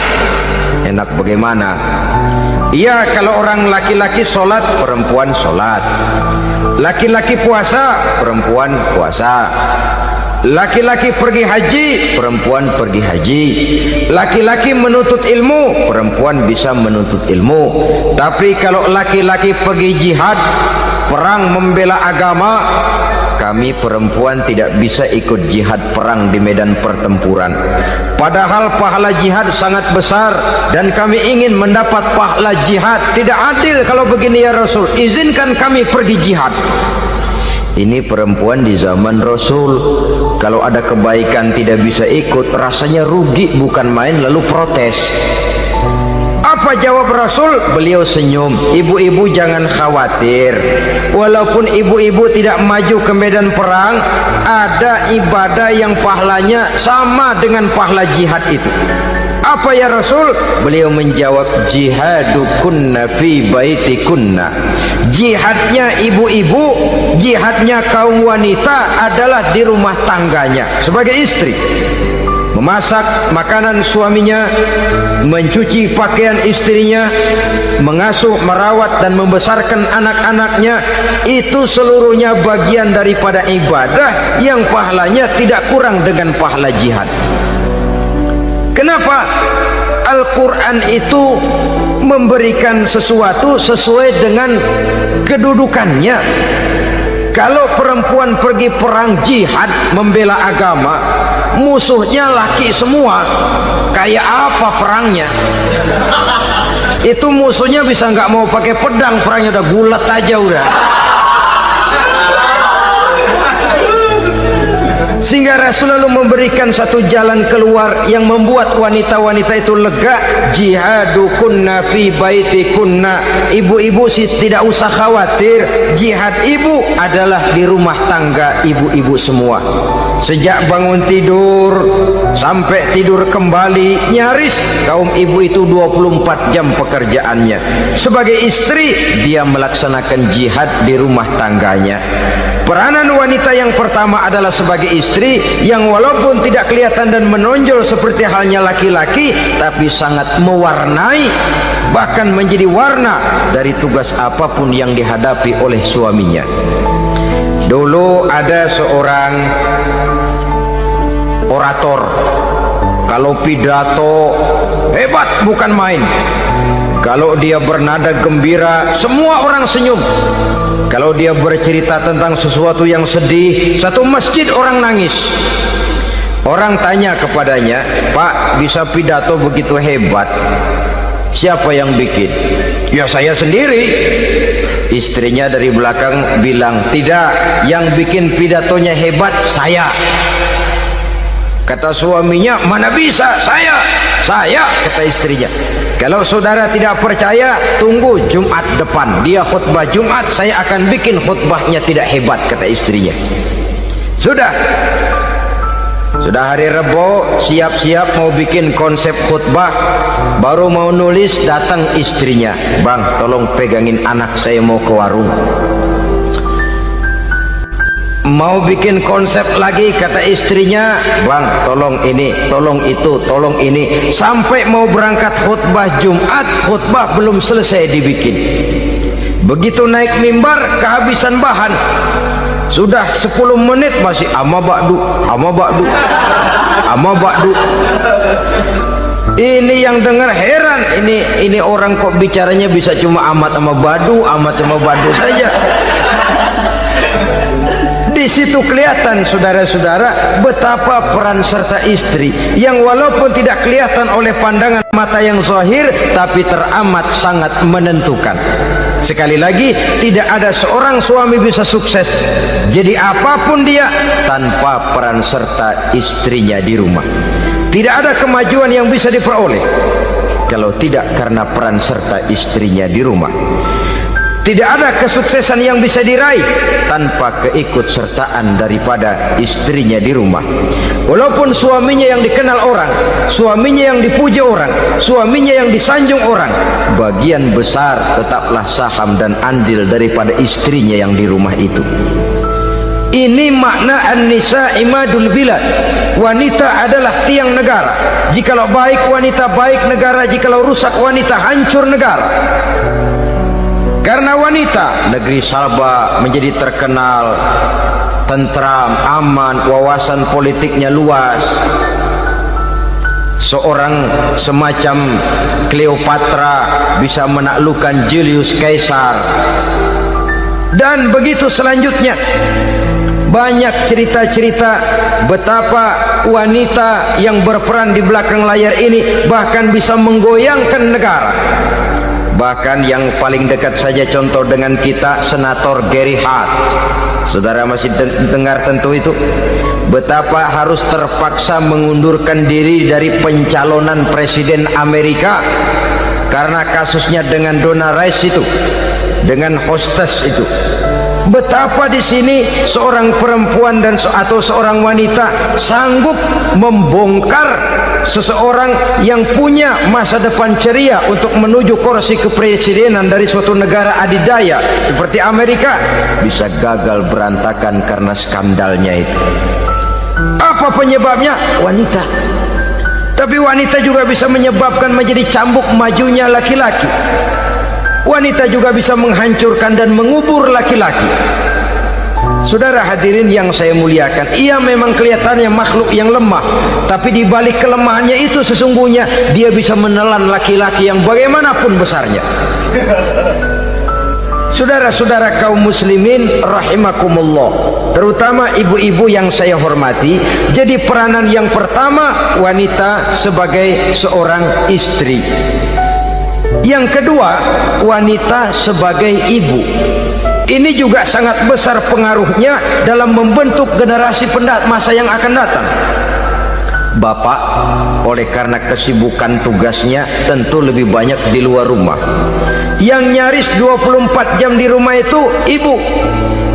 C: Enak bagaimana? Iya, kalau orang laki-laki sholat, perempuan sholat. Laki-laki puasa, perempuan puasa. Laki-laki pergi haji, perempuan pergi haji. Laki-laki menuntut ilmu, perempuan bisa menuntut ilmu. Tapi kalau laki-laki pergi jihad, perang membela agama, kami perempuan tidak bisa ikut jihad perang di medan pertempuran. Padahal pahala jihad sangat besar dan kami ingin mendapat pahala jihad. Tidak adil kalau begini ya Rasul, izinkan kami pergi jihad. Ini perempuan di zaman Rasul, kalau ada kebaikan tidak bisa ikut, rasanya rugi bukan main, lalu protes. Apa jawab Rasul? Beliau senyum. Ibu-ibu jangan khawatir. Walaupun ibu-ibu tidak maju ke medan perang, ada ibadah yang pahalanya sama dengan pahala jihad itu. Apa ya Rasul? Beliau menjawab, jihadukunna fi baitikunna. Jihadnya ibu-ibu, jihadnya kaum wanita adalah di rumah tangganya sebagai istri. Memasak makanan suaminya, mencuci pakaian istrinya, mengasuh, merawat dan membesarkan anak-anaknya, itu seluruhnya bagian daripada ibadah yang pahalanya tidak kurang dengan pahala jihad. Kenapa? Al-Quran itu memberikan sesuatu sesuai dengan kedudukannya. Kalau perempuan pergi perang jihad membela agama, musuhnya laki semua, kayak apa perangnya? Itu musuhnya bisa nggak mau pakai pedang, perangnya udah gulat aja udah. Sehingga Rasul lalu memberikan satu jalan keluar yang membuat wanita-wanita itu lega. Jihadukunna fi baitikunna. Ibu-ibu sih tidak usah khawatir, jihad ibu adalah di rumah tangga ibu-ibu semua. Sejak bangun tidur sampai tidur kembali, nyaris kaum ibu itu 24 jam pekerjaannya. Sebagai istri, dia melaksanakan jihad di rumah tangganya. Peranan wanita yang pertama adalah sebagai istri yang walaupun tidak kelihatan dan menonjol seperti halnya laki-laki, tapi sangat mewarnai, bahkan menjadi warna dari tugas apapun yang dihadapi oleh suaminya. Dulu ada seorang orator, kalau pidato hebat bukan main. Kalau dia bernada gembira, semua orang senyum. Kalau dia bercerita tentang sesuatu yang sedih, satu masjid orang nangis. Orang tanya kepadanya, Pak, bisa pidato begitu hebat, siapa yang bikin? Ya saya sendiri. Istrinya dari belakang bilang, tidak, yang bikin pidatonya hebat saya. Kata suaminya, mana bisa, saya, kata istrinya. Kalau saudara tidak percaya, tunggu Jumat depan, dia khutbah Jumat, saya akan bikin khutbahnya tidak hebat, kata istrinya. Sudah hari Rebo, siap-siap mau bikin konsep khutbah, baru mau nulis, datang istrinya, Bang, tolong pegangin anak, saya mau ke warung. Mau bikin konsep lagi, kata istrinya, Bang, tolong ini, tolong itu, tolong ini. Sampai mau berangkat khutbah Jumat, khutbah belum selesai dibikin. Begitu naik mimbar, kehabisan bahan. Sudah 10 menit masih ama ba'du. Ini yang dengar heran, ini orang kok bicaranya bisa cuma amat sama badu saja. Di situ kelihatan saudara-saudara betapa peran serta istri yang walaupun tidak kelihatan oleh pandangan mata yang zahir, tapi teramat sangat menentukan. Sekali lagi, tidak ada seorang suami bisa sukses jadi apapun dia tanpa peran serta istrinya di rumah. Tidak ada kemajuan yang bisa diperoleh kalau tidak karena peran serta istrinya di rumah. Tidak ada kesuksesan yang bisa diraih tanpa keikutsertaan daripada istrinya di rumah. Walaupun suaminya yang dikenal orang, suaminya yang dipuji orang, suaminya yang disanjung orang, bagian besar tetaplah saham dan andil daripada istrinya yang di rumah itu. Ini makna an-nisa imadul bilad. Wanita adalah tiang negara. Jikalau baik wanita, baik negara. Jikalau rusak wanita, hancur negara. Karena wanita, negeri Sabah menjadi terkenal tentram, aman, wawasan politiknya luas. Seorang semacam Cleopatra bisa menaklukkan Julius Caesar. Dan begitu selanjutnya. Banyak cerita-cerita betapa wanita yang berperan di belakang layar ini bahkan bisa menggoyangkan negara. Bahkan yang paling dekat saja contoh dengan kita, Senator Gary Hart. Saudara masih dengar tentu itu. Betapa harus terpaksa mengundurkan diri dari pencalonan presiden Amerika karena kasusnya dengan Donna Rice itu, dengan hostess itu. Betapa di sini seorang perempuan atau seorang wanita sanggup membongkar seseorang yang punya masa depan ceria untuk menuju kursi kepresidenan dari suatu negara adidaya seperti Amerika, bisa gagal berantakan karena skandalnya itu. Apa penyebabnya? Wanita. Tapi wanita juga bisa menyebabkan menjadi cambuk majunya laki-laki. Wanita juga bisa menghancurkan dan mengubur laki-laki. Saudara hadirin yang saya muliakan, ia memang kelihatannya makhluk yang lemah, tapi di balik kelemahannya itu sesungguhnya dia bisa menelan laki-laki yang bagaimanapun besarnya. Saudara-saudara kaum muslimin rahimakumullah, terutama ibu-ibu yang saya hormati, jadi peranan yang pertama wanita sebagai seorang istri. Yang kedua, wanita sebagai ibu. Ini juga sangat besar pengaruhnya dalam membentuk generasi masa yang akan datang. Bapak, oleh karena kesibukan tugasnya, tentu lebih banyak di luar rumah. Yang nyaris 24 jam di rumah itu ibu.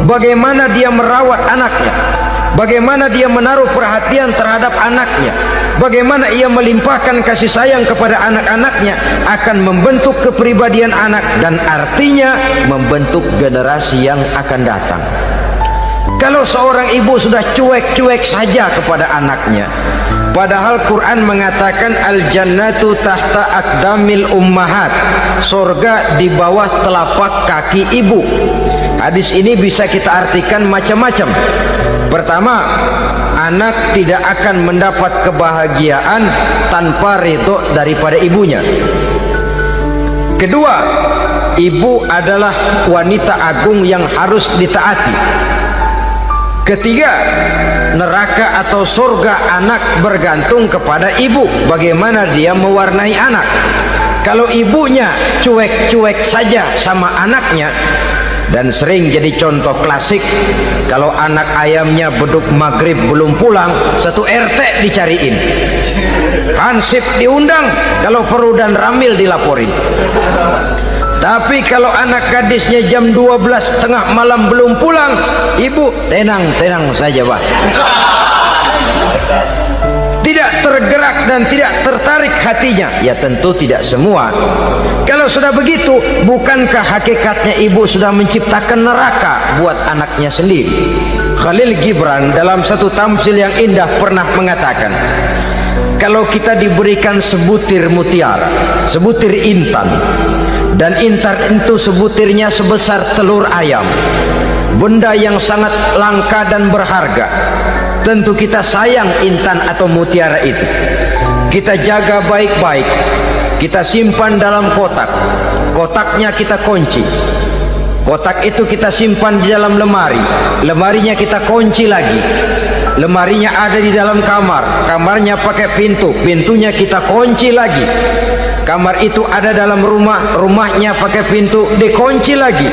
C: Bagaimana dia merawat anaknya, bagaimana dia menaruh perhatian terhadap anaknya, bagaimana ia melimpahkan kasih sayang kepada anak-anaknya, akan membentuk kepribadian anak dan artinya membentuk generasi yang akan datang. Kalau seorang ibu sudah cuek-cuek saja kepada anaknya, padahal Quran mengatakan al-jannatu tahta aqdamil ummahat, surga di bawah telapak kaki ibu. Hadis ini bisa kita artikan macam-macam. Pertama, anak tidak akan mendapat kebahagiaan tanpa ridho daripada ibunya. Kedua, ibu adalah wanita agung yang harus ditaati. Ketiga, neraka atau surga anak bergantung kepada ibu, bagaimana dia mewarnai anak. Kalau ibunya cuek-cuek saja sama anaknya, dan sering jadi contoh klasik, kalau anak ayamnya beduk maghrib belum pulang, satu RT dicariin, hansip diundang, kalau perlu dan ramil dilaporin. Tapi kalau anak gadisnya jam 12 tengah malam belum pulang, ibu tenang-tenang saja Pak, tidak tergerak dan tidak tertarik hatinya. Ya tentu tidak semua. Kalau sudah begitu, bukankah hakikatnya ibu sudah menciptakan neraka buat anaknya sendiri? Khalil Gibran dalam satu tamsil yang indah pernah mengatakan, kalau kita diberikan sebutir mutiara, sebutir intan, dan intan itu sebutirnya sebesar telur ayam, benda yang sangat langka dan berharga, tentu kita sayang intan atau mutiara itu. Kita jaga baik-baik, kita simpan dalam kotak, kotaknya kita kunci, kotak itu kita simpan di dalam lemari, lemarinya kita kunci lagi, lemarinya ada di dalam kamar, kamarnya pakai pintu, pintunya kita kunci lagi, kamar itu ada dalam rumah, rumahnya pakai pintu dikunci lagi,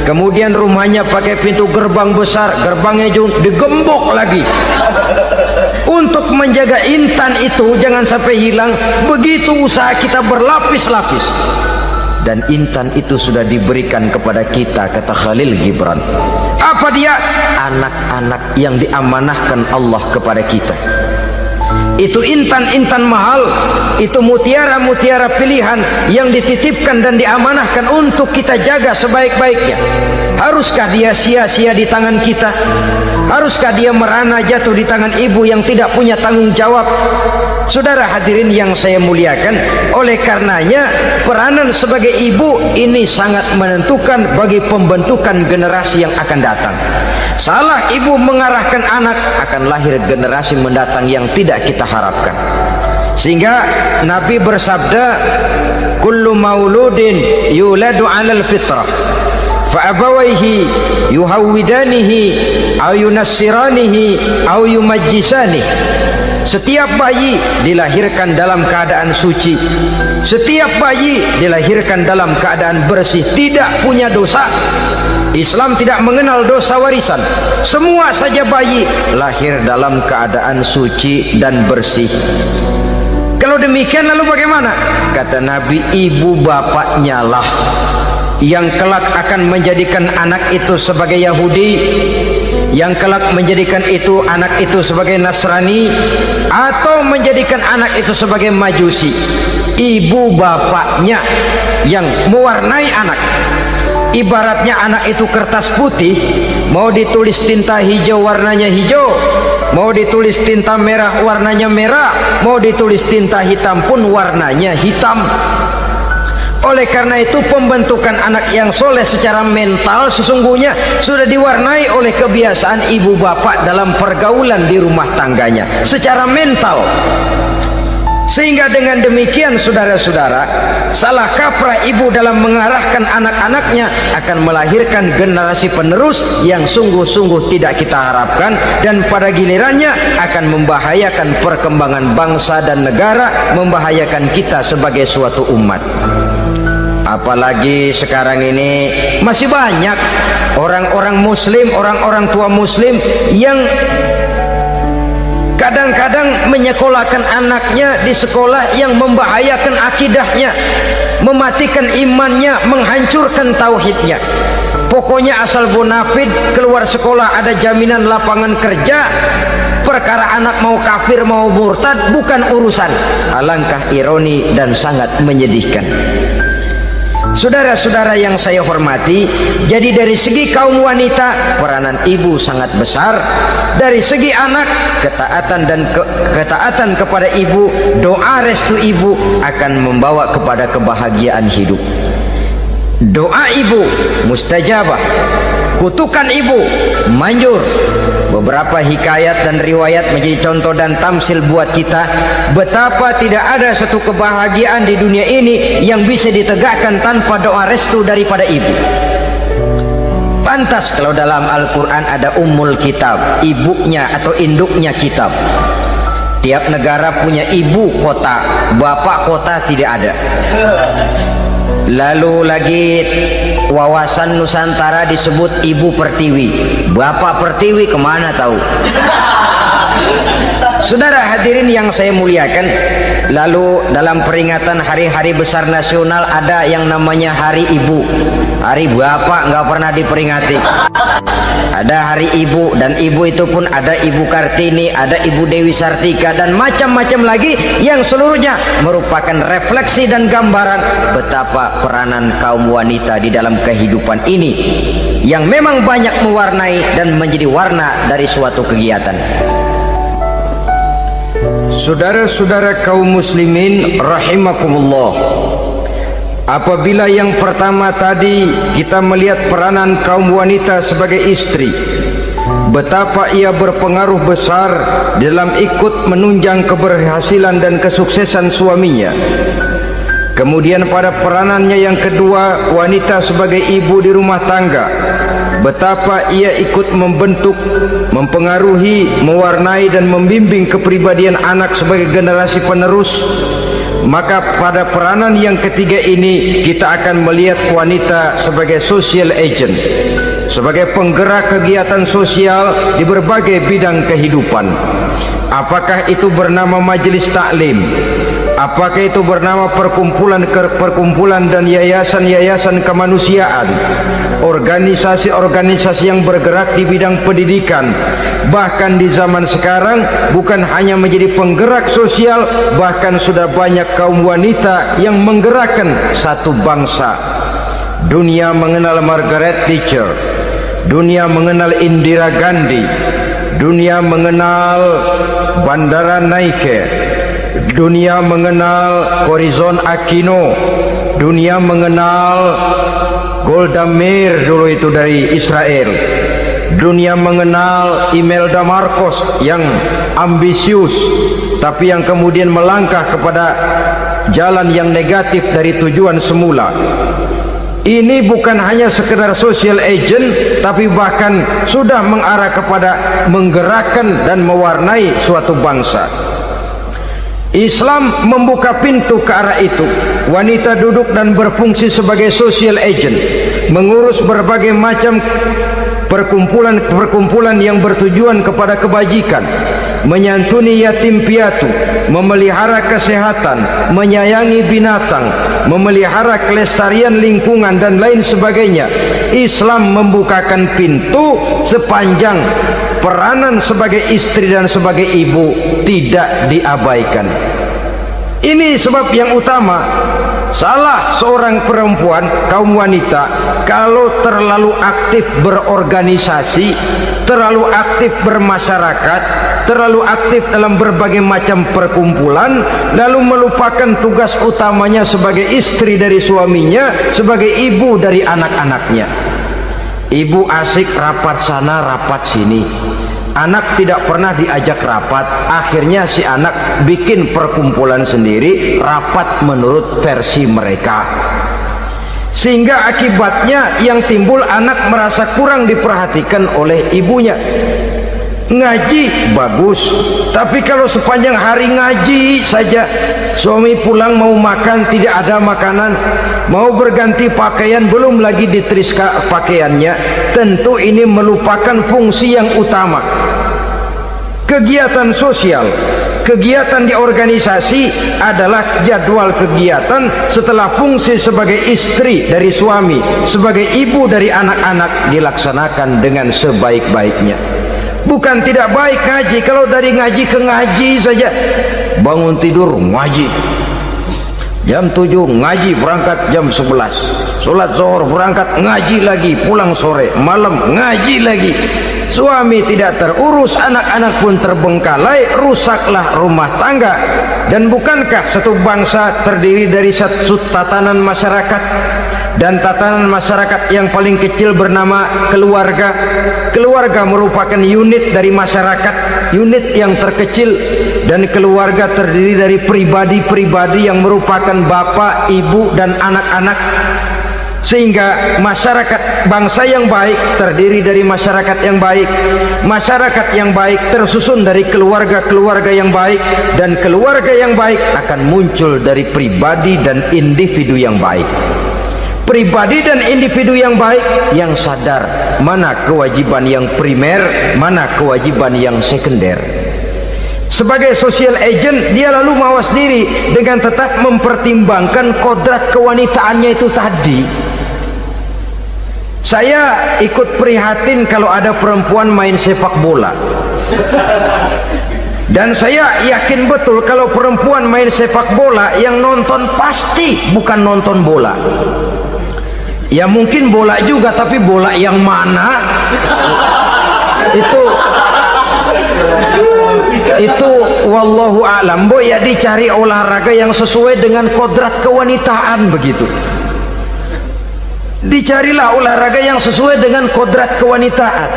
C: kemudian rumahnya pakai pintu gerbang besar, gerbangnya juga digembok lagi. Untuk menjaga intan itu jangan sampai hilang, begitu usaha kita berlapis-lapis.
A: dan intan itu sudah diberikan kepada kita, kata Khalil Gibran. Apa dia? Anak-anak yang diamanahkan Allah kepada kita. Itu intan-intan mahal, itu mutiara-mutiara pilihan yang dititipkan dan diamanahkan untuk kita jaga sebaik-baiknya. Haruskah dia sia-sia di tangan kita? Haruskah dia merana jatuh di tangan ibu yang tidak punya tanggung jawab? Saudara hadirin yang saya muliakan, oleh karenanya peranan sebagai ibu ini sangat menentukan bagi pembentukan generasi yang akan datang. Salah ibu mengarahkan anak, akan lahir generasi mendatang yang tidak kita harapkan. Sehingga Nabi bersabda, kullu mauludin yuladu 'alal fitrah fa abawaihi yuhawwidanihi aw yunassiranihi aw yumajjisanihi. Setiap bayi dilahirkan dalam keadaan suci, setiap bayi dilahirkan dalam keadaan bersih, tidak punya dosa. Islam tidak mengenal dosa warisan. Semua saja bayi lahir dalam keadaan suci dan bersih. Kalau demikian lalu bagaimana? Kata Nabi, ibu bapaknya lah yang kelak akan menjadikan anak itu sebagai Yahudi, yang kelak menjadikan itu anak itu sebagai Nasrani, atau menjadikan anak itu sebagai Majusi. Ibu bapaknya yang mewarnai anak. Ibaratnya anak itu kertas putih, mau ditulis tinta hijau warnanya hijau, mau ditulis tinta merah warnanya merah, mau ditulis tinta hitam pun warnanya hitam. Oleh karena itu pembentukan anak yang soleh secara mental sesungguhnya sudah diwarnai oleh kebiasaan ibu bapak dalam pergaulan di rumah tangganya secara mental. Sehingga dengan demikian saudara-saudara, salah kaprah ibu dalam mengarahkan anak-anaknya akan melahirkan generasi penerus yang sungguh-sungguh tidak kita harapkan, dan pada gilirannya akan membahayakan perkembangan bangsa dan negara, membahayakan kita sebagai suatu umat. Apalagi sekarang ini masih banyak orang-orang muslim, orang-orang tua muslim yang kadang-kadang menyekolahkan anaknya di sekolah yang membahayakan akidahnya, mematikan imannya, menghancurkan tauhidnya. Pokoknya asal bonafid keluar sekolah ada jaminan lapangan kerja. Perkara anak mau kafir mau murtad bukan urusan. Alangkah ironi dan sangat menyedihkan. Saudara-saudara yang saya hormati, jadi dari segi kaum wanita peranan ibu sangat besar. Dari segi anak, ketaatan kepada ibu, doa restu ibu akan membawa kepada kebahagiaan hidup. Doa ibu mustajabah, kutukan ibu manjur. Beberapa hikayat dan riwayat menjadi contoh dan tamsil buat kita betapa tidak ada satu kebahagiaan di dunia ini yang bisa ditegakkan tanpa doa restu daripada ibu. Pantas kalau dalam Al-Quran ada ummul kitab, ibunya atau induknya kitab. Tiap negara punya ibu kota, bapak kota tidak ada. Lalu lagi wawasan Nusantara disebut Ibu Pertiwi, Bapak Pertiwi kemana tahu. Saudara hadirin yang saya muliakan, lalu dalam peringatan hari-hari besar nasional ada yang namanya Hari Ibu. Hari Bapak nggak pernah diperingati. Ada Hari Ibu, dan ibu itu pun ada Ibu Kartini, ada Ibu Dewi Sartika, dan macam-macam lagi yang seluruhnya merupakan refleksi dan gambaran betapa peranan kaum wanita di dalam kehidupan ini yang memang banyak mewarnai dan menjadi warna dari suatu kegiatan. Saudara-saudara kaum muslimin rahimakumullah, apabila yang pertama tadi kita melihat peranan kaum wanita sebagai istri, betapa ia berpengaruh besar dalam ikut menunjang keberhasilan dan kesuksesan suaminya. Kemudian pada peranannya yang kedua, wanita sebagai ibu di rumah tangga, betapa ia ikut membentuk, mempengaruhi, mewarnai dan membimbing kepribadian anak sebagai generasi penerus. Maka pada peranan yang ketiga ini kita akan melihat wanita sebagai social agent, sebagai penggerak kegiatan sosial di berbagai bidang kehidupan. Apakah itu bernama majelis taklim, apakah itu bernama perkumpulan dan yayasan-yayasan kemanusiaan, organisasi-organisasi yang bergerak di bidang pendidikan, bahkan di zaman sekarang bukan hanya menjadi penggerak sosial, bahkan sudah banyak kaum wanita yang menggerakkan satu bangsa. Dunia mengenal Margaret Thatcher, dunia mengenal Indira Gandhi, dunia mengenal Bandara Naike, dunia mengenal Corazon Aquino, dunia mengenal Golda Meir dulu itu dari Israel, dunia mengenal Imelda Marcos yang ambisius tapi yang kemudian melangkah kepada jalan yang negatif dari tujuan semula. Ini bukan hanya sekedar social agent, tapi bahkan sudah mengarah kepada menggerakkan dan mewarnai suatu bangsa. Islam membuka pintu ke arah itu. Wanita duduk dan berfungsi sebagai social agent, mengurus berbagai macam perkumpulan-perkumpulan yang bertujuan kepada kebajikan, menyantuni yatim piatu, memelihara kesehatan, menyayangi binatang, memelihara kelestarian lingkungan dan lain sebagainya. Islam membukakan pintu sepanjang peranan sebagai istri dan sebagai ibu tidak diabaikan. Ini sebab yang utama. Salah seorang perempuan, kaum wanita, kalau terlalu aktif berorganisasi, terlalu aktif bermasyarakat, terlalu aktif dalam berbagai macam perkumpulan, lalu melupakan tugas utamanya sebagai istri dari suaminya, sebagai ibu dari anak-anaknya. Ibu asik rapat sana rapat sini, anak tidak pernah diajak rapat. Akhirnya si anak bikin perkumpulan sendiri, rapat menurut versi mereka, sehingga akibatnya yang timbul anak merasa kurang diperhatikan oleh ibunya. Ngaji bagus, tapi kalau sepanjang hari ngaji saja, suami pulang mau makan tidak ada makanan, mau berganti pakaian belum lagi diteriskan pakaiannya, tentu ini melupakan fungsi yang utama. Kegiatan sosial, kegiatan di organisasi adalah jadwal kegiatan setelah fungsi sebagai istri dari suami, sebagai ibu dari anak-anak dilaksanakan dengan sebaik-baiknya. Bukan tidak baik ngaji, kalau dari ngaji ke ngaji saja. Bangun tidur ngaji, jam 7 ngaji, berangkat jam 11, sholat zuhur berangkat ngaji lagi, pulang sore, malam ngaji lagi. Suami tidak terurus, anak-anak pun terbengkalai, rusaklah rumah tangga. Dan bukankah satu bangsa terdiri dari satu tatanan masyarakat, dan tatanan masyarakat yang paling kecil bernama keluarga. Keluarga merupakan unit dari masyarakat, unit yang terkecil, dan keluarga terdiri dari pribadi-pribadi yang merupakan bapak, ibu, dan anak-anak. Sehingga masyarakat bangsa yang baik terdiri dari masyarakat yang baik. Masyarakat yang baik tersusun dari keluarga-keluarga yang baik, dan keluarga yang baik akan muncul dari pribadi dan individu yang baik. Pribadi dan individu yang baik yang sadar mana kewajiban yang primer, mana kewajiban yang sekunder. Sebagai social agent, dia lalu mawas diri dengan tetap mempertimbangkan kodrat kewanitaannya itu tadi. Saya ikut prihatin kalau ada perempuan main sepak bola, dan saya yakin betul kalau perempuan main sepak bola yang nonton pasti bukan nonton bola. Ya mungkin bola juga, tapi bola yang mana itu wallahu a'lam. Boy, ya dicari olahraga yang sesuai dengan kodrat kewanitaan begitu. Dicarilah olahraga yang sesuai dengan kodrat kewanitaan.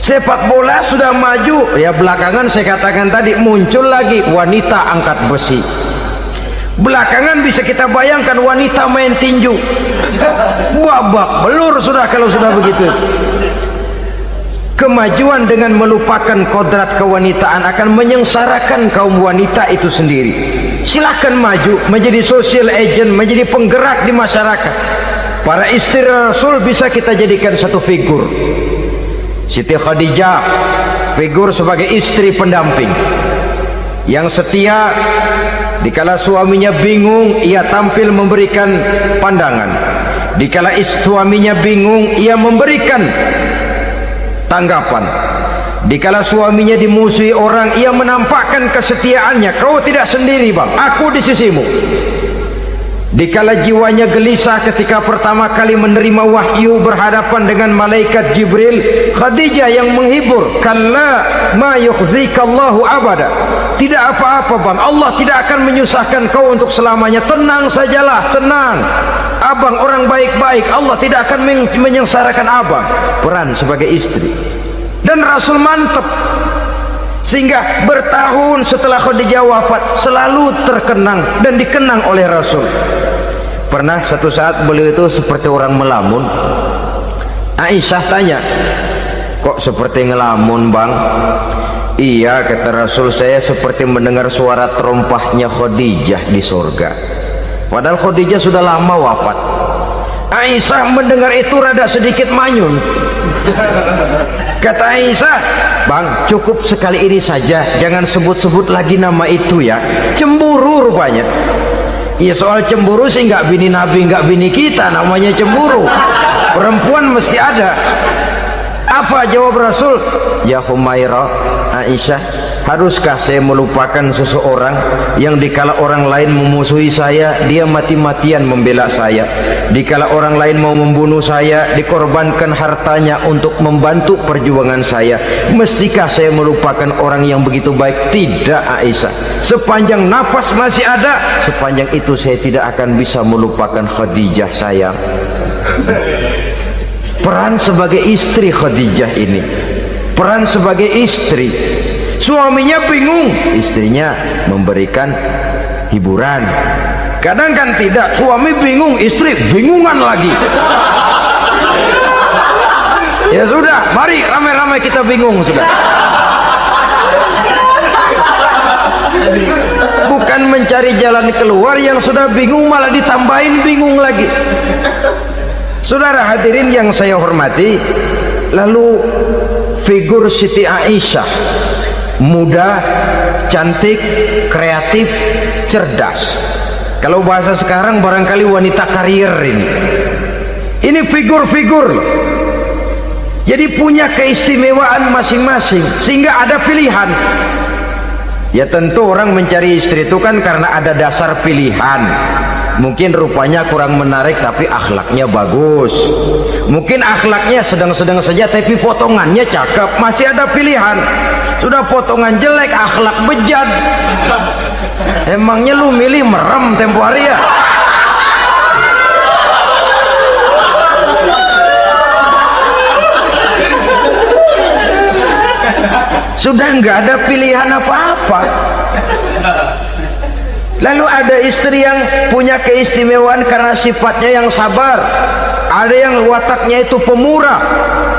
A: Sepak bola sudah maju, ya belakangan saya katakan tadi muncul lagi wanita angkat besi. Belakangan bisa kita bayangkan wanita main tinju, babak belur sudah kalau sudah begitu. Kemajuan dengan melupakan kodrat kewanitaan akan menyengsarakan kaum wanita itu sendiri. Silahkan maju menjadi social agent, menjadi penggerak di masyarakat. Para istri Rasul bisa kita jadikan satu figur. Siti Khadijah, figur sebagai istri pendamping yang setia Dikala suaminya bingung, ia tampil memberikan pandangan. Dikala suaminya bingung, ia memberikan tanggapan. Dikala suaminya dimusuhi orang, ia menampakkan kesetiaannya. Kau tidak sendiri bang, aku di sisimu. Dikala jiwanya gelisah ketika pertama kali menerima wahyu berhadapan dengan malaikat Jibril, Khadijah yang menghibur. Kalla ma yukhzikallahu abada. Tidak apa-apa bang, Allah tidak akan menyusahkan kau untuk selamanya. Tenang sajalah, tenang. Abang orang baik-baik, Allah tidak akan menyengsarakan abang. Peran sebagai istri. Dan Rasul mantap, sehingga bertahun setelah Khadijah wafat selalu terkenang dan dikenang oleh Rasul. Pernah satu saat beliau itu seperti orang melamun. Aisyah tanya, kok seperti ngelamun bang? Iya, kata Rasul, saya seperti mendengar suara terompahnya Khadijah di surga. Padahal Khadijah sudah lama wafat. Aisyah mendengar itu rada sedikit manyun. Kata Aisyah, bang, cukup sekali ini saja, jangan sebut-sebut lagi nama itu ya. Cemburu rupanya. Ya soal cemburu sih nggak bini Nabi, nggak bini kita, namanya cemburu. Perempuan mesti ada. Apa jawab Rasul? Ya Humairah, Aisyah, haruskah saya melupakan seseorang yang dikala orang lain memusuhi saya, dia mati-matian membela saya. Dikala orang lain mau membunuh saya, dikorbankan hartanya untuk membantu perjuangan saya. Mestikah saya melupakan orang yang begitu baik? Tidak Aisyah. Sepanjang nafas masih ada, sepanjang itu saya tidak akan bisa melupakan Khadijah sayang. Peran sebagai istri Khadijah ini, peran sebagai istri. Suaminya bingung, istrinya memberikan hiburan. Kadang kan tidak, suami bingung, istri bingungan lagi. Ya sudah, mari ramai-ramai kita bingung sudah. Bukan mencari jalan keluar, yang sudah bingung malah ditambahin bingung lagi. Saudara hadirin yang saya hormati, lalu figur Siti Aisyah, muda, cantik, kreatif, cerdas. Kalau bahasa sekarang barangkali wanita karier ini. Ini figur-figur. Jadi punya keistimewaan masing-masing, sehingga ada pilihan. Ya tentu orang mencari istri itu kan karena ada dasar pilihan. Mungkin rupanya kurang menarik tapi akhlaknya bagus. Mungkin akhlaknya sedang-sedang saja tapi potongannya cakep. Masih ada pilihan. Sudah potongan jelek, akhlak bejat. Emangnya lu milih merem tempo hari ya? Sudah nggak ada pilihan apa-apa. Lalu ada istri yang punya keistimewaan karena sifatnya yang sabar, ada yang wataknya itu pemurah,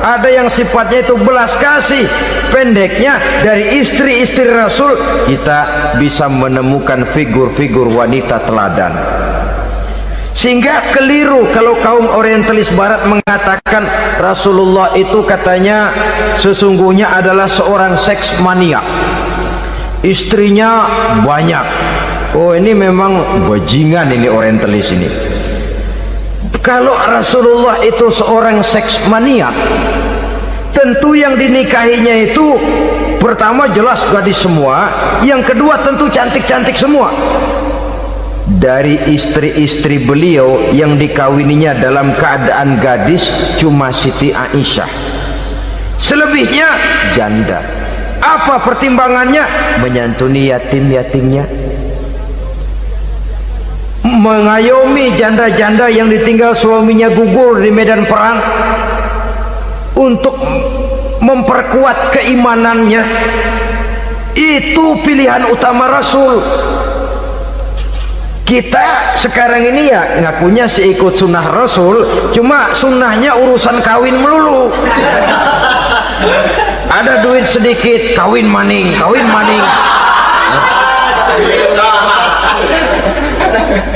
A: ada yang sifatnya itu belas kasih. Pendeknya, dari istri-istri Rasul kita bisa menemukan figur-figur wanita teladan. Sehingga keliru kalau kaum orientalis barat mengatakan Rasulullah itu katanya sesungguhnya adalah seorang seks maniak, istrinya banyak. Oh ini memang bajingan ini orientalis ini. Kalau Rasulullah itu seorang seks maniak, tentu yang dinikahinya itu pertama jelas gadis semua, yang kedua tentu cantik-cantik semua. Dari istri-istri beliau yang dikawininya dalam keadaan gadis cuma Siti Aisyah. Selebihnya janda. Apa pertimbangannya? Menyantuni yatim-yatimnya, mengayomi janda-janda yang ditinggal suaminya gugur di medan perang, untuk memperkuat keimanannya. Itu pilihan utama Rasul. Kita sekarang ini ya ngakunya sih ikut sunnah Rasul, cuma sunnahnya urusan kawin melulu. Ada duit sedikit, kawin maning, kawin maning.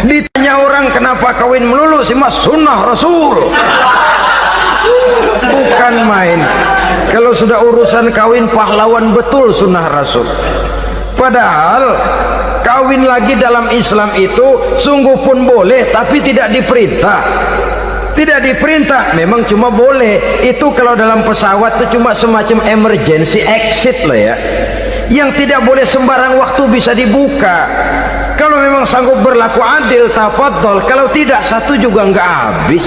A: Ditanya orang kenapa kawin melulu sih mas, sunnah Rasul. Bukan main. Kalau sudah urusan kawin pahlawan betul sunnah Rasul. Padahal
C: kawin lagi dalam Islam itu sungguh pun boleh, tapi tidak diperintah. Tidak diperintah, memang cuma boleh. Itu kalau dalam pesawat itu cuma semacam emergency exit loh ya, yang tidak boleh sembarang waktu bisa dibuka. Kalau memang sanggup berlaku adil, tafadhol. Kalau tidak, satu juga nggak habis.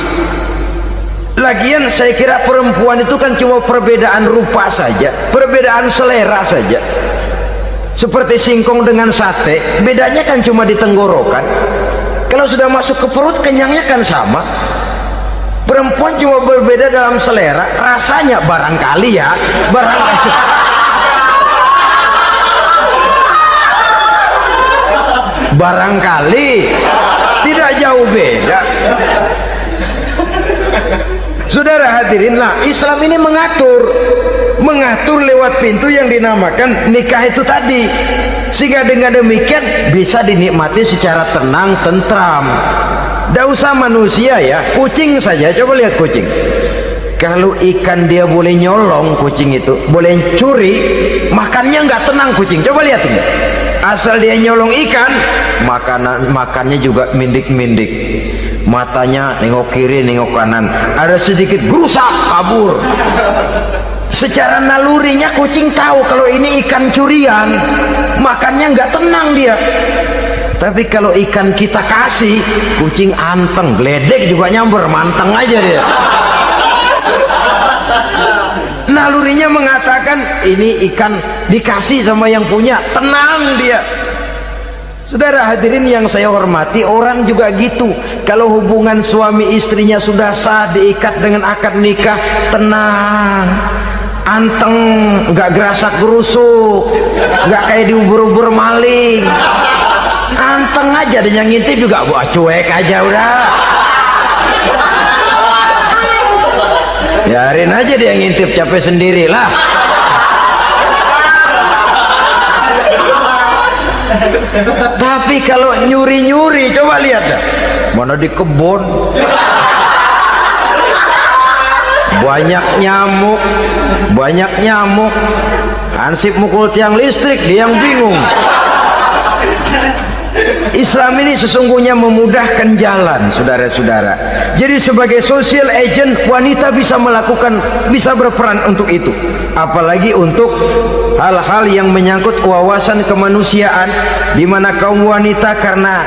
C: Lagian saya kira perempuan itu kan cuma perbedaan rupa saja, perbedaan selera saja. Seperti singkong dengan sate, bedanya kan cuma di tenggorokan. Kalau sudah masuk ke perut, kenyangnya kan sama. Perempuan cuma berbeda dalam selera, rasanya barangkali ya, barangkali. Barangkali tidak jauh beda. Saudara hadirinlah, Islam ini mengatur lewat pintu yang dinamakan nikah itu tadi, sehingga dengan demikian bisa dinikmati secara tenang, tentram. Tidak usah manusia ya, kucing saja. Coba lihat kucing. Kalau ikan dia boleh nyolong, kucing itu boleh curi, makannya nggak tenang kucing. Coba lihat ini. Asal dia nyolong ikan, makannya juga mindik-mindik. Matanya nengok kiri, nengok kanan. Ada sedikit gerusak, kabur. Secara nalurinya kucing tahu kalau ini ikan curian, makannya nggak tenang dia. Tapi kalau ikan kita kasih, kucing anteng, geledek juga nyamber, manteng aja dia. Nalurinya mengatakan ini ikan dikasih sama yang punya, tenang dia. Saudara hadirin yang saya hormati, orang juga gitu. Kalau hubungan suami istrinya sudah sah, diikat dengan akad nikah, tenang, anteng, nggak gerasak gerusuk, nggak kayak diubur-ubur maling, anteng aja. Dan yang ngintip juga buat cuek aja udah. Biarin aja dia ngintip, capek sendirilah. Tapi kalau nyuri-nyuri, coba lihat dah. Mana di kebun banyak nyamuk, hansip mukul tiang listrik, dia yang bingung. Islam ini sesungguhnya memudahkan jalan, saudara-saudara. Jadi sebagai social agent, wanita bisa berperan untuk itu. Apalagi untuk hal-hal yang menyangkut wawasan kemanusiaan, di mana kaum wanita karena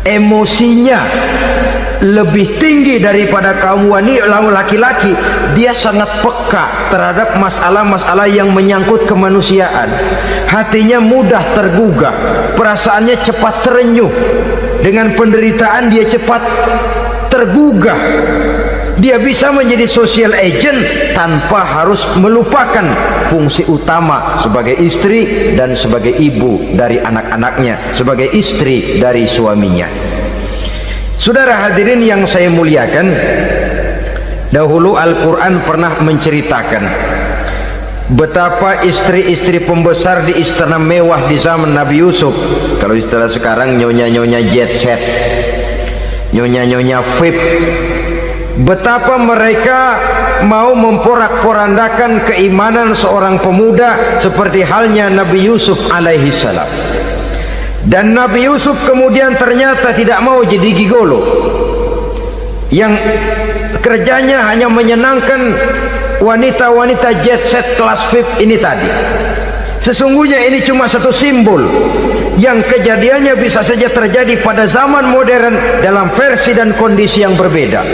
C: emosinya lebih tinggi daripada kaum laki-laki, dia sangat peka terhadap masalah-masalah yang menyangkut kemanusiaan. Hatinya mudah tergugah, perasaannya cepat terenyuh. Dengan penderitaan dia cepat tergugah. Dia bisa menjadi social agent tanpa harus melupakan fungsi utama sebagai istri dan sebagai ibu dari anak-anaknya, sebagai istri dari suaminya. Saudara hadirin yang saya muliakan, dahulu Al-Quran pernah menceritakan betapa istri-istri pembesar di istana mewah di zaman Nabi Yusuf. Kalau istilah sekarang nyonya-nyonya jet set, nyonya-nyonya VIP, betapa mereka mau memporak-porandakan keimanan seorang pemuda seperti halnya Nabi Yusuf alaihi salam. Dan Nabi Yusuf kemudian ternyata tidak mau jadi gigolo yang kerjanya hanya menyenangkan wanita-wanita jet set kelas VIP ini tadi. Sesungguhnya ini cuma satu simbol yang kejadiannya bisa saja terjadi pada zaman modern dalam versi dan kondisi yang berbeda.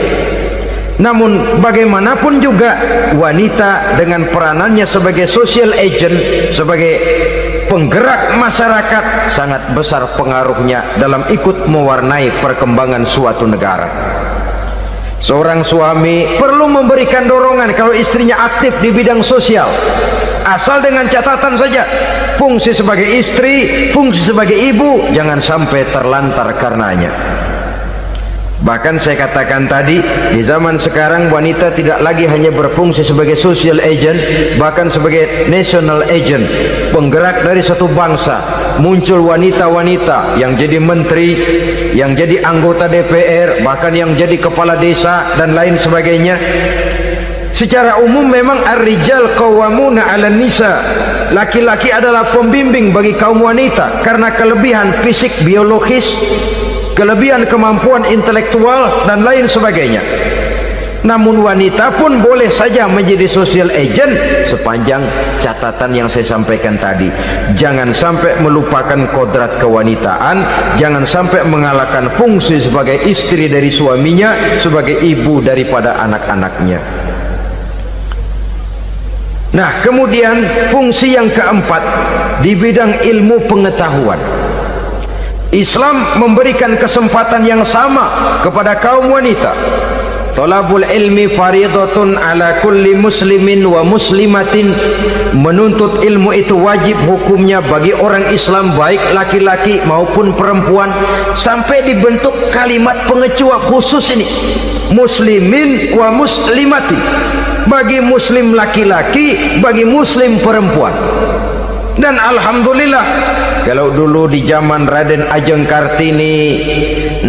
C: Namun bagaimanapun juga, wanita dengan peranannya sebagai social agent, sebagai penggerak masyarakat, sangat besar pengaruhnya dalam ikut mewarnai perkembangan suatu negara. Seorang suami perlu memberikan dorongan kalau istrinya aktif di bidang sosial, asal dengan catatan saja, fungsi sebagai istri, fungsi sebagai ibu jangan sampai terlantar karenanya. Bahkan saya katakan tadi, di zaman sekarang wanita tidak lagi hanya berfungsi sebagai social agent, bahkan sebagai national agent, penggerak dari satu bangsa. Muncul wanita-wanita yang jadi menteri, yang jadi anggota DPR, bahkan yang jadi kepala desa dan lain sebagainya. Secara umum memang ar-rijal qawwamuna 'alan nisa. Laki-laki adalah pembimbing bagi kaum wanita karena kelebihan fisik biologis, kelebihan kemampuan intelektual dan lain sebagainya. Namun wanita pun boleh saja menjadi social agent sepanjang catatan yang saya sampaikan tadi. Jangan sampai melupakan kodrat kewanitaan, jangan sampai mengalahkan fungsi sebagai istri dari suaminya, sebagai ibu daripada anak-anaknya. Nah, kemudian fungsi yang keempat di bidang ilmu pengetahuan. Islam memberikan kesempatan yang sama kepada kaum wanita. Talabul ilmi faridatun ala kulli muslimin wa muslimatin. Menuntut ilmu itu wajib hukumnya bagi orang Islam, baik laki-laki maupun perempuan. Sampai dibentuk kalimat pengecua khusus ini, muslimin wa muslimatin, bagi muslim laki-laki, bagi muslim perempuan. Dan alhamdulillah, kalau dulu di zaman Raden Ajeng Kartini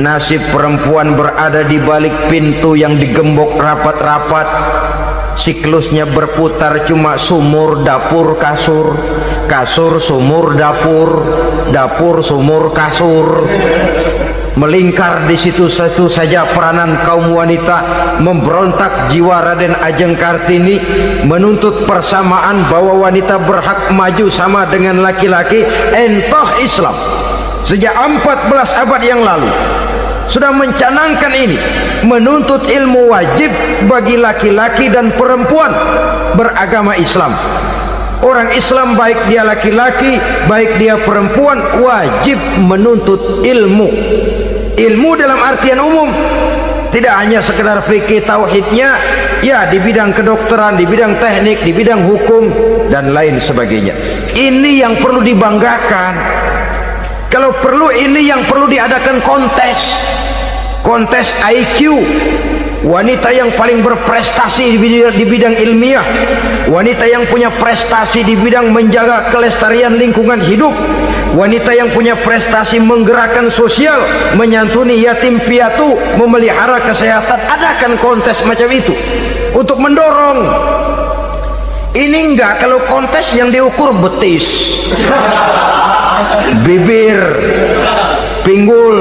C: nasib perempuan berada di balik pintu yang digembok rapat-rapat, siklusnya berputar cuma sumur dapur kasur, kasur sumur dapur, dapur sumur kasur. Melingkar di situ satu saja peranan kaum wanita. Memberontak jiwa Raden Ajeng Kartini, menuntut persamaan bahwa wanita berhak maju sama dengan laki-laki. Entah Islam sejak 14 abad yang lalu sudah mencanangkan ini, menuntut ilmu wajib bagi laki-laki dan perempuan beragama Islam. Orang Islam baik dia laki-laki, baik dia perempuan, wajib menuntut ilmu. Ilmu dalam artian umum, tidak hanya sekedar fikih tauhidnya, ya di bidang kedokteran, di bidang teknik, di bidang hukum dan lain sebagainya. Ini yang perlu dibanggakan. Kalau perlu, ini yang perlu diadakan kontes IQ. Wanita yang paling berprestasi di bidang ilmiah, wanita yang punya prestasi di bidang menjaga kelestarian lingkungan hidup, wanita yang punya prestasi menggerakkan sosial, menyantuni yatim piatu, memelihara kesehatan. Adakan kontes macam itu untuk mendorong. Ini enggak, kalau kontes yang diukur betis, bibir, pinggul,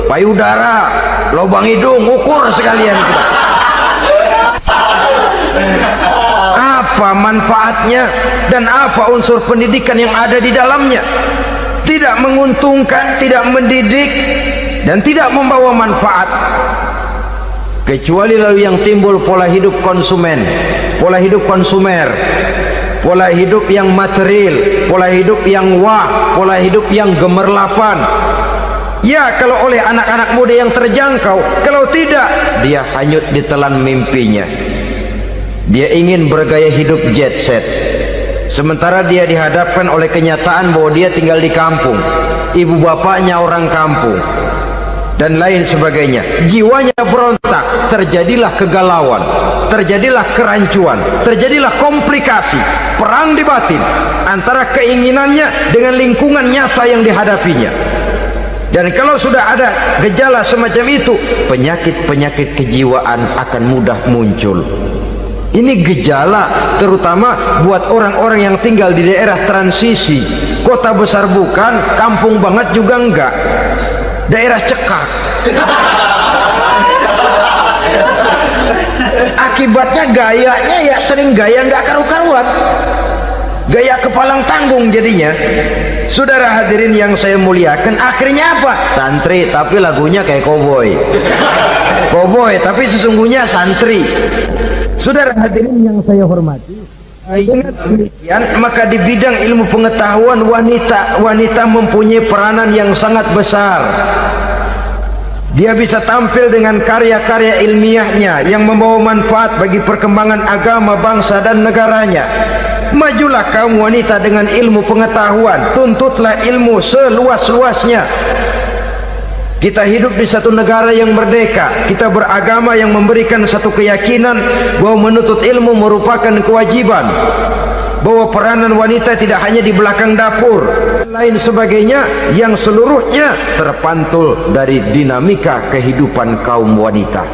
C: payudara, lubang hidung, ukur sekalian. Apa manfaatnya dan apa unsur pendidikan yang ada di dalamnya? Tidak menguntungkan, tidak mendidik, dan tidak membawa manfaat. Kecuali lalu yang timbul pola hidup konsumen, pola hidup konsumer, pola hidup yang material, pola hidup yang pola hidup yang gemerlapan. Ya, kalau oleh anak-anak muda yang terjangkau. Kalau tidak, dia hanyut ditelan mimpinya. Dia ingin bergaya hidup jet set, sementara dia dihadapkan oleh kenyataan bahwa dia tinggal di kampung, ibu bapaknya orang kampung, dan lain sebagainya. Jiwanya berontak, terjadilah kegalauan, terjadilah kerancuan, terjadilah komplikasi, perang di batin antara keinginannya dengan lingkungan nyata yang dihadapinya. Dan kalau sudah ada gejala semacam itu, penyakit-penyakit kejiwaan akan mudah muncul. Ini gejala terutama buat orang-orang yang tinggal di daerah transisi. Kota besar bukan, kampung banget juga enggak, daerah cekak. Akibatnya gayanya ya sering gaya enggak karu-karuan, gaya kepalang tanggung jadinya. Saudara hadirin yang saya muliakan, akhirnya apa? Santri tapi lagunya kayak koboi, koboi tapi sesungguhnya santri. Saudara hadirin yang saya hormati, dengan demikian maka di bidang ilmu pengetahuan wanita mempunyai peranan yang sangat besar. Dia bisa tampil dengan karya-karya ilmiahnya yang membawa manfaat bagi perkembangan agama, bangsa dan negaranya. Majulah kaum wanita dengan ilmu pengetahuan, tuntutlah ilmu seluas-luasnya. Kita hidup di satu negara yang merdeka, kita beragama yang memberikan satu keyakinan bahwa menuntut ilmu merupakan kewajiban, bahwa peranan wanita tidak hanya di belakang dapur, lain sebagainya, yang seluruhnya terpantul dari dinamika kehidupan kaum wanita.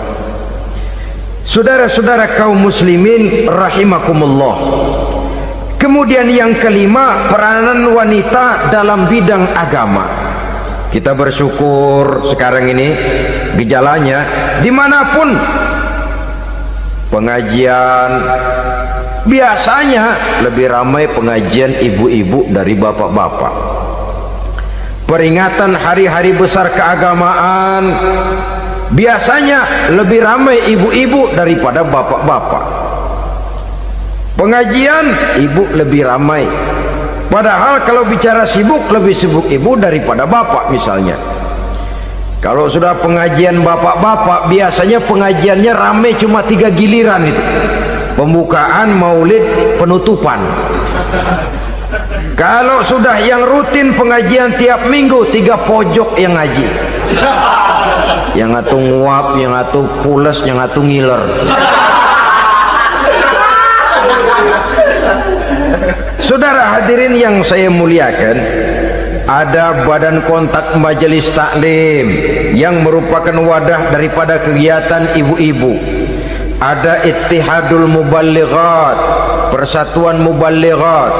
C: Saudara-saudara kaum muslimin rahimakumullah. Kemudian yang kelima, peranan wanita dalam bidang agama. Kita bersyukur sekarang ini gejalanya dimanapun pengajian, biasanya lebih ramai pengajian ibu-ibu dari bapak-bapak. Peringatan hari-hari besar keagamaan, biasanya lebih ramai ibu-ibu daripada bapak-bapak. Pengajian ibu lebih ramai, padahal kalau bicara sibuk, lebih sibuk ibu daripada bapak misalnya. Kalau sudah pengajian bapak-bapak, biasanya pengajiannya ramai cuma 3 giliran itu. Pembukaan, maulid, penutupan. Kalau sudah yang rutin pengajian tiap minggu, 3 pojok yang ngaji. Yang atu nguap, yang atu pules, yang atu ngiler. Saudara hadirin yang saya muliakan, ada badan kontak majelis taklim yang merupakan wadah daripada kegiatan ibu-ibu. Ada Ittihadul Muballighat, Persatuan Muballighat,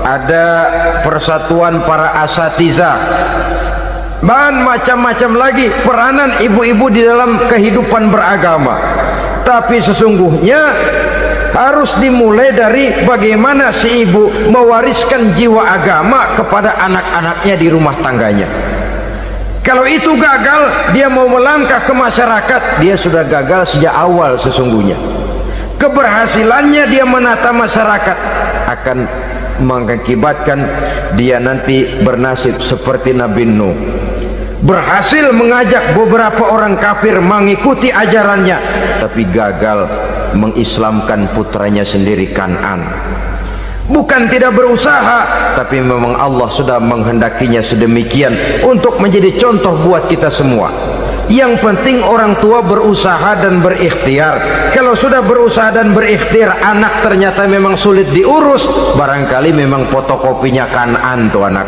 C: ada Persatuan Para Asatizah, dan macam-macam lagi peranan ibu-ibu di dalam kehidupan beragama. Tapi sesungguhnya harus dimulai dari bagaimana si ibu mewariskan jiwa agama kepada anak-anaknya di rumah tangganya. Kalau itu gagal, dia mau melangkah ke masyarakat, dia sudah gagal sejak awal sesungguhnya. Keberhasilannya dia menata masyarakat akan mengakibatkan dia nanti bernasib seperti Nabi Nuh, berhasil mengajak beberapa orang kafir mengikuti ajarannya, tapi gagal mengislamkan putranya sendiri Kan'an. Bukan tidak berusaha, tapi memang Allah sudah menghendakinya sedemikian untuk menjadi contoh buat kita semua. Yang penting orang tua berusaha dan berikhtiar. Kalau sudah berusaha dan berikhtiar, anak ternyata memang sulit diurus, barangkali memang fotokopinya Kan'an tuh anak.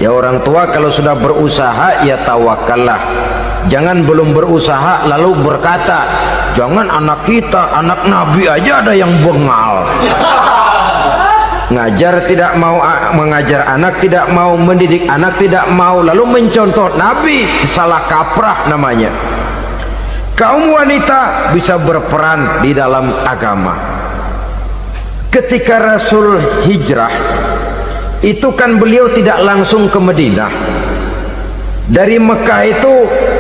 C: Ya orang tua kalau sudah berusaha, ya tawakallah. Jangan belum berusaha lalu berkata, jangan anak kita, anak Nabi aja ada yang bengal. Ngajar tidak mau, mengajar anak tidak mau, mendidik anak tidak mau, lalu mencontoh Nabi, salah kaprah namanya. Kaum wanita bisa berperan di dalam agama. Ketika Rasul hijrah, itu kan beliau tidak langsung ke Madinah. Dari Mekah itu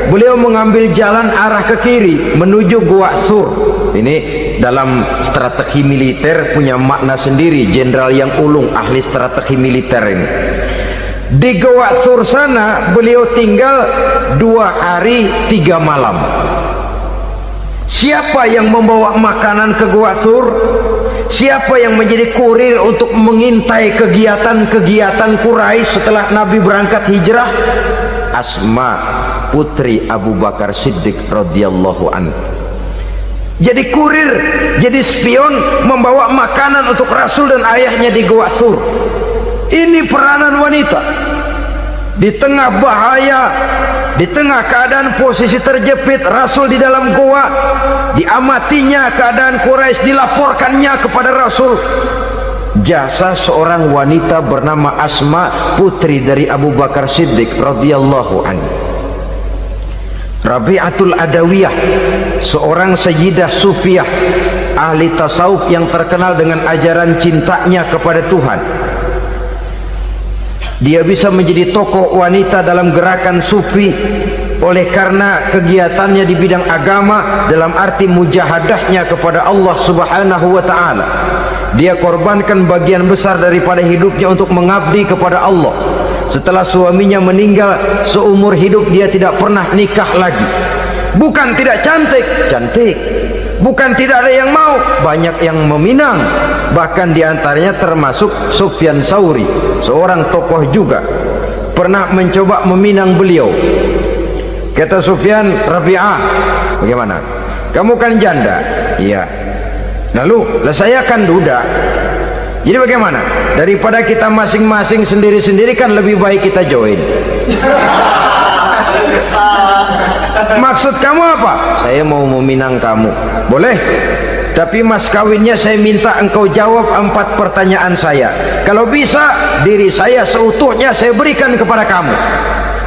C: beliau mengambil jalan arah ke kiri menuju Gua Sur. Ini dalam strategi militer punya makna sendiri. Jenderal yang ulung, ahli strategi militer ini. Di Gua Sur sana beliau tinggal 2 hari 3 malam. Siapa yang membawa makanan ke Gua Sur? Siapa yang menjadi kurir untuk mengintai kegiatan-kegiatan Quraisy setelah Nabi berangkat hijrah? Asma, putri Abu Bakar Siddiq radhiyallahu anhu. Jadi kurir, jadi spion, membawa makanan untuk Rasul dan ayahnya di Gua Sur. Ini peranan wanita di tengah bahaya, di tengah keadaan posisi terjepit. Rasul di dalam gua, diamatinya keadaan Quraisy, dilaporkannya kepada Rasul. Jasa seorang wanita bernama Asma, putri dari Abu Bakar Siddiq radhiyallahu anhu. Rabi'atul Adawiyah, seorang sayyidah sufiyah, ahli tasawuf yang terkenal dengan ajaran cintanya kepada Tuhan. Dia bisa menjadi tokoh wanita dalam gerakan sufi oleh karena kegiatannya di bidang agama, dalam arti mujahadahnya kepada Allah Subhanahu wa taala. Dia korbankan bagian besar daripada hidupnya untuk mengabdi kepada Allah. Setelah suaminya meninggal, seumur hidup dia tidak pernah nikah lagi. Bukan tidak cantik, cantik. Bukan tidak ada yang mau, banyak yang meminang. Bahkan diantaranya termasuk Sufyan Tsauri, seorang tokoh juga, pernah mencoba meminang beliau. Kata Sufyan, Rabi'ah, bagaimana? Kamu kan janda? Iya. Lalu, saya kan duda. Jadi bagaimana? Daripada kita masing-masing sendiri-sendiri, kan lebih baik kita join. Maksud kamu apa? Saya mau meminang kamu. Boleh. Tapi mas kawinnya saya minta engkau jawab 4 pertanyaan saya. Kalau bisa, diri saya seutuhnya saya berikan kepada kamu.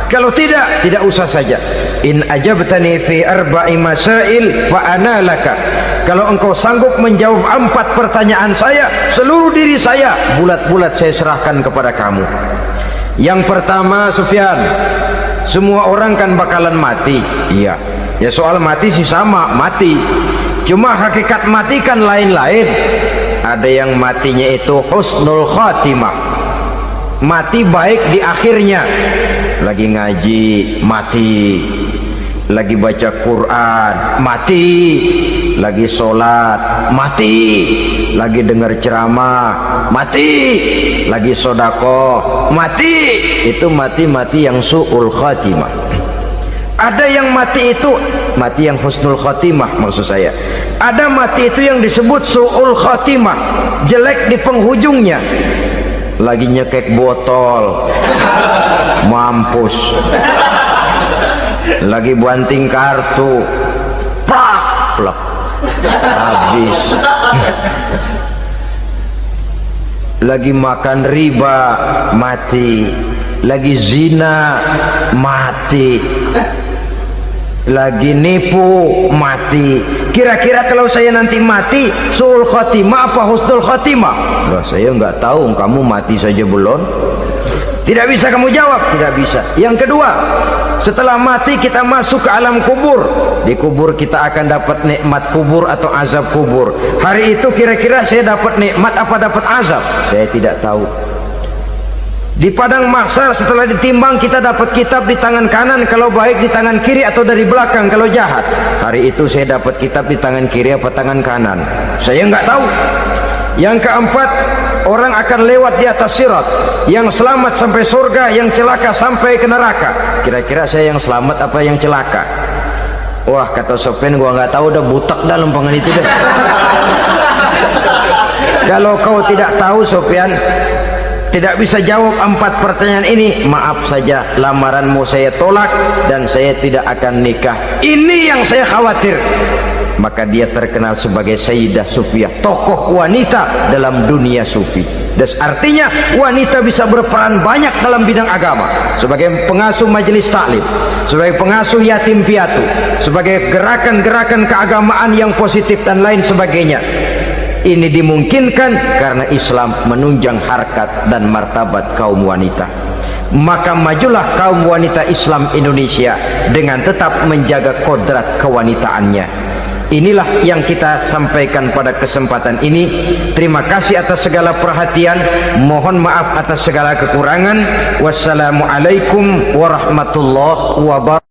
C: Kalau tidak, tidak usah saja. In ajabtani fi 4 masail fa ana laka. Kalau engkau sanggup menjawab 4 pertanyaan saya, seluruh diri saya bulat-bulat saya serahkan kepada kamu. Yang pertama, Sufyan, semua orang kan bakalan mati. Iya. Ya soal mati sih sama, mati. Cuma hakikat mati kan lain-lain. Ada yang matinya itu husnul khatimah, mati baik di akhirnya. Lagi ngaji mati, lagi baca Quran mati, lagi sholat mati, lagi dengar ceramah mati, lagi sodakoh mati. Itu mati-mati yang su'ul khatimah. Ada yang mati itu mati yang husnul khatimah, maksud saya. Ada mati itu yang disebut su'ul khatimah, jelek di penghujungnya. Lagi nyekek botol mampus, lagi banting kartu plak plak habis, lagi makan riba mati, lagi zina mati, lagi nipu mati. Kira-kira kalau saya nanti mati, su'ul khatimah apa husnul khatimah? Loh, saya nggak tahu, kamu mati saja belum. Tidak bisa kamu jawab, tidak bisa. Yang kedua, setelah mati kita masuk ke alam kubur. Di kubur kita akan dapat nikmat kubur atau azab kubur. Hari itu kira-kira saya dapat nikmat apa dapat azab? Saya tidak tahu. Di padang mahsyar setelah ditimbang kita dapat kitab di tangan kanan kalau baik, di tangan kiri atau dari belakang kalau jahat. Hari itu saya dapat kitab di tangan kiri apa tangan kanan? Saya nggak tahu. Yang keempat, orang akan lewat di atas sirat. Yang selamat sampai surga, yang celaka sampai ke neraka. Kira-kira saya yang selamat apa yang celaka? Wah, kata Sofyan, gua nggak tahu, udah butak dah lempangan itu deh. Kalau kau tidak tahu, Sofyan, tidak bisa jawab 4 pertanyaan ini, maaf saja, lamaranmu saya tolak dan saya tidak akan nikah. Ini yang saya khawatir. Maka dia terkenal sebagai Sayyidah Sufiyah, tokoh wanita dalam dunia sufi. Dan artinya wanita bisa berperan banyak dalam bidang agama, sebagai pengasuh majelis taklim, sebagai pengasuh yatim piatu, sebagai gerakan-gerakan keagamaan yang positif dan lain sebagainya. Ini dimungkinkan karena Islam menunjang harkat dan martabat kaum wanita. Maka majulah kaum wanita Islam Indonesia dengan tetap menjaga kodrat kewanitaannya. Inilah yang kita sampaikan pada kesempatan ini. Terima kasih atas segala perhatian, mohon maaf atas segala kekurangan. Wassalamualaikum warahmatullahi wabarakatuh.